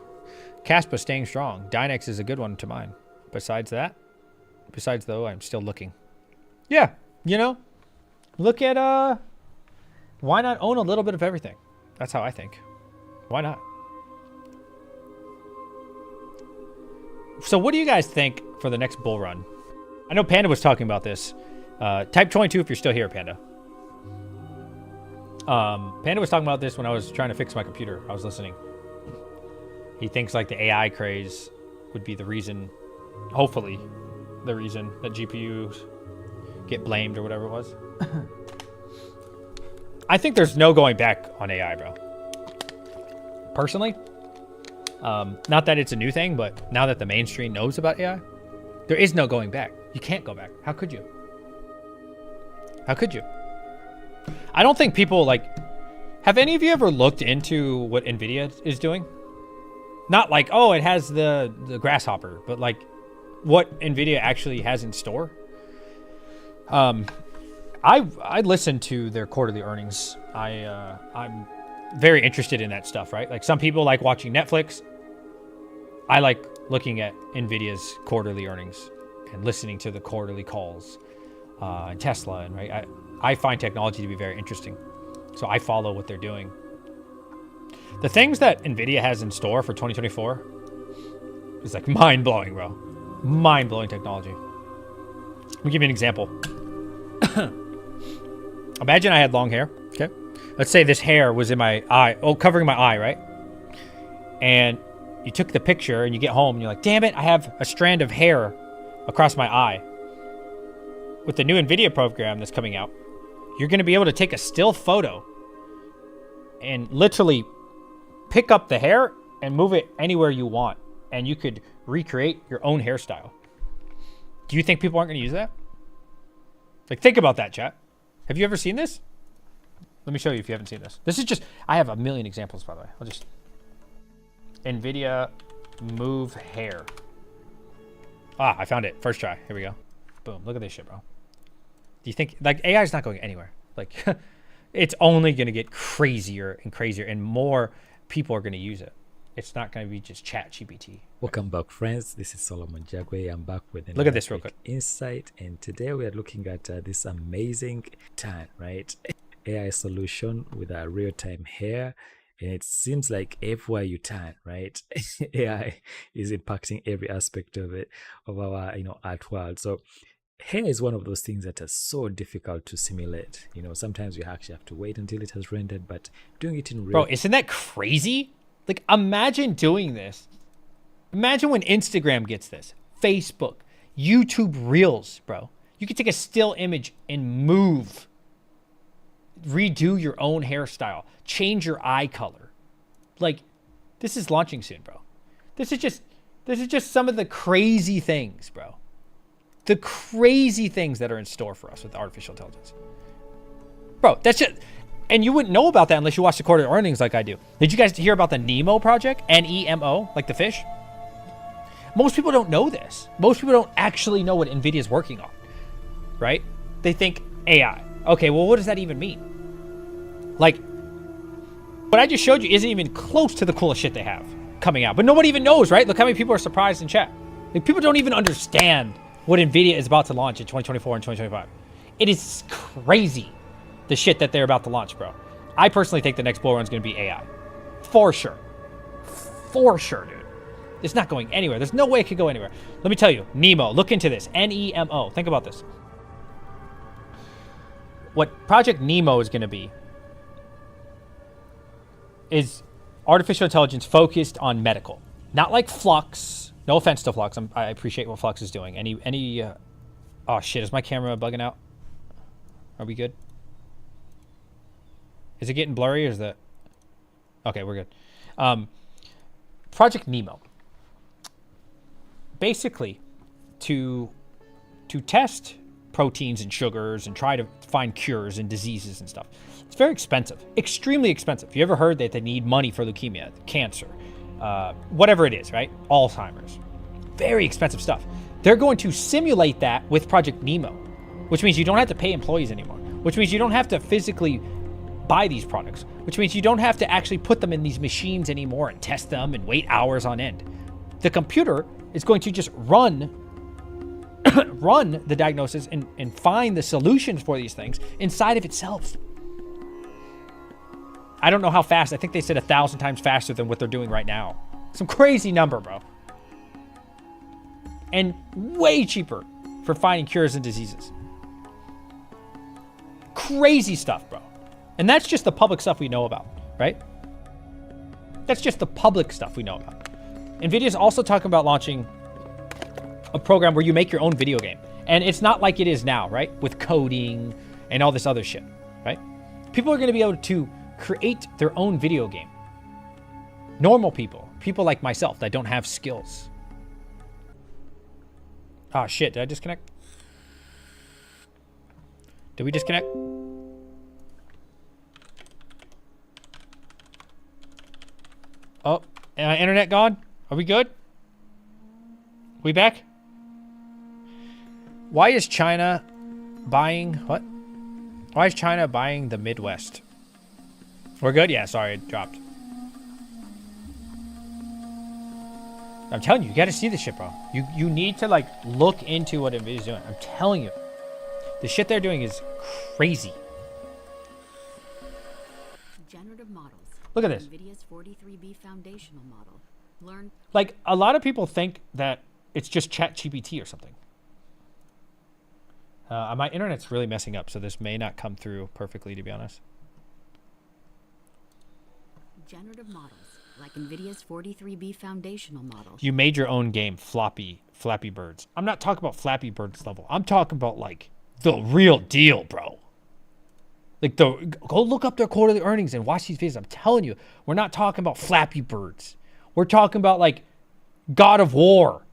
S1: Caspa staying strong. Dynex is a good one to mine. Besides though, I'm still looking. Yeah, you know, look at why not own a little bit of everything? That's how I think. Why not? So what do you guys think for the next bull run? I know Panda was talking about this. Type 22 if you're still here, Panda. Panda was talking about this when I was trying to fix my computer. I was listening. He thinks like the AI craze would be the reason, hopefully, the reason that GPUs get blamed or whatever it was. I think there's no going back on AI, bro. Personally. Not that it's a new thing, but now that the mainstream knows about AI, there is no going back. You can't go back. How could you? How could you? I don't think people like... Have any of you ever looked into what Nvidia is doing? Not like, oh, it has the grasshopper, but like what Nvidia actually has in store. I listened to their quarterly earnings. I'm very interested in that stuff, right? Like some people like watching Netflix. I like looking at Nvidia's quarterly earnings and listening to the quarterly calls, and Tesla, and right. I find technology to be very interesting, so I follow what they're doing. The things that Nvidia has in store for 2024 is like mind-blowing, bro. Mind-blowing technology. Let me give you an example. Imagine I had long hair, okay? Let's say this hair was in my eye, covering my eye, right? And you took the picture and you get home and you're like, damn it, I have a strand of hair across my eye. With the new Nvidia program that's coming out, you're going to be able to take a still photo and literally pick up the hair and move it anywhere you want. And you could recreate your own hairstyle. Do you think people aren't going to use that? Like, think about that, chat. Have you ever seen this? Let me show you if you haven't seen this. This is just, I have a million examples, by the way. I'll just, Nvidia move hair. Ah, I found it. First try. Here we go. Boom. Look at this shit, bro. Do you think, like, AI is not going anywhere? Like, it's only going to get crazier and crazier, and more people are going to use it. It's not going to be just chat GPT.
S4: Welcome back, friends. This is Solomon Jagwe. I'm back with
S1: Look at this real quick.
S4: Insight, and today we are looking at this amazing tan, right? AI solution with a real-time hair, and it seems like everywhere you turn, right? AI is impacting every aspect of it, of our art world. So hair is one of those things that are so difficult to simulate. Sometimes you actually have to wait until it has rendered, but doing it in real.
S1: Bro, isn't that crazy? Like, imagine doing this. Imagine when Instagram gets this, Facebook, YouTube Reels, bro. You could take a still image and redo your own hairstyle, change your eye color. Like, this is launching soon, bro. This is just some of the crazy things, bro. The crazy things that are in store for us with artificial intelligence. Bro, that's just, and you wouldn't know about that unless you watch the quarterly earnings like I do. Did you guys hear about the Nemo project? Nemo, like the fish? Most people don't know this. Most people don't actually know what Nvidia is working on, right? They think AI. Okay, well, what does that even mean? Like, what I just showed you isn't even close to the coolest shit they have coming out. But nobody even knows, right? Look how many people are surprised in chat. Like, people don't even understand what Nvidia is about to launch in 2024 and 2025. It is crazy, the shit that they're about to launch, bro. I personally think the next bull run is going to be AI. For sure. For sure, dude. It's not going anywhere. There's no way it could go anywhere. Let me tell you, Nemo, look into this. Nemo. Think about this. What Project Nemo is going to be is artificial intelligence focused on medical. Not like Flux. No offense to Flux. I appreciate what Flux is doing. Oh shit, is my camera bugging out? Are we good? Is it getting blurry or is that? Okay, we're good. Project Nemo. Basically, to test proteins and sugars and try to find cures and diseases and stuff. It's very expensive, extremely expensive. You ever heard that they need money for leukemia, cancer, whatever it is, right? Alzheimer's. Very expensive stuff. They're going to simulate that with Project Nemo, which means you don't have to pay employees anymore, which means you don't have to physically buy these products, which means you don't have to actually put them in these machines anymore and test them and wait hours on end. The computer is going to just run the diagnosis and find the solutions for these things inside of itself. I don't know how fast. I think they said 1,000 times faster than what they're doing right now. Some crazy number, bro. And way cheaper for finding cures and diseases. Crazy stuff, bro. And that's just the public stuff we know about, right? That's just the public stuff we know about. NVIDIA's also talking about launching a program where you make your own video game. And it's not like it is now, right? With coding and all this other shit, right? People are going to be able to create their own video game. Normal people. People like myself that don't have skills. Oh, shit. Did I disconnect? Did we disconnect? Oh, internet gone? Are we good? We back? Why is China buying... What? Why is China buying the Midwest? We're good? Yeah, sorry, it dropped. I'm telling you, you gotta see this shit, bro. You need to, like, look into what NVIDIA's doing. I'm telling you. The shit they're doing is crazy.
S5: Generative models
S1: Look at this.
S5: Nvidia's 43B foundational model. Learn
S1: Like, a lot of people think that it's just ChatGPT or something. My internet's really messing up, so this may not come through perfectly, to be honest.
S5: generative models like Nvidia's 43B foundational model.
S1: You made your own game, Flappy Birds. I'm not talking about Flappy Birds level. I'm talking about, like, the real deal, bro. Like, go look up their quarterly earnings and watch these videos. I'm telling you, we're not talking about Flappy Birds. We're talking about, like, God of War.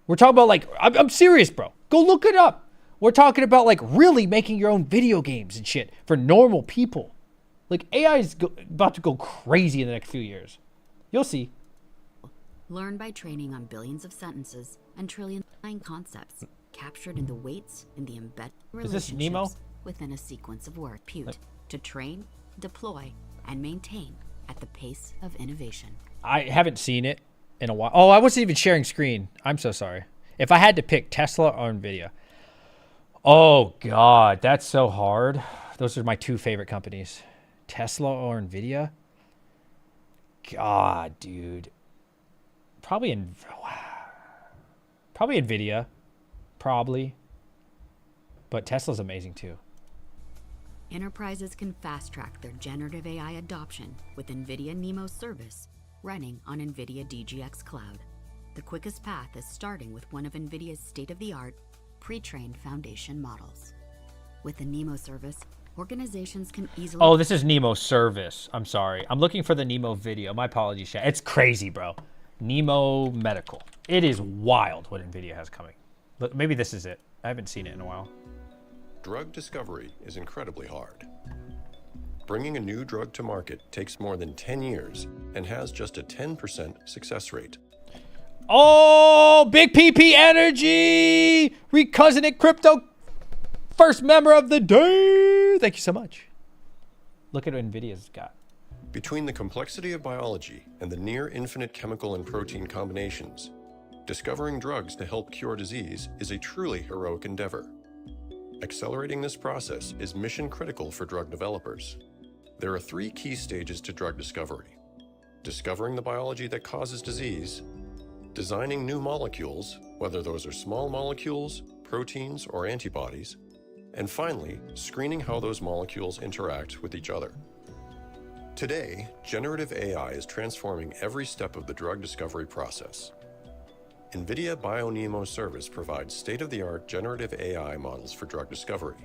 S1: We're talking about, like, I'm serious, bro. Go look it up. We're talking about, like, really making your own video games and shit for normal people. Like, AI is about to go crazy in the next few years. You'll see.
S5: Learn by training on billions of sentences and trillion concepts captured in the weights in the embedded
S1: Is this
S5: relationships
S1: Nemo?
S5: within a sequence of work. To train, deploy, and maintain at the pace of innovation.
S1: I haven't seen it in a while. Oh, I wasn't even sharing screen. I'm so sorry. If I had to pick Tesla or Nvidia. Oh, God. That's so hard. Those are my two favorite companies. Tesla or Nvidia? God, dude. Probably Nvidia. Probably. But Tesla's amazing too.
S5: Enterprises can fast-track their generative AI adoption with Nvidia Nemo service running on Nvidia DGX Cloud. The quickest path is starting with one of Nvidia's state-of-the-art pre-trained foundation models. With the Nemo service, organizations can easily...
S1: Oh, this is Nemo service. I'm sorry. I'm looking for the Nemo video. My apologies, chat. It's crazy, bro. Nemo Medical. It is wild what Nvidia has coming. Look, maybe this is it. I haven't seen it in a while.
S6: Drug discovery is incredibly hard. Bringing a new drug to market takes more than 10 years and has just a 10% success rate.
S1: Oh, Big PP Energy! Recousin it crypto. First member of the day. Thank you so much. Look at what Nvidia's got.
S6: Between the complexity of biology and the near infinite chemical and protein combinations, discovering drugs to help cure disease is a truly heroic endeavor. Accelerating this process is mission critical for drug developers. There are 3 key stages to drug discovery: discovering the biology that causes disease, designing new molecules, whether those are small molecules, proteins, or antibodies, and finally, screening how those molecules interact with each other. Today, generative AI is transforming every step of the drug discovery process. Nvidia BioNemo service provides state-of-the-art generative AI models for drug discovery.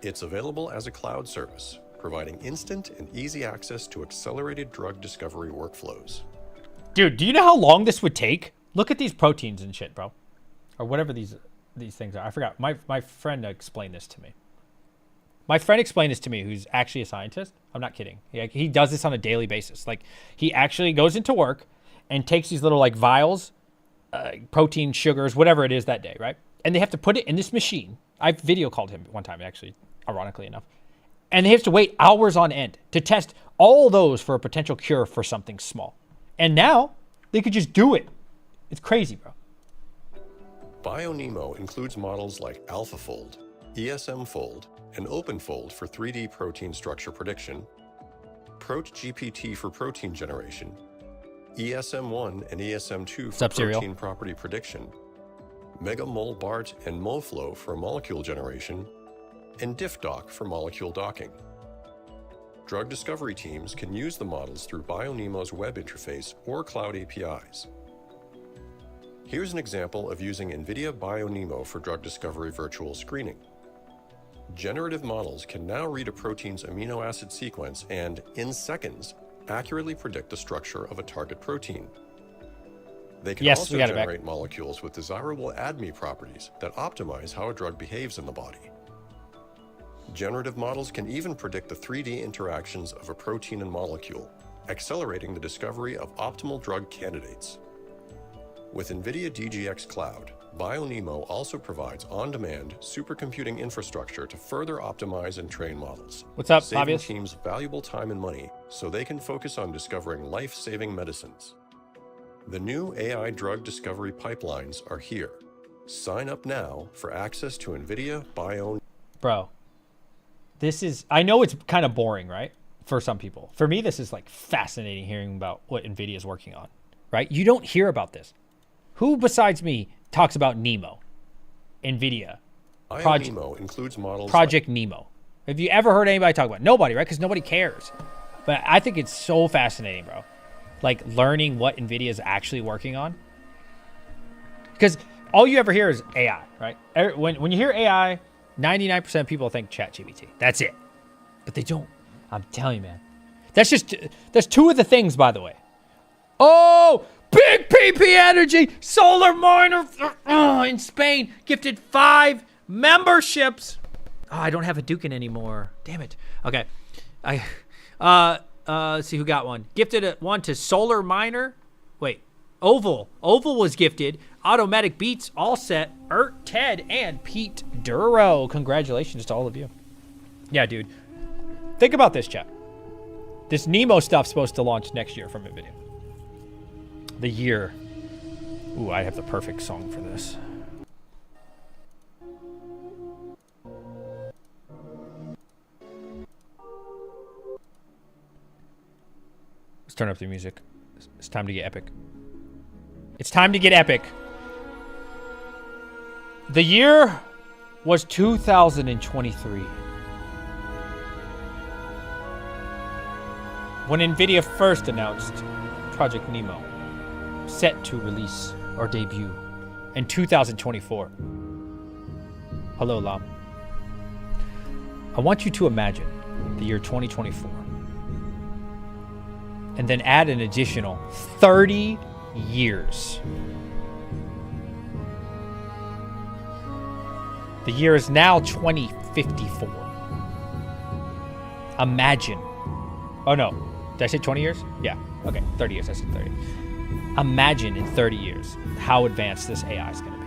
S6: It's available as a cloud service, providing instant and easy access to accelerated drug discovery workflows.
S1: Dude, do you know how long this would take? Look at these proteins and shit, bro. Or whatever these things are. I forgot. My friend explained this to me. My friend explained this to me, who's actually a scientist. I'm not kidding. He does this on a daily basis. Like, he actually goes into work and takes these little, like, vials, protein, sugars, whatever it is that day, right? And they have to put it in this machine. I video called him one time, actually, ironically enough. And they have to wait hours on end to test all those for a potential cure for something small. And now they could just do it. It's crazy, bro.
S6: BioNemo includes models like AlphaFold, ESMFold, and OpenFold for 3D protein structure prediction, ProtGPT for protein generation, ESM1 and ESM2 for protein property prediction, MegaMolBART and MoFlow for molecule generation, and DiffDock for molecule docking. Drug discovery teams can use the models through BioNemo's web interface or cloud APIs. Here's an example of using NVIDIA BioNemo for drug discovery virtual screening. Generative models can now read a protein's amino acid sequence and, in seconds, accurately predict the structure of a target protein. They can also generate molecules with desirable ADME properties that optimize how a drug behaves in the body. Generative models can even predict the 3D interactions of a protein and molecule, accelerating the discovery of optimal drug candidates. With NVIDIA DGX Cloud, BioNemo also provides on-demand supercomputing infrastructure to further optimize and train models.
S1: What's up,
S6: saving
S1: Fabius?
S6: teams valuable time and money so they can focus on discovering life-saving medicines. The new AI drug discovery pipelines are here. Sign up now for access to NVIDIA BioNemo.
S1: Bro, this is... I know it's kind of boring, right? for some people. For me, this is like fascinating hearing about what Nvidia is working on, right? You don't hear about this. Who besides me talks about Nemo? Nvidia.
S6: Nemo includes models
S1: Project Nemo. Have you ever heard anybody talk about it? Nobody, right? Because nobody cares. But I think it's so fascinating, bro. Like learning what Nvidia is actually working on. Because all you ever hear is AI, right? When you hear AI, 99% of people think ChatGPT. That's it. But they don't. I'm telling you, man. That's two of the things, by the way. Oh, big PP energy, solar miner in Spain gifted 5 memberships. Oh, I don't have a Dukin anymore. Damn it. Okay. Let's see who got one. Gifted one to Solar Miner. Wait, Oval. Oval was gifted. Automatic Beats, All Set, Ted, and Pete Duro. Congratulations to all of you. Yeah, dude. Think about this, chat. This Nemo stuff's supposed to launch next year from Nvidia. The year. Ooh, I have the perfect song for this. Let's turn up the music. It's time to get epic. It's time to get epic. The year was 2023. When Nvidia first announced Project Nemo, set to release or debut in 2024. Hello, Lam. I want you to imagine the year 2024 and then add an additional 30 years. The year is now 2054. Imagine. Oh no, did I say 20 years? Yeah, okay, 30 years, I said 30. Imagine in 30 years how advanced this AI is gonna be.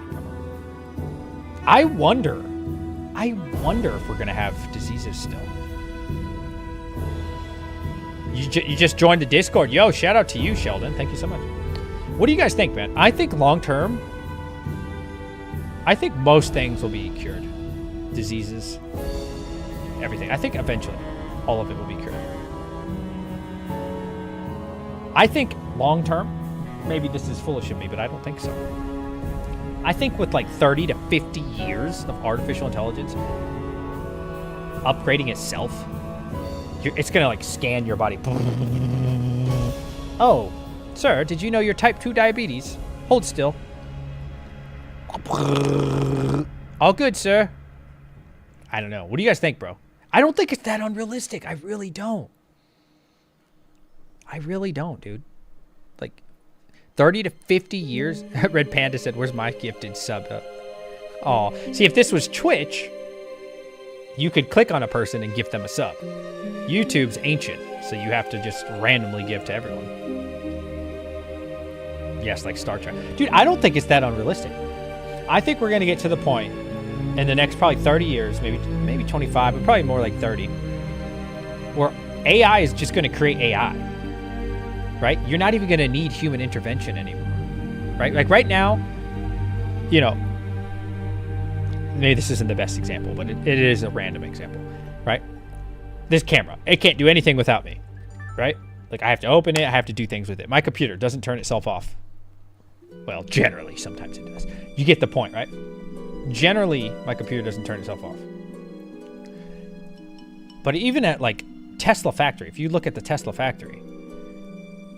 S1: I wonder if we're gonna have diseases still. You just joined the Discord. Yo, shout out to you, Sheldon. Thank you so much. What do you guys think, man? I think long term, I think most things will be cured. Diseases, everything. I think eventually all of it will be cured. I think long term, maybe this is foolish of me, but I don't think so. I think with like 30 to 50 years of artificial intelligence upgrading itself, it's gonna like scan your body. Oh, sir, did you know you're type 2 diabetes? Hold still. All good, sir. I don't know. What do you guys think, bro? I don't think it's that unrealistic. I really don't. I really don't, dude. Like 30 to 50 years. Red Panda said, where's my gifted sub? Oh, see, if this was Twitch, you could click on a person and gift them a sub. YouTube's ancient, so you have to just randomly give to everyone. Yes, like Star Trek. Dude, I don't think it's that unrealistic. I think we're going to get to the point in the next probably 30 years, maybe 25, but probably more like 30, where AI is just going to create AI, right? You're not even going to need human intervention anymore, right? Like right now, you know, maybe this isn't the best example, but it is a random example, right? This camera, it can't do anything without me, right? Like I have to open it, I have to do things with it. My computer doesn't turn itself off. Well, generally, sometimes it does. You get the point, right? Generally, my computer doesn't turn itself off. But even at like Tesla factory, if you look at the Tesla factory,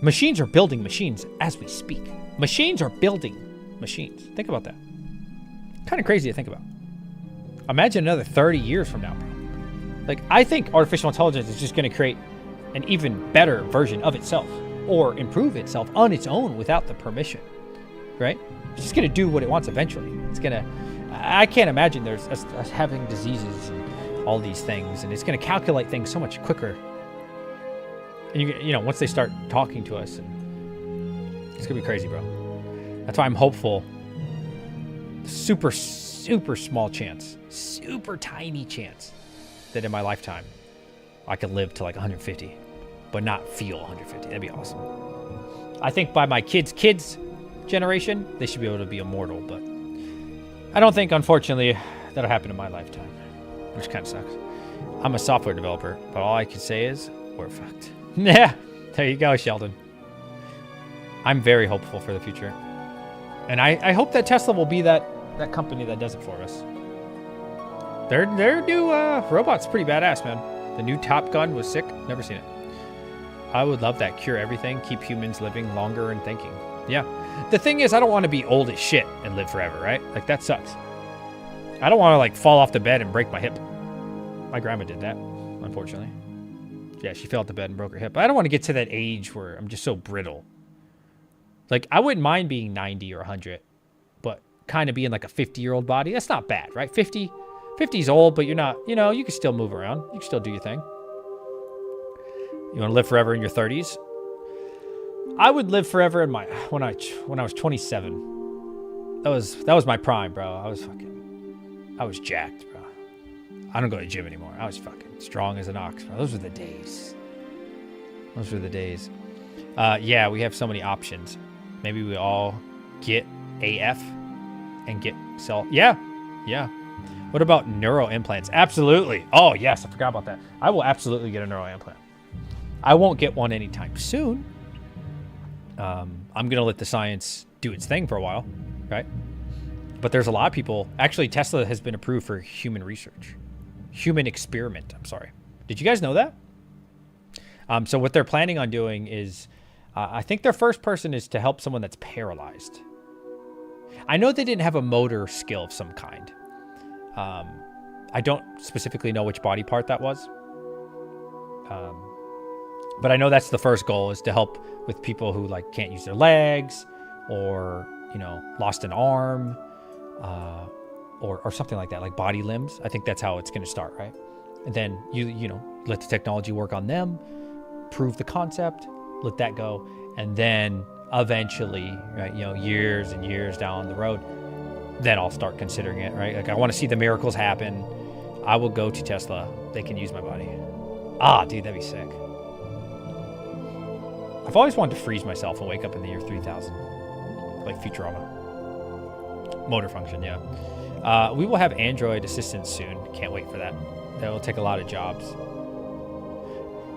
S1: machines are building machines as we speak. Machines are building machines. Think about that. Kind of crazy to think about. Imagine another 30 years from now, bro. Like, I think artificial intelligence is just going to create an even better version of itself or improve itself on its own without the permission, right? It's just going to do what it wants eventually. It's going to, I can't imagine there's us having diseases and all these things, and it's going to calculate things so much quicker. And you know, once they start talking to us, and it's going to be crazy, bro. That's why I'm hopeful. Super small chance, super tiny chance that in my lifetime I could live to like 150, but not feel 150. That'd be awesome. I think by my kids' generation, they should be able to be immortal, but I don't think, unfortunately, that'll happen in my lifetime, which kind of sucks. I'm a software developer, but all I can say is we're fucked. Yeah, there you go, Sheldon. I'm very hopeful for the future. And I hope that Tesla will be that company that does it for us. Their new robot's pretty badass, man. The new Top Gun was sick. Never seen it. I would love that. Cure everything. Keep humans living longer and thinking. Yeah. The thing is, I don't want to be old as shit and live forever, right? Like, that sucks. I don't want to, like, fall off the bed and break my hip. My grandma did that, unfortunately. Yeah, she fell off the bed and broke her hip. But I don't want to get to that age where I'm just so brittle. Like, I wouldn't mind being 90 or 100, but kind of being like a 50-year-old body, that's not bad, right? 50's old, but you're not, you know, you can still move around. You can still do your thing. You want to live forever in your 30s? I would live forever in my when I was 27. That was my prime, bro. I was jacked, bro. I don't go to the gym anymore. I was fucking strong as an ox, bro. Those were the days. Those were the days. Yeah, we have so many options. Maybe we all get AF and get cell. Yeah. What about neuro implants? Absolutely. Oh, yes, I forgot about that. I will absolutely get a neuro implant. I won't get one anytime soon. I'm going to let the science do its thing for a while, right? But there's a lot of people. Actually, Tesla has been approved for human research. Human experiment, I'm sorry. Did you guys know that? So what they're planning on doing is, I think their first person is to help someone that's paralyzed. I know they didn't have a motor skill of some kind. I don't specifically know which body part that was. But I know that's the first goal, is to help with people who like can't use their legs, or, you know, lost an arm, or something like that, like body limbs. I think that's how it's going to start, right? And then you know, let the technology work on them, prove the concept, let that go, and then eventually, right, you know, years and years down the road, then I'll start considering it, right? Like, I want to see the miracles happen. I will go to Tesla. They can use my body. Ah, dude, that'd be sick. I've always wanted to freeze myself and wake up in the year 3000. Like Futurama. Motor function, yeah. We will have Android assistants soon. Can't wait for that. That will take a lot of jobs.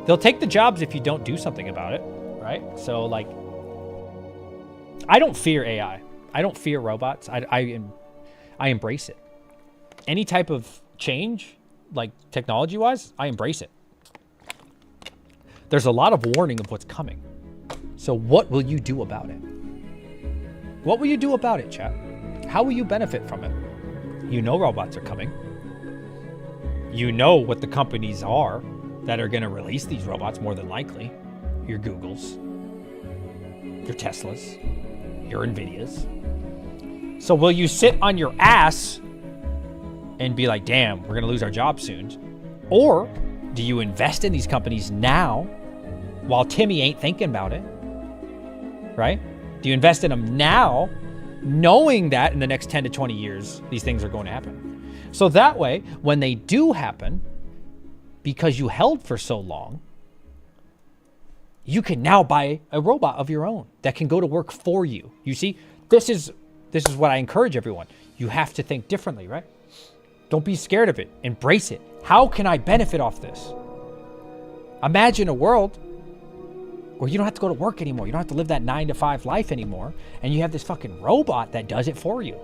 S1: They'll take the jobs if you don't do something about it, right? So, like, I don't fear AI. I don't fear robots. I embrace it. Any type of change, like technology-wise, I embrace it. There's a lot of warning of what's coming. So what will you do about it? What will you do about it, chat? How will you benefit from it? You know robots are coming. You know what the companies are that are going to release these robots, more than likely. Your Googles, your Teslas, your Nvidias. So will you sit on your ass and be like, damn, we're going to lose our job soon? Or do you invest in these companies now while Timmy ain't thinking about it? Right? Do you invest in them now, knowing that in the next 10 to 20 years, these things are going to happen? So that way, when they do happen, because you held for so long, you can now buy a robot of your own that can go to work for you. You see, this is what I encourage everyone. You have to think differently, right? Don't be scared of it. Embrace it. How can I benefit off this? Imagine a world where you don't have to go to work anymore. You don't have to live that 9-to-5 life anymore. And you have this fucking robot that does it for you.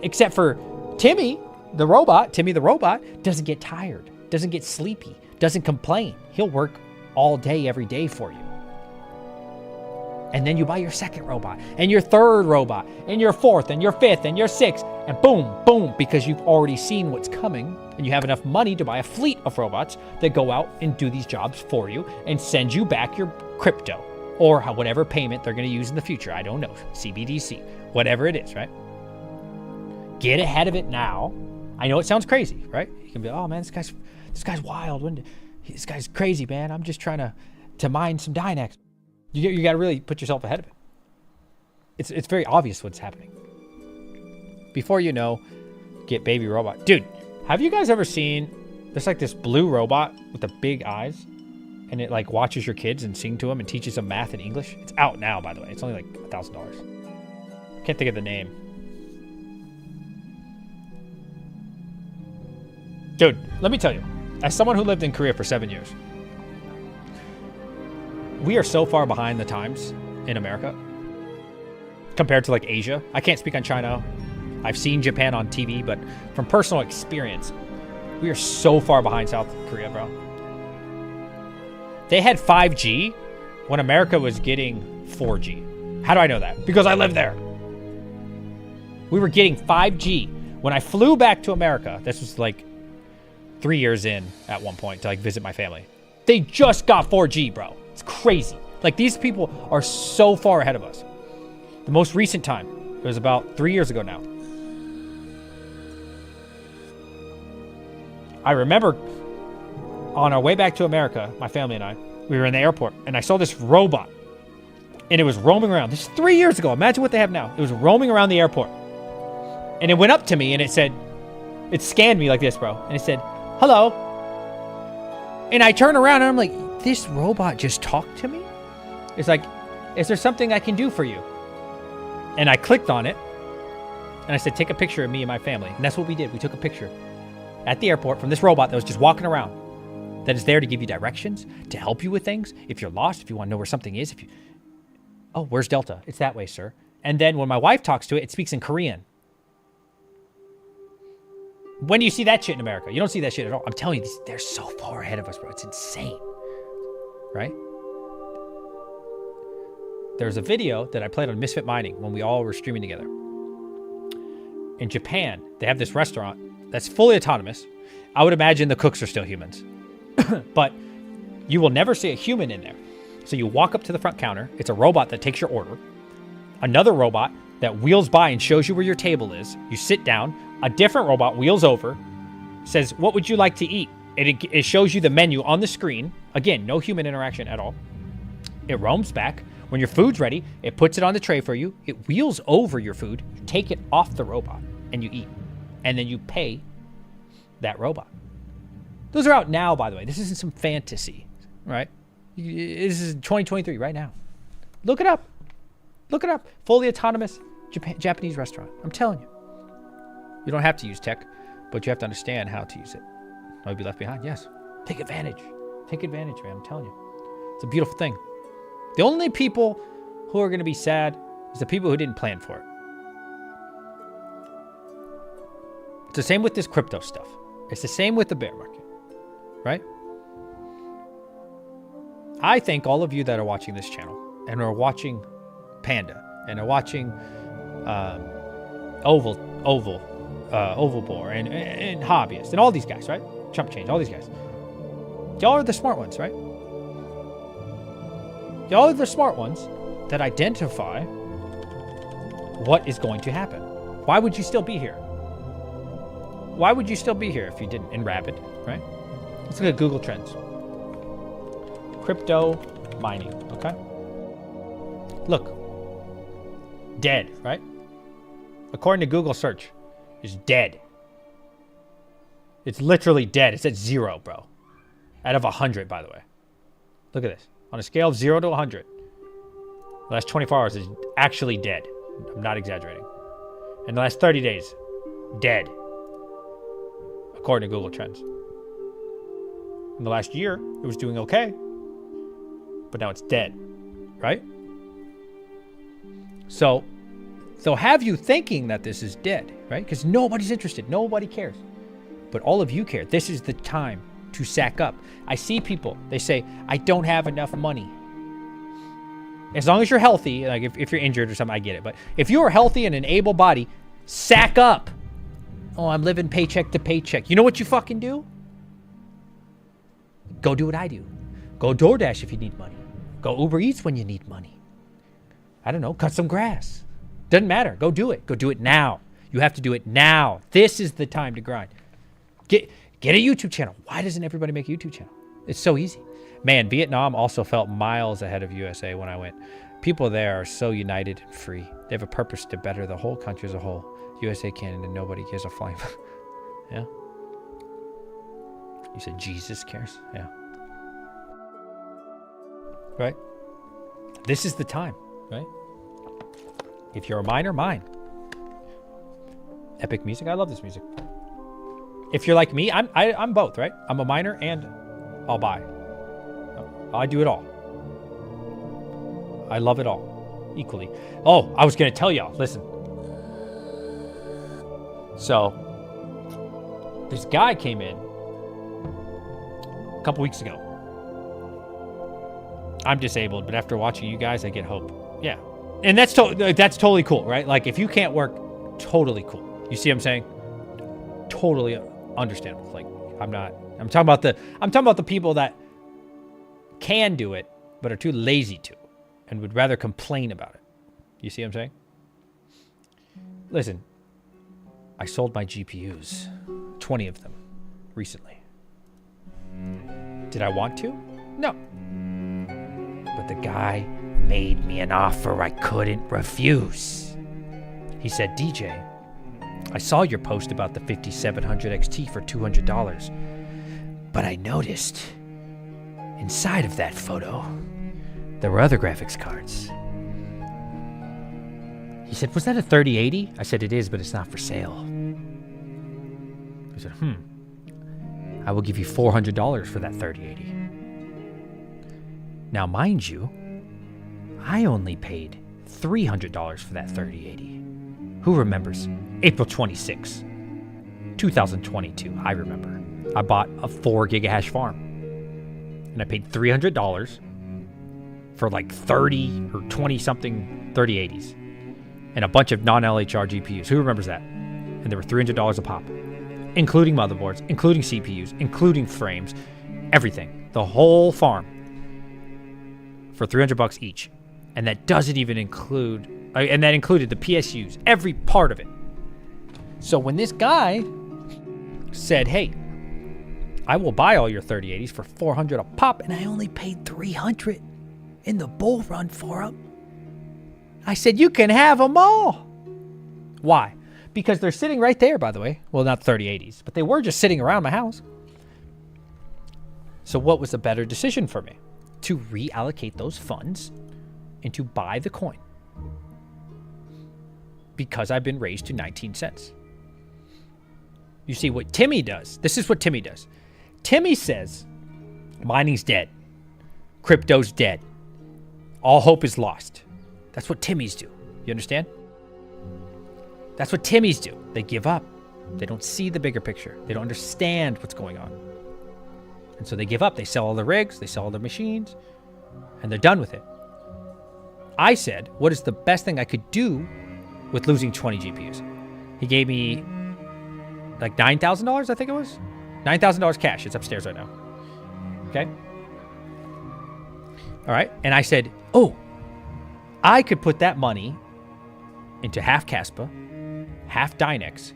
S1: Except for Timmy the robot doesn't get tired, doesn't get sleepy, doesn't complain. He'll work all day, every day for you. And then you buy your second robot, and your third robot, and your fourth, and your fifth, and your sixth, and boom, boom, because you've already seen what's coming, and you have enough money to buy a fleet of robots that go out and do these jobs for you and send you back your crypto, or whatever payment they're going to use in the future. I don't know, CBDC, whatever it is, right? Get ahead of it now. I know it sounds crazy, right? You can be, oh man, this guy's wild. This guy's crazy, man. I'm just trying to mine some Dynex. You got to really put yourself ahead of it. It's very obvious what's happening. Before you know, get baby robot. Dude, have you guys ever seen, there's like this blue robot with the big eyes, and it like watches your kids and sing to them and teaches them math and English? It's out now, by the way. It's only like $1,000. Can't think of the name. Dude, let me tell you, as someone who lived in Korea for 7 years, we are so far behind the times in America compared to like Asia. I can't speak on China. I've seen Japan on TV, but from personal experience, we are so far behind South Korea, bro. They had 5G when America was getting 4G. How do I know that? Because I live there. We were getting 5G. When I flew back to America, this was like 3 years in at one point to like visit my family. They just got 4G, bro. It's crazy. Like these people are so far ahead of us. The most recent time, it was about 3 years ago now. I remember on our way back to America, my family and I, we were in the airport and I saw this robot and it was roaming around. This is 3 years ago. Imagine what they have now. It was roaming around the airport and it went up to me and it said, it scanned me like this, bro. And it said, hello. And I turned around and I'm like, this robot just talked to me? It's like, is there something I can do for you? And I clicked on it and I said, take a picture of me and my family. And that's what we did. We took a picture at the airport from this robot that was just walking around, that is there to give you directions, to help you with things. If you're lost, if you want to know where something is, oh, where's Delta? It's that way, sir. And then when my wife talks to it, it speaks in Korean. When do you see that shit in America? You don't see that shit at all. I'm telling you, they're so far ahead of us, bro. It's insane, right? There's a video that I played on Misfit Mining when we all were streaming together. In Japan, they have this restaurant that's fully autonomous. I would imagine the cooks are still humans. But you will never see a human in there. So you walk up to the front counter. It's a robot that takes your order. Another robot that wheels by and shows you where your table is. You sit down. A different robot wheels over, says, what would you like to eat? It shows you the menu on the screen. Again, no human interaction at all. It roams back. When your food's ready, it puts it on the tray for you. It wheels over your food. You take it off the robot and you eat. And then you pay that robot. Those are out now, by the way. This isn't some fantasy, right? This is 2023 right now. Look it up. Look it up. Fully autonomous Japanese restaurant. I'm telling you. You don't have to use tech, but you have to understand how to use it. I'll be left behind. Yes. Take advantage. Take advantage, man. I'm telling you. It's a beautiful thing. The only people who are going to be sad is the people who didn't plan for it. It's the same with this crypto stuff. It's the same with the bear market, right? I thank all of you that are watching this channel and are watching Panda and are watching Oval Bore and Hobbyist and all these guys, right? Chump Change, all these guys. Y'all are the smart ones, right? Y'all are the smart ones that identify what is going to happen. Why would you still be here? Why would you still be here if you didn't? In Rapid, right? Let's look at Google Trends. Crypto mining, okay? Look. Dead, right? According to Google search, it's dead. It's literally dead. It's at 0, bro. Out of 100, by the way. Look at this. On a scale of 0 to 100, the last 24 hours is actually dead. I'm not exaggerating. In the last 30 days, dead. According to Google Trends. In the last year, it was doing okay. But now it's dead. Right? So they'll have you thinking that this is dead, right? Because nobody's interested. Nobody cares. But all of you care. This is the time to sack up. I see people, they say, I don't have enough money. As long as you're healthy, like if you're injured or something, I get it. But if you are healthy and an able body, sack up. Oh, I'm living paycheck to paycheck. You know what you fucking do? Go do what I do. Go DoorDash if you need money. Go Uber Eats when you need money. I don't know, cut some grass. Doesn't matter. Go do it. Go do it now. You have to do it now. This is the time to grind. Get a YouTube channel. Why doesn't everybody make a YouTube channel? It's so easy. Man, Vietnam also felt miles ahead of USA when I went. People there are so united and free. They have a purpose to better the whole country as a whole. USA, Canada, nobody gives a flying. Yeah. You said Jesus cares? Yeah. Right? This is the time, right? If you're a miner, mine. Epic music. I love this music. If you're like me, I'm both, right? I'm a miner and I'll buy. I do it all. I love it all equally. Oh, I was going to tell y'all. Listen. So, this guy came in a couple weeks ago. I'm disabled, but after watching you guys, I get hope. Yeah. And that's totally cool, right? Like, if you can't work, totally cool. You see what I'm saying? Totally understandable. Like, I'm talking about the people that can do it, but are too lazy to, and would rather complain about it. You see what I'm saying? Listen, I sold my GPUs, 20 of them, recently. Did I want to? No. But the guy made me an offer I couldn't refuse. He said, DJ, I saw your post about the 5700 XT for $200, but I noticed inside of that photo, there were other graphics cards. He said, was that a 3080? I said, it is, but it's not for sale. He said, I will give you $400 for that 3080. Now, mind you, I only paid $300 for that 3080. Who remembers? April 26, 2022, I remember. I bought a 4 gigahash farm. And I paid $300 for like 30 or 20 something 3080s. And a bunch of non-LHR GPUs. Who remembers that? And they were $300 a pop. Including motherboards, including CPUs, including frames, everything. The whole farm. For $300 each. And that doesn't even include, and that included the PSUs, every part of it. So when this guy said, hey, I will buy all your 3080s for $400 a pop, and I only paid $300 in the bull run for them, I said, you can have them all. Why? Because they're sitting right there, by the way. Well, not 3080s, but they were just sitting around my house. So what was the better decision for me? To reallocate those funds and to buy the coin. Because I've been raised to 19 cents. You see what Timmy does. This is what Timmy does. Timmy says, mining's dead. Crypto's dead. All hope is lost. That's what Timmys do. You understand? That's what Timmys do. They give up. They don't see the bigger picture. They don't understand what's going on. And so they give up. They sell all their rigs. They sell all their machines. And they're done with it. I said, what is the best thing I could do with losing 20 GPUs? He gave me like $9,000, I think it was. $9,000 cash. It's upstairs right now. Okay? All right. And I said, oh, I could put that money into half Caspa, half Dynex.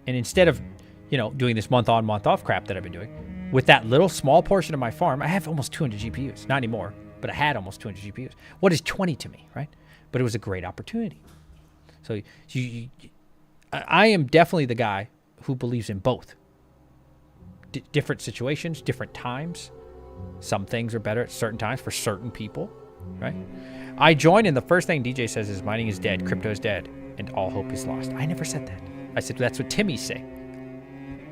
S1: And instead of, doing this month on, month off crap that I've been doing, with that little small portion of my farm, I have almost 200 GPUs. Not anymore, but I had almost 200 GPUs. What is 20 to me, right? But it was a great opportunity. So I am definitely the guy who believes in both. Different situations, different times. Some things are better at certain times for certain people, right? I joined, and the first thing DJ says is mining is dead, crypto is dead, and all hope is lost. I never said that. I said that's what Timmy's say.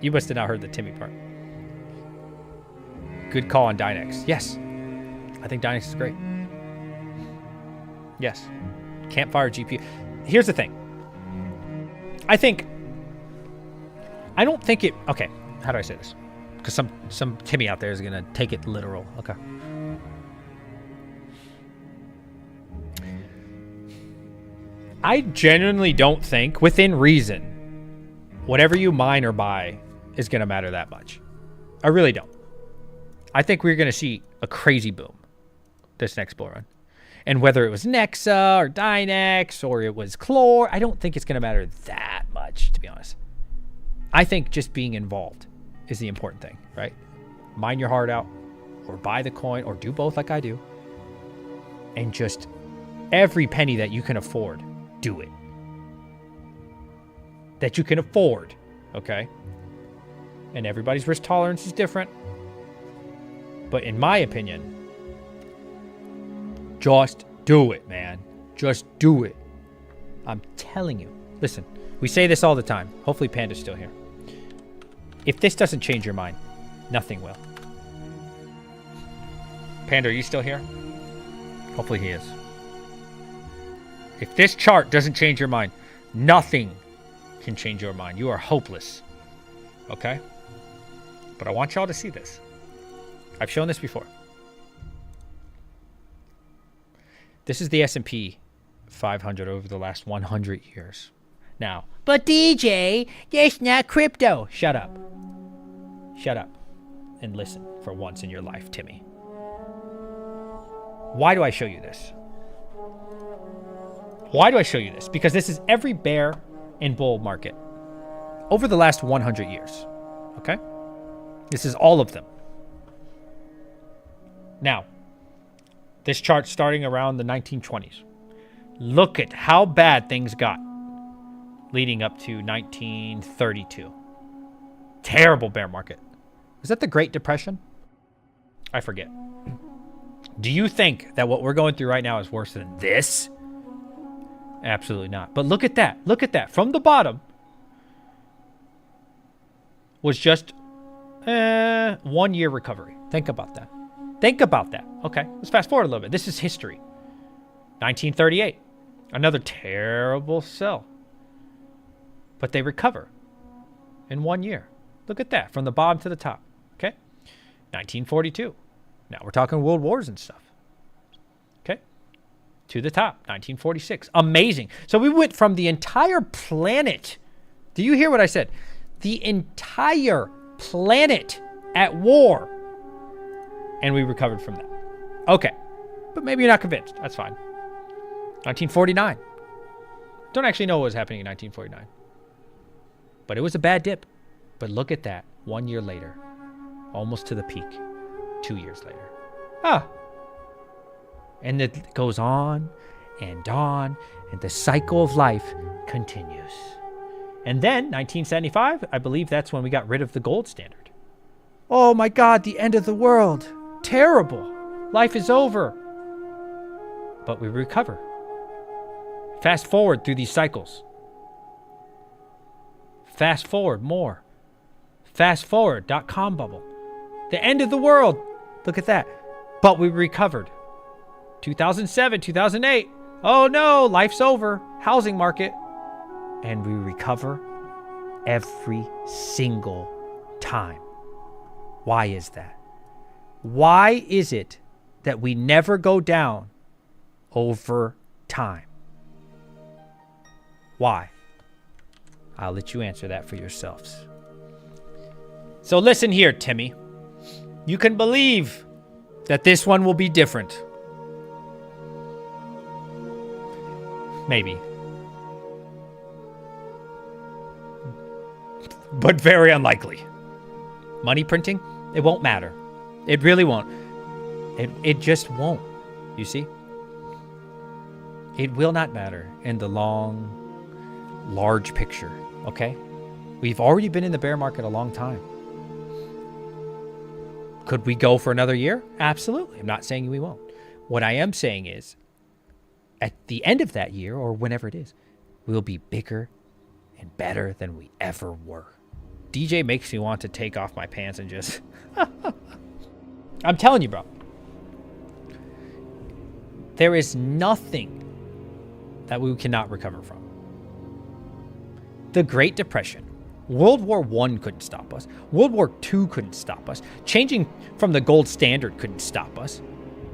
S1: You must have not heard the Timmy part. Good call on Dynex. Yes. I think Dynex is great. Yes. Campfire GPU. Here's the thing. I don't think it... Okay, how do I say this? Because some Timmy out there is going to take it literal. Okay. I genuinely don't think, within reason, whatever you mine or buy is going to matter that much. I really don't. I think we're going to see a crazy boom this next bull run. And whether it was Nexa or Dynex or it was Chlor, I don't think it's going to matter that much, to be honest. I think just being involved is the important thing, right? Mine your heart out, or buy the coin, or do both like I do. And just every penny that you can afford, do it. That you can afford, okay? And everybody's risk tolerance is different. But in my opinion, just do it, man. Just do it. I'm telling you. Listen, we say this all the time. Hopefully Panda's still here. If this doesn't change your mind, nothing will. Panda, are you still here? Hopefully he is. If this chart doesn't change your mind, nothing can change your mind. You are hopeless. Okay? But I want y'all to see this. I've shown this before. This is the S&P 500 over the last 100 years. Now, but DJ, that's not crypto. Shut up. Shut up and listen for once in your life, Timmy. Why do I show you this? Why do I show you this? Because this is every bear and bull market over the last 100 years. Okay? This is all of them. Now, this chart starting around the 1920s. Look at how bad things got leading up to 1932. Terrible bear market. Was that the Great Depression? I forget. Do you think that what we're going through right now is worse than this? Absolutely not. But look at that. Look at that. From the bottom was just 1 year recovery. Think about that. Think about that. Okay, let's fast forward a little bit. This is history. 1938. Another terrible sell. But they recover in 1 year. Look at that. From the bottom to the top. Okay? 1942. Now we're talking world wars and stuff. Okay? To the top. 1946. Amazing. So we went from the entire planet. Do you hear what I said? The entire planet at war. And we recovered from that. Okay. But maybe you're not convinced. That's fine. 1949. Don't actually know what was happening in 1949. But it was a bad dip. But look at that. 1 year later. Almost to the peak. 2 years later. And it goes on and on. And the cycle of life continues. And then, 1975, I believe that's when we got rid of the gold standard. Oh my God, the end of the world. Terrible. Life is over. But we recover. Fast forward through these cycles. Fast forward more. Fast forward, .com bubble. The end of the world. Look at that. But we recovered. 2007, 2008. Oh no, life's over. Housing market. And we recover every single time. Why is that? Why is it that we never go down over time? Why? I'll let you answer that for yourselves. So listen here, Timmy. You can believe that this one will be different. Maybe. But very unlikely. Money printing? It won't matter. It really won't. It just won't. You see? It will not matter in the long, large picture. Okay? We've already been in the bear market a long time. Could we go for another year? Absolutely. I'm not saying we won't. What I am saying is, at the end of that year, or whenever it is, we'll be bigger and better than we ever were. DJ makes me want to take off my pants and just... I'm telling you, bro. There is nothing that we cannot recover from. The Great Depression. World War I couldn't stop us. World War II couldn't stop us. Changing from the gold standard couldn't stop us.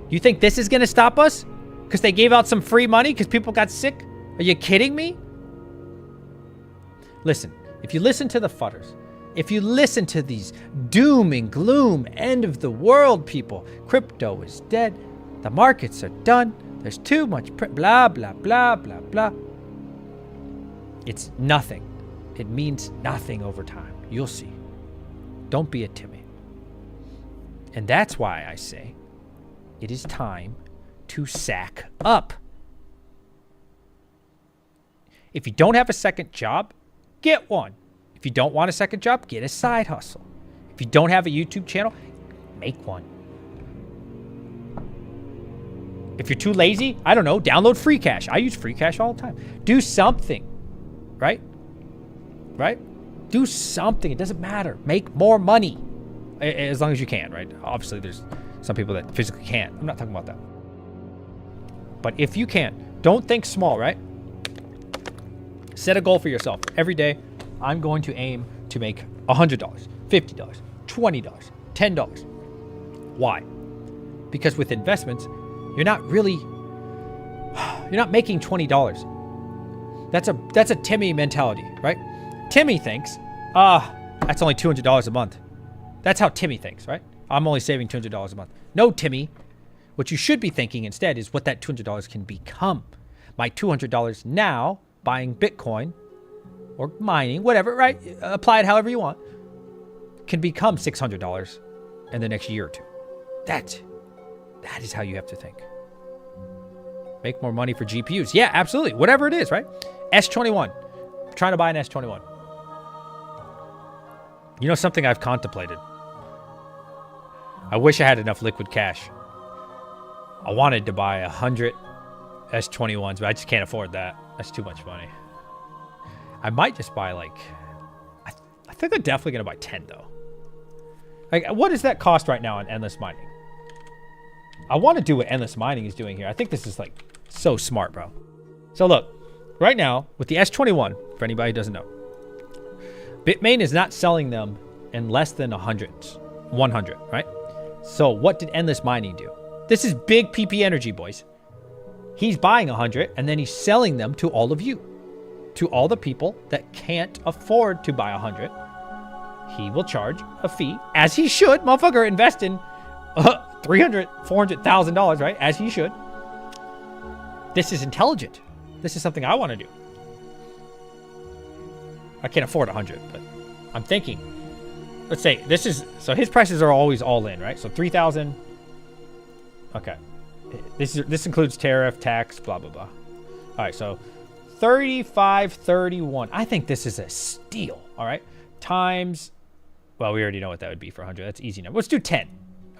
S1: You think this is going to stop us? Because they gave out some free money because people got sick? Are you kidding me? Listen, if you listen to the fudders, if you listen to these doom and gloom, end of the world people, crypto is dead, the markets are done, there's too much blah, blah, blah, blah, blah. It's nothing. It means nothing over time. You'll see. Don't be a Timmy. And that's why I say it is time to sack up. If you don't have a second job, get one. If you don't want a second job, get a side hustle. If you don't have a YouTube channel, make one. If you're too lazy, I don't know, download free cash. I use free cash all the time. Do something, right? Right? Do something. It doesn't matter. Make more money as long as you can, right? Obviously, there's some people that physically can't. I'm not talking about that. But if you can, don't think small, right? Set a goal for yourself. Every day, I'm going to aim to make $100, $50, $20, $10. Why? Because with investments, you're not making $20. That's a Timmy mentality, right? Timmy thinks, that's only $200 a month. That's how Timmy thinks, right? I'm only saving $200 a month. No, Timmy. What you should be thinking instead is what that $200 can become. My $200 now, buying Bitcoin or mining, whatever, right? Apply it however you want, can become $600 in the next year or two. That is how you have to think. Make more money for GPUs. Yeah, absolutely. Whatever it is, right? S21. I'm trying to buy an S21. You know something I've contemplated? I wish I had enough liquid cash. I wanted to buy 100 S21s, but I just can't afford that. That's too much money. I might just buy like... I think I'm definitely going to buy 10, though. Like, what does that cost right now on endless mining? I want to do what endless mining is doing here. I think this is like so smart, bro. So look, right now with the S21, for anybody who doesn't know, Bitmain is not selling them in less than 100, right? So what did endless mining do? This is big PP energy, boys. He's buying 100 and then he's selling them to all of you, to all the people that can't afford to buy 100. He will charge a fee, as he should. Motherfucker, invest in $300,000, $400,000, right? As he should. This is intelligent. This is something I want to do. I can't afford 100, but I'm thinking. Let's say this is, so his prices are always all in, right? So 3,000. Okay. This includes tariff, tax, blah, blah, blah. All right, so 35.31. I think this is a steal, all right? Times, well, we already know what that would be for 100. That's easy number. Let's do 10.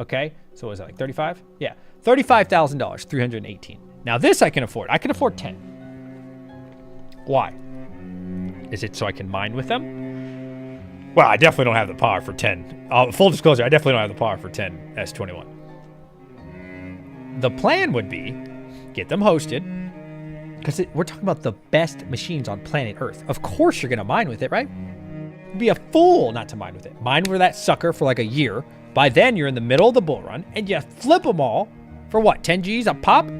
S1: Okay, so what is that, like 35? Yeah, $35,000, 318. Now this I can afford. I can afford 10. Why? Is it so I can mine with them? Well, I definitely don't have the power for 10. Full disclosure, I definitely don't have the power for 10 S21. The plan would be get them hosted, because we're talking about the best machines on planet Earth. Of course you're going to mine with it, right? You'd be a fool not to mine with it. Mine with that sucker for like a year. By then, you're in the middle of the bull run, and you flip them all for what, 10 G's a pop?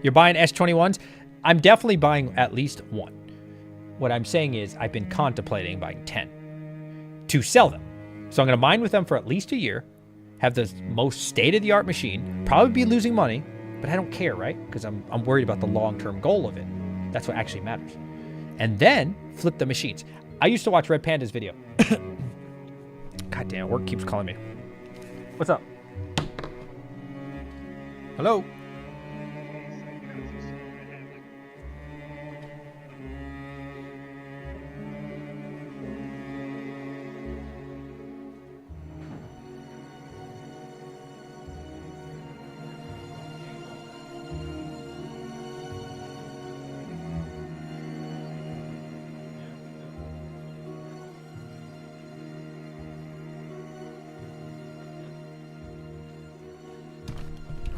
S1: You're buying S21s? I'm definitely buying at least one. What I'm saying is I've been contemplating buying 10 to sell them. So I'm going to mine with them for at least a year, have the most state-of-the-art machine, probably be losing money, but I don't care, right? Because I'm worried about the long-term goal of it. That's what actually matters. And then flip the machines. I used to watch Red Panda's video. God damn, work keeps calling me. What's up? Hello?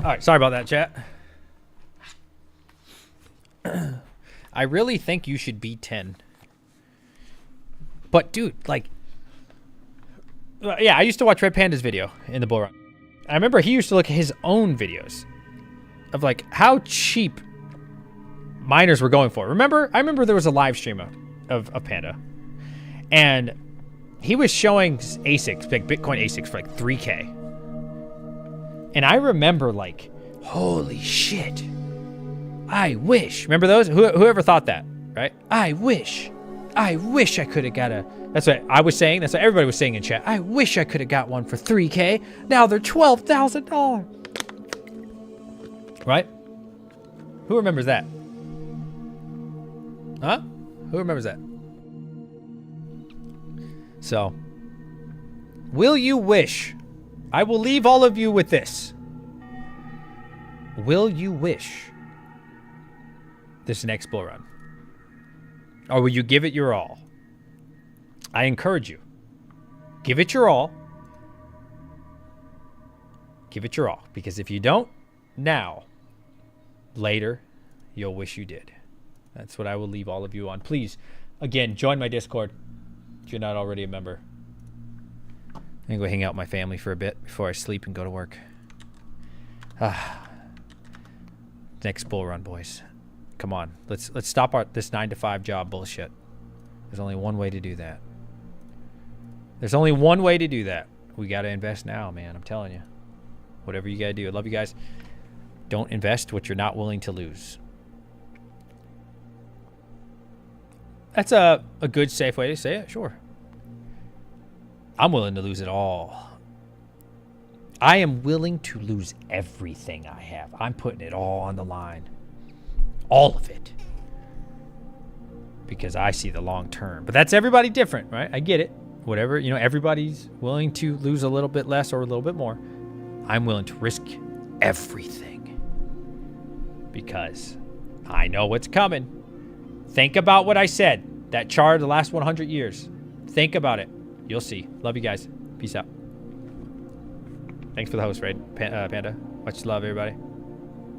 S1: All right, sorry about that, chat. I really think you should be 10. But, dude, like... yeah, I used to watch Red Panda's video in the bull run. I remember he used to look at his own videos of, like, how cheap miners were going for. Remember? I remember there was a live stream of Panda. And he was showing ASICs, like Bitcoin ASICs for, like, 3K. And I remember, like, holy shit. I wish. Remember those? Whoever thought that, right? I wish I could have got a... That's what I was saying. That's what everybody was saying in chat. I wish I could have got one for 3K. Now they're $12,000. Right? Who remembers that? Huh? Who remembers that? So, will you wish... I will leave all of you with this. Will you wish this next bull run? Or will you give it your all? I encourage you. Give it your all. Give it your all. Because if you don't, now later, you'll wish you did. That's what I will leave all of you on. Please, again, join my Discord if you're not already a member. I'm going to go hang out with my family for a bit before I sleep and go to work. Next bull run, boys. Come on. Let's stop this 9-to-5 job bullshit. There's only one way to do that. There's only one way to do that. We got to invest now, man. I'm telling you. Whatever you got to do. I love you guys. Don't invest what you're not willing to lose. That's a good, safe way to say it. Sure. I'm willing to lose it all. I am willing to lose everything I have. I'm putting it all on the line. All of it. Because I see the long term. But that's everybody different, right? I get it. Whatever, you know, everybody's willing to lose a little bit less or a little bit more. I'm willing to risk everything. Because I know what's coming. Think about what I said. That chart of the last 100 years. Think about it. You'll see. Love you guys. Peace out. Thanks for the host, Raid. Panda. Much love, everybody.